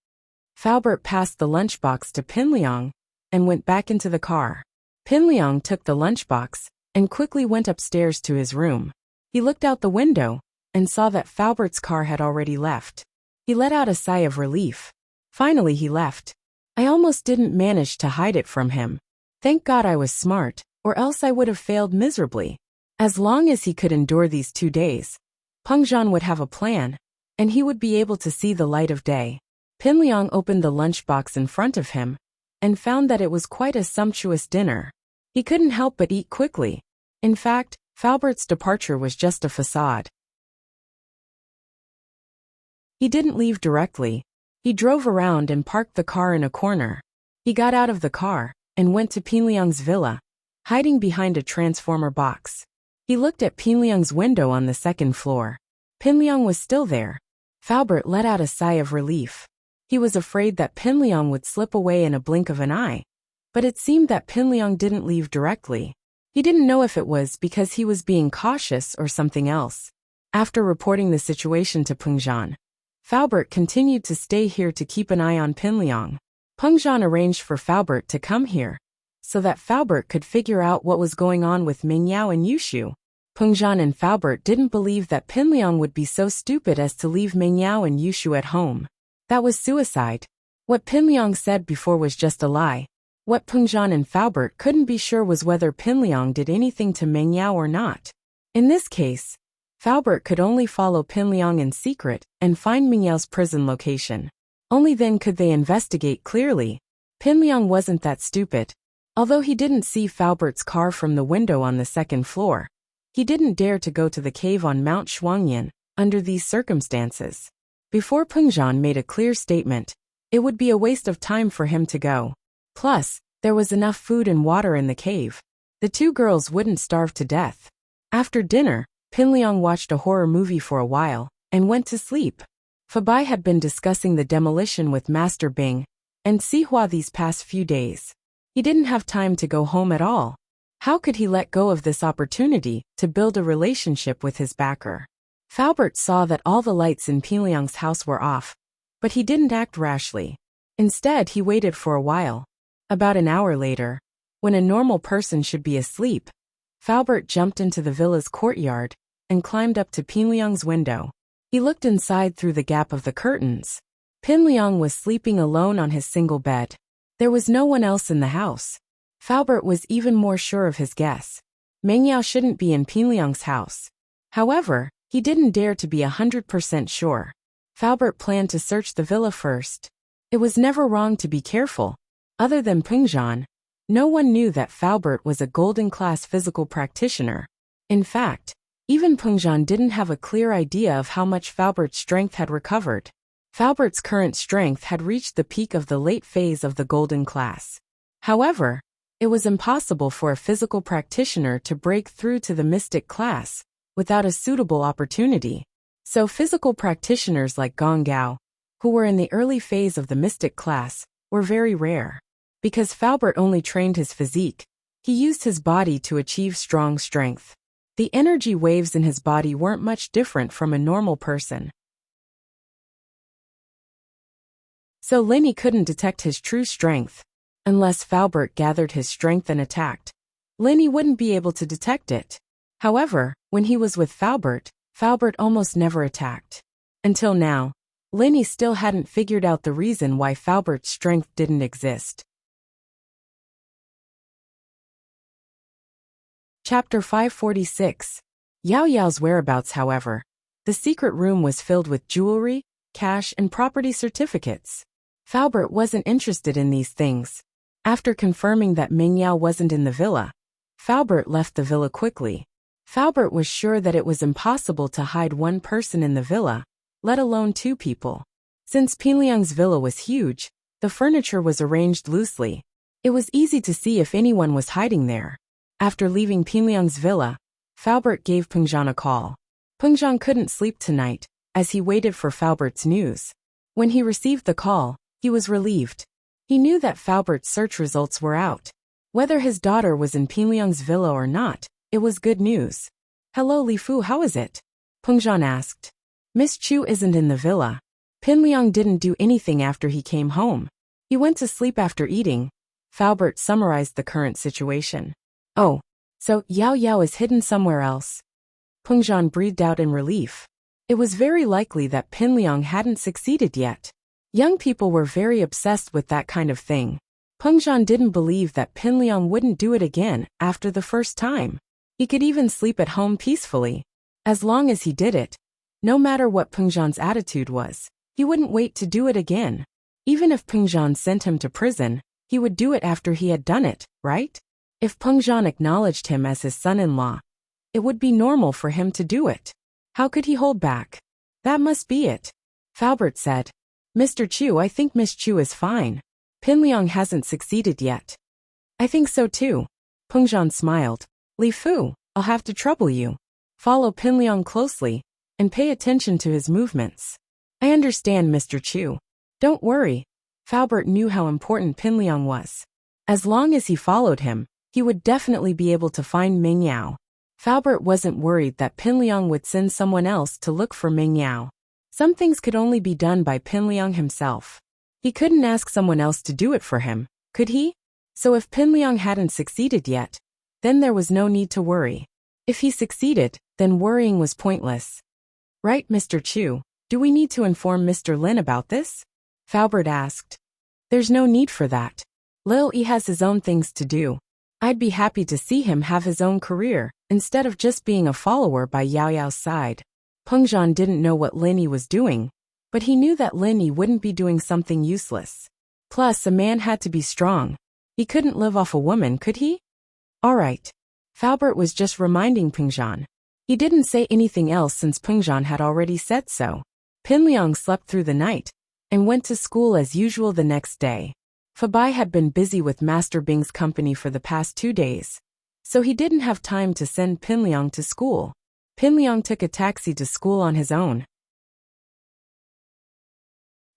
Falbert passed the lunchbox to Pinliang and went back into the car. Pinliang took the lunchbox and quickly went upstairs to his room. He looked out the window and saw that Falbert's car had already left. He let out a sigh of relief. Finally he left. I almost didn't manage to hide it from him. Thank God I was smart, or else I would have failed miserably. As long as he could endure these 2 days, Peng Zhan would have a plan, and he would be able to see the light of day. Pinliang opened the lunchbox in front of him and found that it was quite a sumptuous dinner. He couldn't help but eat quickly. In fact, Falbert's departure was just a facade. He didn't leave directly. He drove around and parked the car in a corner. He got out of the car and went to Pinliang's villa, hiding behind a transformer box. He looked at Pinliang's window on the second floor. Pinliang was still there. Falbert let out a sigh of relief. He was afraid that Pinliang would slip away in a blink of an eye. But it seemed that Pinliang didn't leave directly. He didn't know if it was because he was being cautious or something else. After reporting the situation to Peng Zhan, Falbert continued to stay here to keep an eye on Pinliang. Peng Zhan arranged for Falbert to come here, so that Falbert could figure out what was going on with Meng Yao and Yushu. Peng Zhan and Falbert didn't believe that Pinliang would be so stupid as to leave Meng Yao and Yushu at home. That was suicide. What Pinliang said before was just a lie. What Peng Zhan and Falbert couldn't be sure was whether Pinliang did anything to Meng Yao or not. In this case, Falbert could only follow Pinliang in secret and find Meng Yao's prison location. Only then could they investigate clearly. Pinliang wasn't that stupid. Although he didn't see Falbert's car from the window on the second floor, he didn't dare to go to the cave on Mount Shuangyan under these circumstances. Before Peng Zhan made a clear statement, It would be a waste of time for him to go. Plus, there was enough food and water in the cave. The two girls wouldn't starve to death. After dinner, Pinliang watched a horror movie for a while and went to sleep. Fabai had been discussing the demolition with Master Bing and Sihua these past few days. He didn't have time to go home at all. How could he let go of this opportunity to build a relationship with his backer? Faubert saw that all the lights in Pinliang's house were off, but he didn't act rashly. Instead, he waited for a while. About an hour later, when a normal person should be asleep, Faubert jumped into the villa's courtyard and climbed up to Pinliang's window. He looked inside through the gap of the curtains. Pinliang was sleeping alone on his single bed. There was no one else in the house. Faubert was even more sure of his guess. Mengyao shouldn't be in Pinliang's house. However, he didn't dare to be 100% sure. Faubert planned to search the villa first. It was never wrong to be careful. Other than Pengzhan, no one knew that Faubert was a golden-class physical practitioner. In fact, even Pengzhan didn't have a clear idea of how much Faubert's strength had recovered. Faubert's current strength had reached the peak of the late phase of the golden class. However, it was impossible for a physical practitioner to break through to the mystic class without a suitable opportunity. So physical practitioners like Gong Gao, who were in the early phase of the mystic class, were very rare. Because Faubert only trained his physique, he used his body to achieve strong strength. The energy waves in his body weren't much different from a normal person. So Linny couldn't detect his true strength. Unless Faubert gathered his strength and attacked, Linny wouldn't be able to detect it. However, when he was with Faubert, Faubert almost never attacked. Until now, Linny still hadn't figured out the reason why Faubert's strength didn't exist. Chapter 546. Yao Yao's whereabouts. However, the secret room was filled with jewelry, cash, and property certificates. Faubert wasn't interested in these things. After confirming that Ming Yao wasn't in the villa, Faubert left the villa quickly. Faubert was sure that it was impossible to hide one person in the villa, let alone two people. Since Pinliang's villa was huge, the furniture was arranged loosely. It was easy to see if anyone was hiding there. After leaving Pinliang's villa, Faubert gave Pengzhan a call. Pengzhan couldn't sleep tonight, as he waited for Faubert's news. When he received the call, he was relieved. He knew that Faubert's search results were out. Whether his daughter was in Pinliang's villa or not, it was good news. "Hello Li Fu, how is it?" Pengzhan asked. "Miss Chu isn't in the villa. Pinliang didn't do anything after he came home. He went to sleep after eating." Faubert summarized the current situation. "Oh, so Yao Yao is hidden somewhere else." Pengzhan breathed out in relief. It was very likely that Pinliang hadn't succeeded yet. Young people were very obsessed with that kind of thing. Pengzhan didn't believe that Pinliang wouldn't do it again after the first time. He could even sleep at home peacefully. As long as he did it, no matter what Pengzhan's attitude was, he wouldn't wait to do it again. Even if Pengzhan sent him to prison, he would do it after he had done it, right? If Pengzhan acknowledged him as his son-in-law, it would be normal for him to do it. How could he hold back? That must be it. Faubert said. "Mr. Chu, I think Miss Chu is fine. Pinliang hasn't succeeded yet." "I think so too." Pengzhan smiled. "Li Fu, I'll have to trouble you. Follow Pinliang closely and pay attention to his movements." "I understand, Mr. Chu. Don't worry." Faubert knew how important Pinliang was. As long as he followed him, he would definitely be able to find Ming Yao. Faubert wasn't worried that Pinliang would send someone else to look for Ming Yao. Some things could only be done by Pinliang himself. He couldn't ask someone else to do it for him, could he? So if Pinliang hadn't succeeded yet, then there was no need to worry. If he succeeded, then worrying was pointless. "Right, Mr. Chu, do we need to inform Mr. Lin about this?" Faubert asked. "There's no need for that. Lil Yi has his own things to do. I'd be happy to see him have his own career, instead of just being a follower by Yao Yao's side." Pengzhan didn't know what Lin Yi was doing, but he knew that Lin Yi wouldn't be doing something useless. Plus, a man had to be strong. He couldn't live off a woman, could he? "Alright." Faubert was just reminding Pengzhan. He didn't say anything else since Pengzhan had already said so. Pinliang slept through the night, and went to school as usual the next day. Fabai had been busy with Master Bing's company for the past 2 days, so he didn't have time to send Pinliang to school. Pinliang took a taxi to school on his own.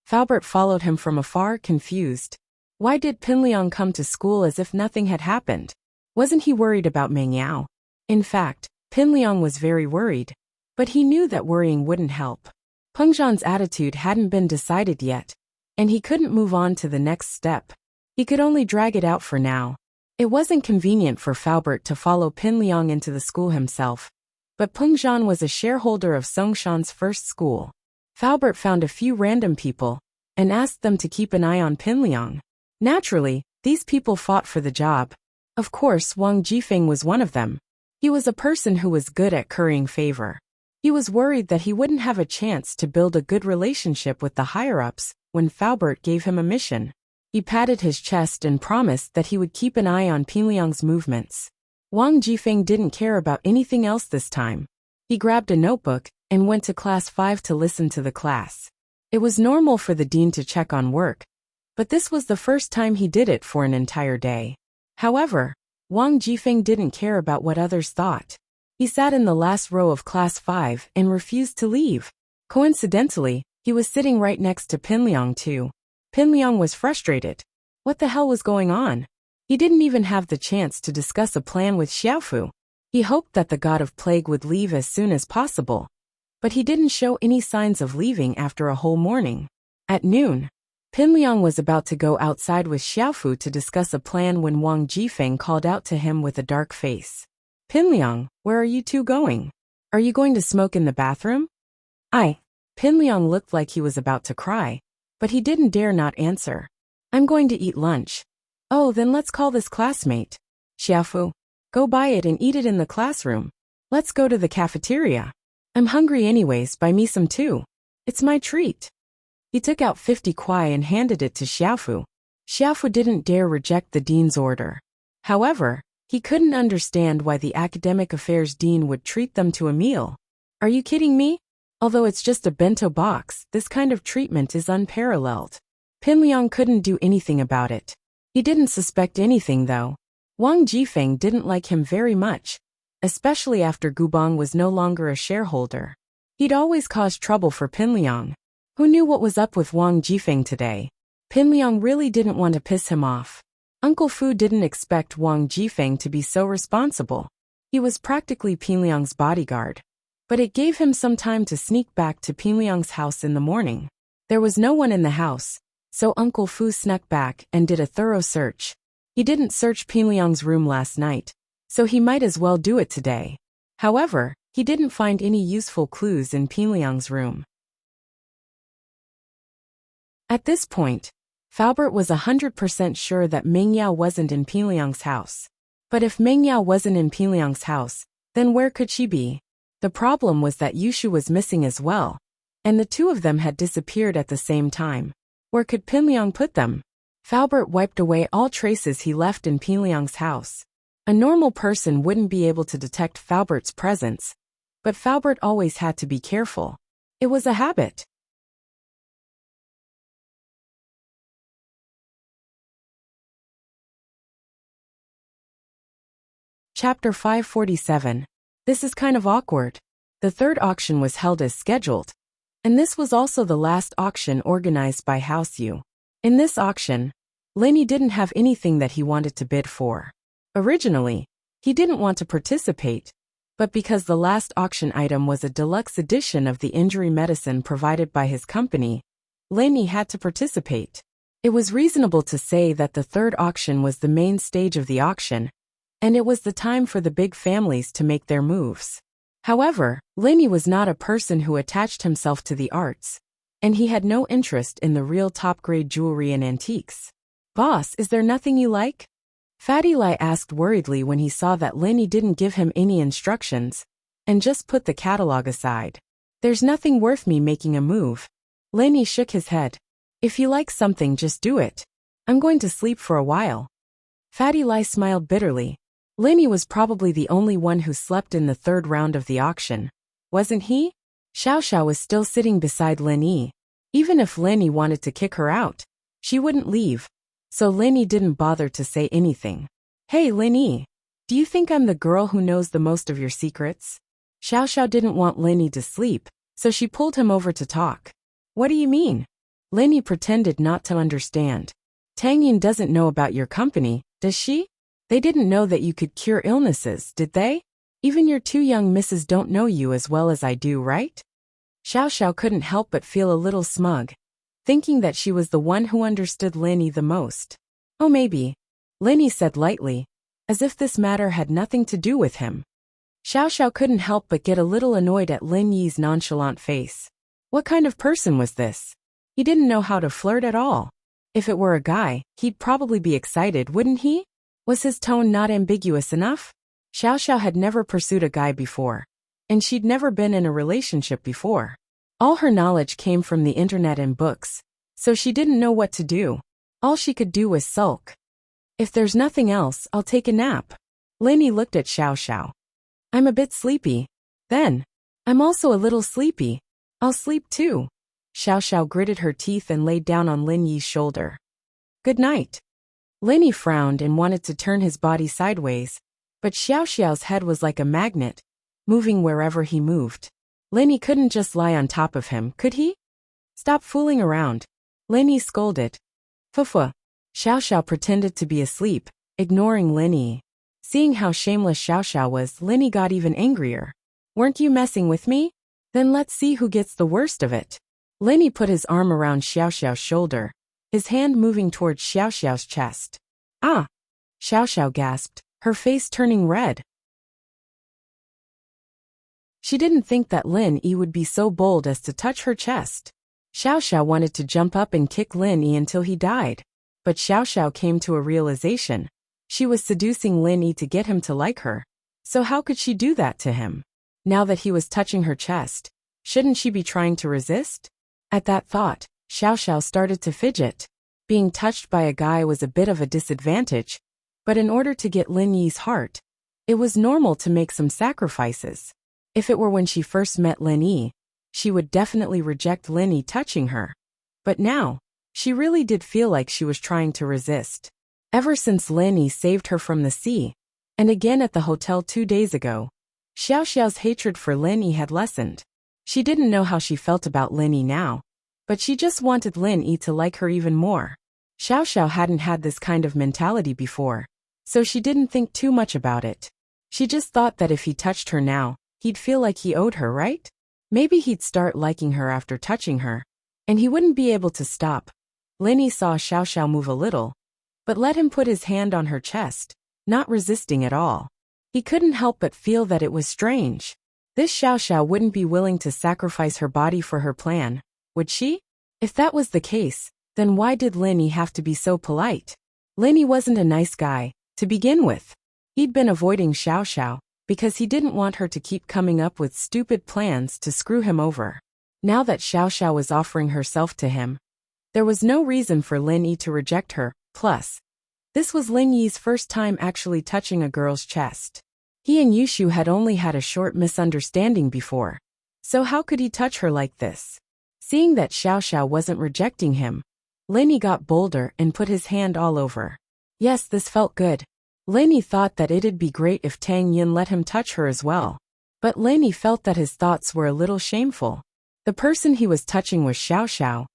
Faubert followed him from afar, confused. Why did Pinliang come to school as if nothing had happened? Wasn't he worried about Meng Yao? In fact, Pinliang was very worried, but he knew that worrying wouldn't help. Peng Zhan's attitude hadn't been decided yet, and he couldn't move on to the next step. He could only drag it out for now. It wasn't convenient for Faubert to follow Pinliang into the school himself, but Peng Zhan was a shareholder of Songshan's first school. Faubert found a few random people and asked them to keep an eye on Pinliang. Naturally, these people fought for the job. Of course, Wang Jifeng was one of them. He was a person who was good at currying favor. He was worried that he wouldn't have a chance to build a good relationship with the higher-ups when Faubert gave him a mission. He patted his chest and promised that he would keep an eye on Pinliang's movements. Wang Jifeng didn't care about anything else this time. He grabbed a notebook and went to class 5 to listen to the class. It was normal for the dean to check on work, but this was the first time he did it for an entire day. However, Wang Jifeng didn't care about what others thought. He sat in the last row of class 5 and refused to leave. Coincidentally, he was sitting right next to Pinliang too. Pinliang was frustrated. What the hell was going on? He didn't even have the chance to discuss a plan with Xiaofu. He hoped that the god of plague would leave as soon as possible, but he didn't show any signs of leaving after a whole morning. At noon, Pinliang was about to go outside with Xiaofu to discuss a plan when Wang Jifeng called out to him with a dark face. Pinliang, where are you two going? Are you going to smoke in the bathroom? Pinliang looked like he was about to cry, but he didn't dare not answer. I'm going to eat lunch. Oh, then let's call this classmate. Xiaofu, go buy it and eat it in the classroom. Let's go to the cafeteria. I'm hungry anyways, buy me some too. It's my treat. He took out 50 kuai and handed it to Xiaofu. Xiaofu didn't dare reject the dean's order. However, he couldn't understand why the academic affairs dean would treat them to a meal. Are you kidding me? Although it's just a bento box, this kind of treatment is unparalleled. Pinliang couldn't do anything about it. He didn't suspect anything though. Wang Jifeng didn't like him very much, especially after Gubang was no longer a shareholder. He'd always caused trouble for Pinliang. Who knew what was up with Wang Jifeng today? Pinliang really didn't want to piss him off. Uncle Fu didn't expect Wang Jifeng to be so responsible. He was practically Pinliang's bodyguard. But it gave him some time to sneak back to Pinliang's house in the morning. There was no one in the house, so Uncle Fu snuck back and did a thorough search. He didn't search Pinliang's room last night, so he might as well do it today. However, he didn't find any useful clues in Pinliang's room. At this point, Faubert was 100% sure that Meng Yao wasn't in Pinliang's house. But if Meng Yao wasn't in Pinliang's house, then where could she be? The problem was that Yushu was missing as well, and the two of them had disappeared at the same time. Where could Pinliang put them? Faubert wiped away all traces he left in Pinliang's house. A normal person wouldn't be able to detect Faubert's presence, but Faubert always had to be careful. It was a habit. Chapter 547. This is kind of awkward. The third auction was held as scheduled, and this was also the last auction organized by House Yu. In this auction, Lenny didn't have anything that he wanted to bid for. Originally, he didn't want to participate, but because the last auction item was a deluxe edition of the injury medicine provided by his company, Lenny had to participate. It was reasonable to say that the third auction was the main stage of the auction, and it was the time for the big families to make their moves. However, Lenny was not a person who attached himself to the arts, and he had no interest in the real top-grade jewelry and antiques. Boss, is there nothing you like? Fatty Lai asked worriedly when he saw that Lenny didn't give him any instructions, and just put the catalog aside. There's nothing worth me making a move. Lenny shook his head. If you like something, just do it. I'm going to sleep for a while. Fatty Lai smiled bitterly. Lenny was probably the only one who slept in the third round of the auction, wasn't he? Xiao Xiao was still sitting beside Lenny, Even if Lin Yi wanted to kick her out, she wouldn't leave. So Lin Yi didn't bother to say anything. Hey Lin Yi, do you think I'm the girl who knows the most of your secrets? Xiao Xiao didn't want Lin Yi to sleep, so she pulled him over to talk. What do you mean? Lin Yi pretended not to understand. Tang Yin doesn't know about your company, does she? They didn't know that you could cure illnesses, did they? Even your two young misses don't know you as well as I do, right? Xiao Xiao couldn't help but feel a little smug, thinking that she was the one who understood Lin Yi the most. Oh maybe, Lin Yi said lightly, as if this matter had nothing to do with him. Xiao Xiao couldn't help but get a little annoyed at Lin Yi's nonchalant face. What kind of person was this? He didn't know how to flirt at all. If it were a guy, he'd probably be excited, wouldn't he? Was his tone not ambiguous enough? Xiao Xiao had never pursued a guy before, and she'd never been in a relationship before. All her knowledge came from the internet and books, so she didn't know what to do. All she could do was sulk. If there's nothing else, I'll take a nap. Lin Yi looked at Xiao Xiao. I'm a bit sleepy. Then, I'm also a little sleepy. I'll sleep too. Xiao Xiao gritted her teeth and laid down on Lin Yi's shoulder. Good night. Lin Yi frowned and wanted to turn his body sideways, but Xiao Xiao's head was like a magnet, moving wherever he moved. Lin Yi couldn't just lie on top of him, could he? Stop fooling around. Lin Yi scolded. Fufu. Xiao Xiao pretended to be asleep, ignoring Lin Yi. Seeing how shameless Xiao Xiao was, Lin Yi got even angrier. Weren't you messing with me? Then let's see who gets the worst of it. Lin Yi put his arm around Xiao Xiao's shoulder, his hand moving towards Xiao Xiao's chest. Ah! Xiao Xiao gasped, her face turning red. She didn't think that Lin Yi would be so bold as to touch her chest. Xiao Xiao wanted to jump up and kick Lin Yi until he died. But Xiao Xiao came to a realization. She was seducing Lin Yi to get him to like her. So how could she do that to him? Now that he was touching her chest, shouldn't she be trying to resist? At that thought, Xiao Xiao started to fidget. Being touched by a guy was a bit of a disadvantage, but in order to get Lin Yi's heart, it was normal to make some sacrifices. If it were when she first met Lin Yi, she would definitely reject Lin Yi touching her. But now, she really did feel like she was trying to resist. Ever since Lin Yi saved her from the sea, and again at the hotel 2 days ago, Xiao Xiao's hatred for Lin Yi had lessened. She didn't know how she felt about Lin Yi now, but she just wanted Lin Yi to like her even more. Xiao Xiao hadn't had this kind of mentality before, so she didn't think too much about it. She just thought that if he touched her now, he'd feel like he owed her, right? Maybe he'd start liking her after touching her, and he wouldn't be able to stop. Lin Yi saw Xiao Xiao move a little, but let him put his hand on her chest, not resisting at all. He couldn't help but feel that it was strange. This Xiao Xiao wouldn't be willing to sacrifice her body for her plan, would she? If that was the case, then why did Lin Yi have to be so polite? Lin Yi wasn't a nice guy, to begin with. He'd been avoiding Xiao Xiao because he didn't want her to keep coming up with stupid plans to screw him over. Now that Xiao Xiao was offering herself to him, there was no reason for Lin Yi to reject her. Plus, this was Lin Yi's first time actually touching a girl's chest. He and Yushu had only had a short misunderstanding before, so how could he touch her like this? Seeing that Xiao Xiao wasn't rejecting him, Lin Yi got bolder and put his hand all over. Yes, this felt good. Lin Yi thought that it'd be great if Tang Yin let him touch her as well. But Lin Yi felt that his thoughts were a little shameful. The person he was touching was Xiao Xiao,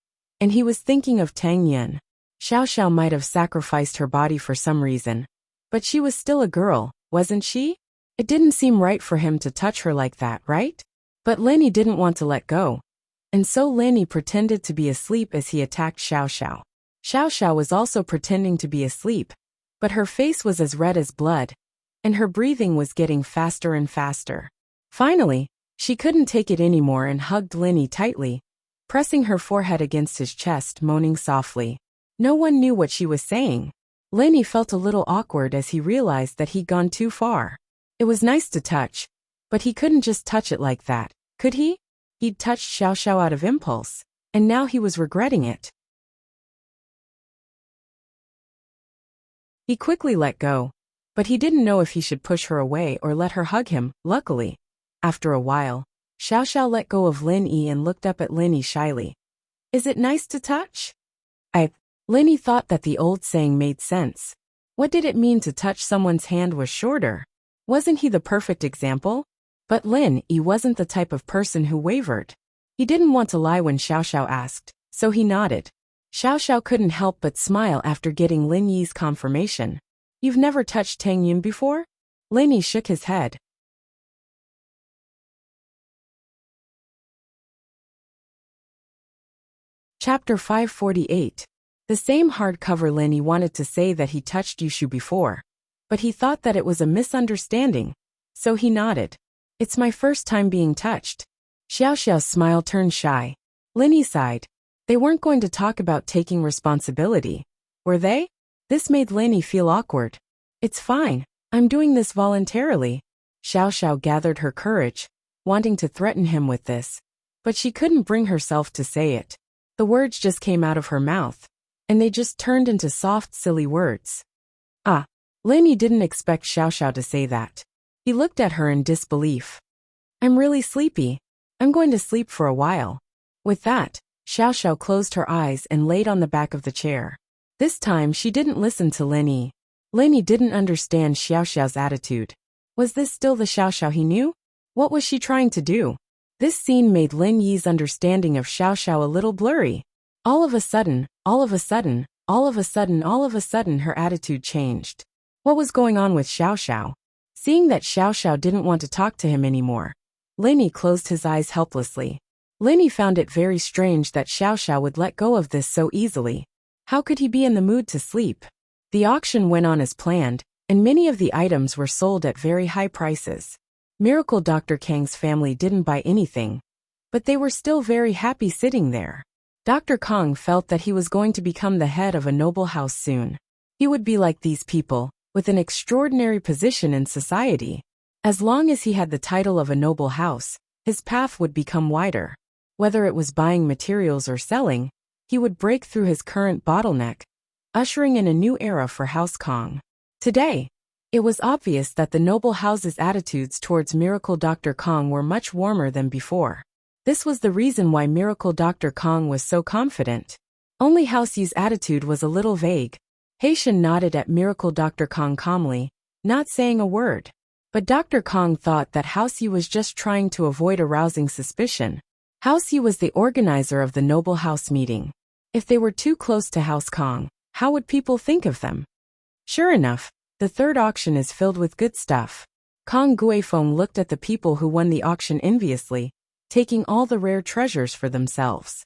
and he was thinking of Tang Yin. Xiao Xiao might have sacrificed her body for some reason, but she was still a girl, wasn't she? It didn't seem right for him to touch her like that, right? But Lin Yi didn't want to let go, and so Lin Yi pretended to be asleep as he attacked Xiao Xiao. Xiao Xiao was also pretending to be asleep, but her face was as red as blood, and her breathing was getting faster and faster. Finally, she couldn't take it anymore and hugged Lin Yi tightly, pressing her forehead against his chest, moaning softly. No one knew what she was saying. Lin Yi felt a little awkward as he realized that he'd gone too far. It was nice to touch, but he couldn't just touch it like that, could he? He'd touched Xiao Xiao out of impulse, and now he was regretting it. He quickly let go, but he didn't know if he should push her away or let her hug him. Luckily, after a while, Xiao Xiao let go of Lin Yi and looked up at Lin Yi shyly. Is it nice to touch? Lenny thought that the old saying made sense. What did it mean to touch someone's hand was shorter? Wasn't he the perfect example? But he wasn't the type of person who wavered. He didn't want to lie when Xiao Xiao asked, so he nodded. Xiao Xiao couldn't help but smile after getting Lin Yi's confirmation. You've never touched Tang Yun before? Lin Yi shook his head. Chapter 548. The same hardcover. Lin Yi wanted to say that he touched Yushu before, but he thought that it was a misunderstanding, so he nodded. It's my first time being touched. Xiao Xiao's smile turned shy. Lin Yi sighed. They weren't going to talk about taking responsibility, were they? This made Lin Yi feel awkward. It's fine, I'm doing this voluntarily. Xiao Xiao gathered her courage, wanting to threaten him with this, but she couldn't bring herself to say it. The words just came out of her mouth, and they just turned into soft, silly words. Lin Yi didn't expect Xiao Xiao to say that. He looked at her in disbelief. I'm really sleepy. I'm going to sleep for a while. With that, Xiao Xiao closed her eyes and laid on the back of the chair. This time she didn't listen to Lin Yi. Lin Yi didn't understand Xiao Xiao's attitude. Was this still the Xiao Xiao he knew? What was she trying to do? This scene made Lin Yi's understanding of Xiao Xiao a little blurry. All of a sudden, her attitude changed. What was going on with Xiao Xiao? Seeing that Xiao Xiao didn't want to talk to him anymore, Lin Yi closed his eyes helplessly. Lin Yi found it very strange that Xiao Xiao would let go of this so easily. How could he be in the mood to sleep? The auction went on as planned, and many of the items were sold at very high prices. Miracle Dr. Kang's family didn't buy anything, but they were still very happy sitting there. Dr. Kang felt that he was going to become the head of a noble house soon. He would be like these people, with an extraordinary position in society. As long as he had the title of a noble house, his path would become wider. Whether it was buying materials or selling, he would break through his current bottleneck, ushering in a new era for House Kang. Today, it was obvious that the noble house's attitudes towards Miracle Dr. Kang were much warmer than before. This was the reason why Miracle Dr. Kang was so confident. Only House Yi's attitude was a little vague. Haitian nodded at Miracle Dr. Kang calmly, not saying a word. But Dr. Kang thought that House Yi was just trying to avoid arousing suspicion. House Yi was the organizer of the noble house meeting. If they were too close to House Kang, how would people think of them? Sure enough, the third auction is filled with good stuff. Kang Guifeng looked at the people who won the auction enviously, taking all the rare treasures for themselves.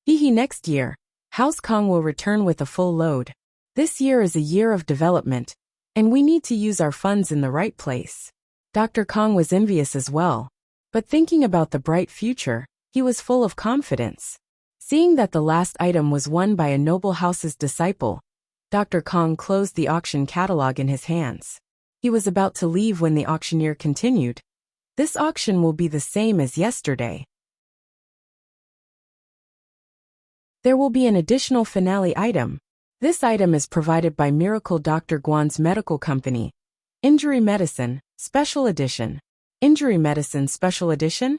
Next year, House Kang will return with a full load. This year is a year of development, and we need to use our funds in the right place. Dr. Kang was envious as well, but thinking about the bright future, he was full of confidence. Seeing that the last item was won by a noble house's disciple, Dr. Kang closed the auction catalog in his hands. He was about to leave when the auctioneer continued. This auction will be the same as yesterday. There will be an additional finale item. This item is provided by Miracle Dr. Guan's medical company. Injury Medicine, Special Edition. Injury Medicine Special Edition?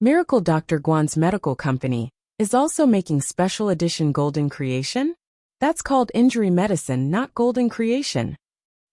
Miracle Dr. Guan's medical company is also making Special Edition Golden Creation? That's called Injury Medicine, not Golden Creation.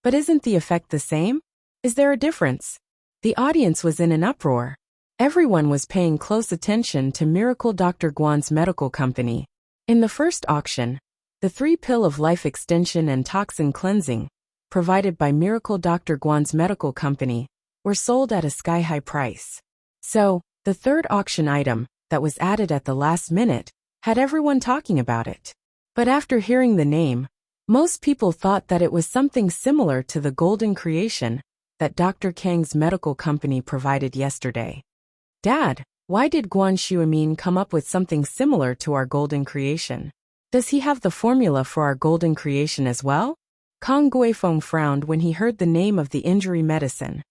But isn't the effect the same? Is there a difference? The audience was in an uproar. Everyone was paying close attention to Miracle Dr. Guan's medical company. In the first auction, the 3-pill of life extension and toxin cleansing, provided by Miracle Dr. Guan's medical company, were sold at a sky-high price. So, the third auction item, that was added at the last minute, had everyone talking about it. But after hearing the name, most people thought that it was something similar to the Golden Creation that Dr. Kang's medical company provided yesterday. Dad, why did Guan Xuemin come up with something similar to our Golden Creation? Does he have the formula for our Golden Creation as well? Kang Guifeng frowned when he heard the name of the injury medicine.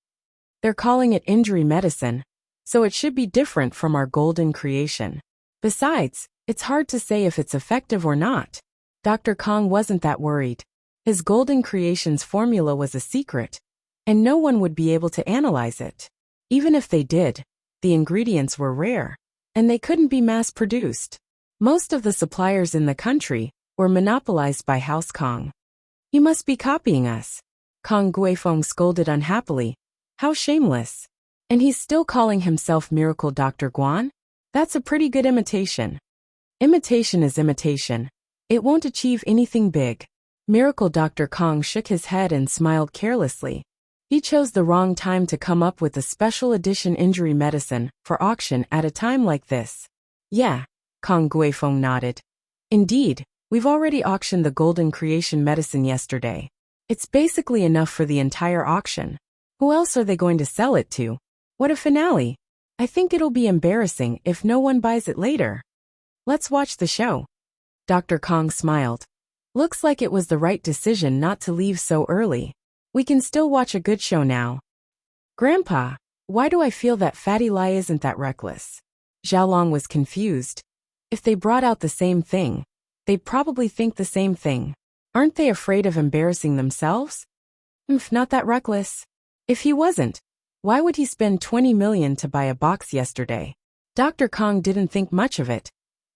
They're calling it injury medicine, so it should be different from our Golden Creation. Besides, it's hard to say if it's effective or not. Dr. Kang wasn't that worried. His Golden Creation's formula was a secret, and no one would be able to analyze it. Even if they did, the ingredients were rare, and they couldn't be mass-produced. Most of the suppliers in the country were monopolized by House Kong. You must be copying us. Kong Guifeng scolded unhappily. How shameless. And he's still calling himself Miracle Dr. Guan? That's a pretty good imitation. Imitation is imitation. It won't achieve anything big. Miracle Dr. Kong shook his head and smiled carelessly. He chose the wrong time to come up with a special edition injury medicine for auction at a time like this. Yeah, Kong Guifeng nodded. Indeed, we've already auctioned the Golden Creation medicine yesterday. It's basically enough for the entire auction. Who else are they going to sell it to? What a finale. I think it'll be embarrassing if no one buys it later. Let's watch the show. Dr. Kong smiled. Looks like it was the right decision not to leave so early. We can still watch a good show now. Grandpa, why do I feel that Fatty Lai isn't that reckless? Xiaolong was confused. If they brought out the same thing, they'd probably think the same thing. Aren't they afraid of embarrassing themselves? Not that reckless. If he wasn't, why would he spend 20 million to buy a box yesterday? Dr. Kong didn't think much of it.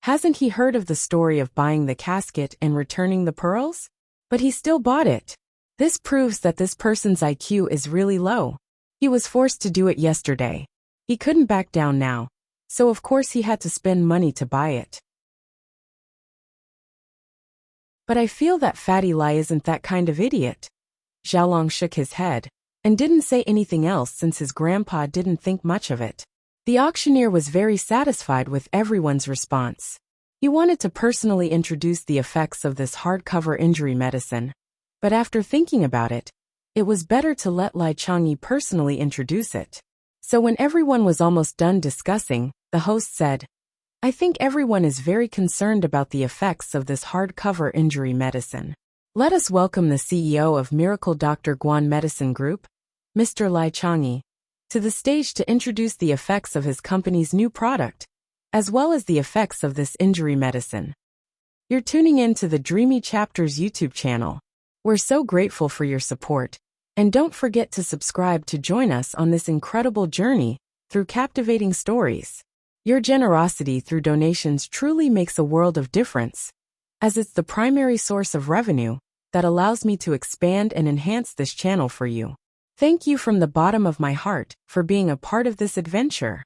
Hasn't he heard of the story of buying the casket and returning the pearls? But he still bought it. This proves that this person's IQ is really low. He was forced to do it yesterday. He couldn't back down now, so of course he had to spend money to buy it. But I feel that Fatty Lai isn't that kind of idiot. Xiaolong shook his head and didn't say anything else since his grandpa didn't think much of it. The auctioneer was very satisfied with everyone's response. He wanted to personally introduce the effects of this hardcover injury medicine, but after thinking about it, it was better to let Lai Changyi personally introduce it. So when everyone was almost done discussing, the host said, I think everyone is very concerned about the effects of this hardcover injury medicine. Let us welcome the CEO of Miracle Dr. Guan Medicine Group, Mr. Lai Changyi, to the stage to introduce the effects of his company's new product, as well as the effects of this injury medicine. You're tuning in to the Dreamy Chapters YouTube channel. We're so grateful for your support, and don't forget to subscribe to join us on this incredible journey through captivating stories. Your generosity through donations truly makes a world of difference, as it's the primary source of revenue that allows me to expand and enhance this channel for you. Thank you from the bottom of my heart for being a part of this adventure.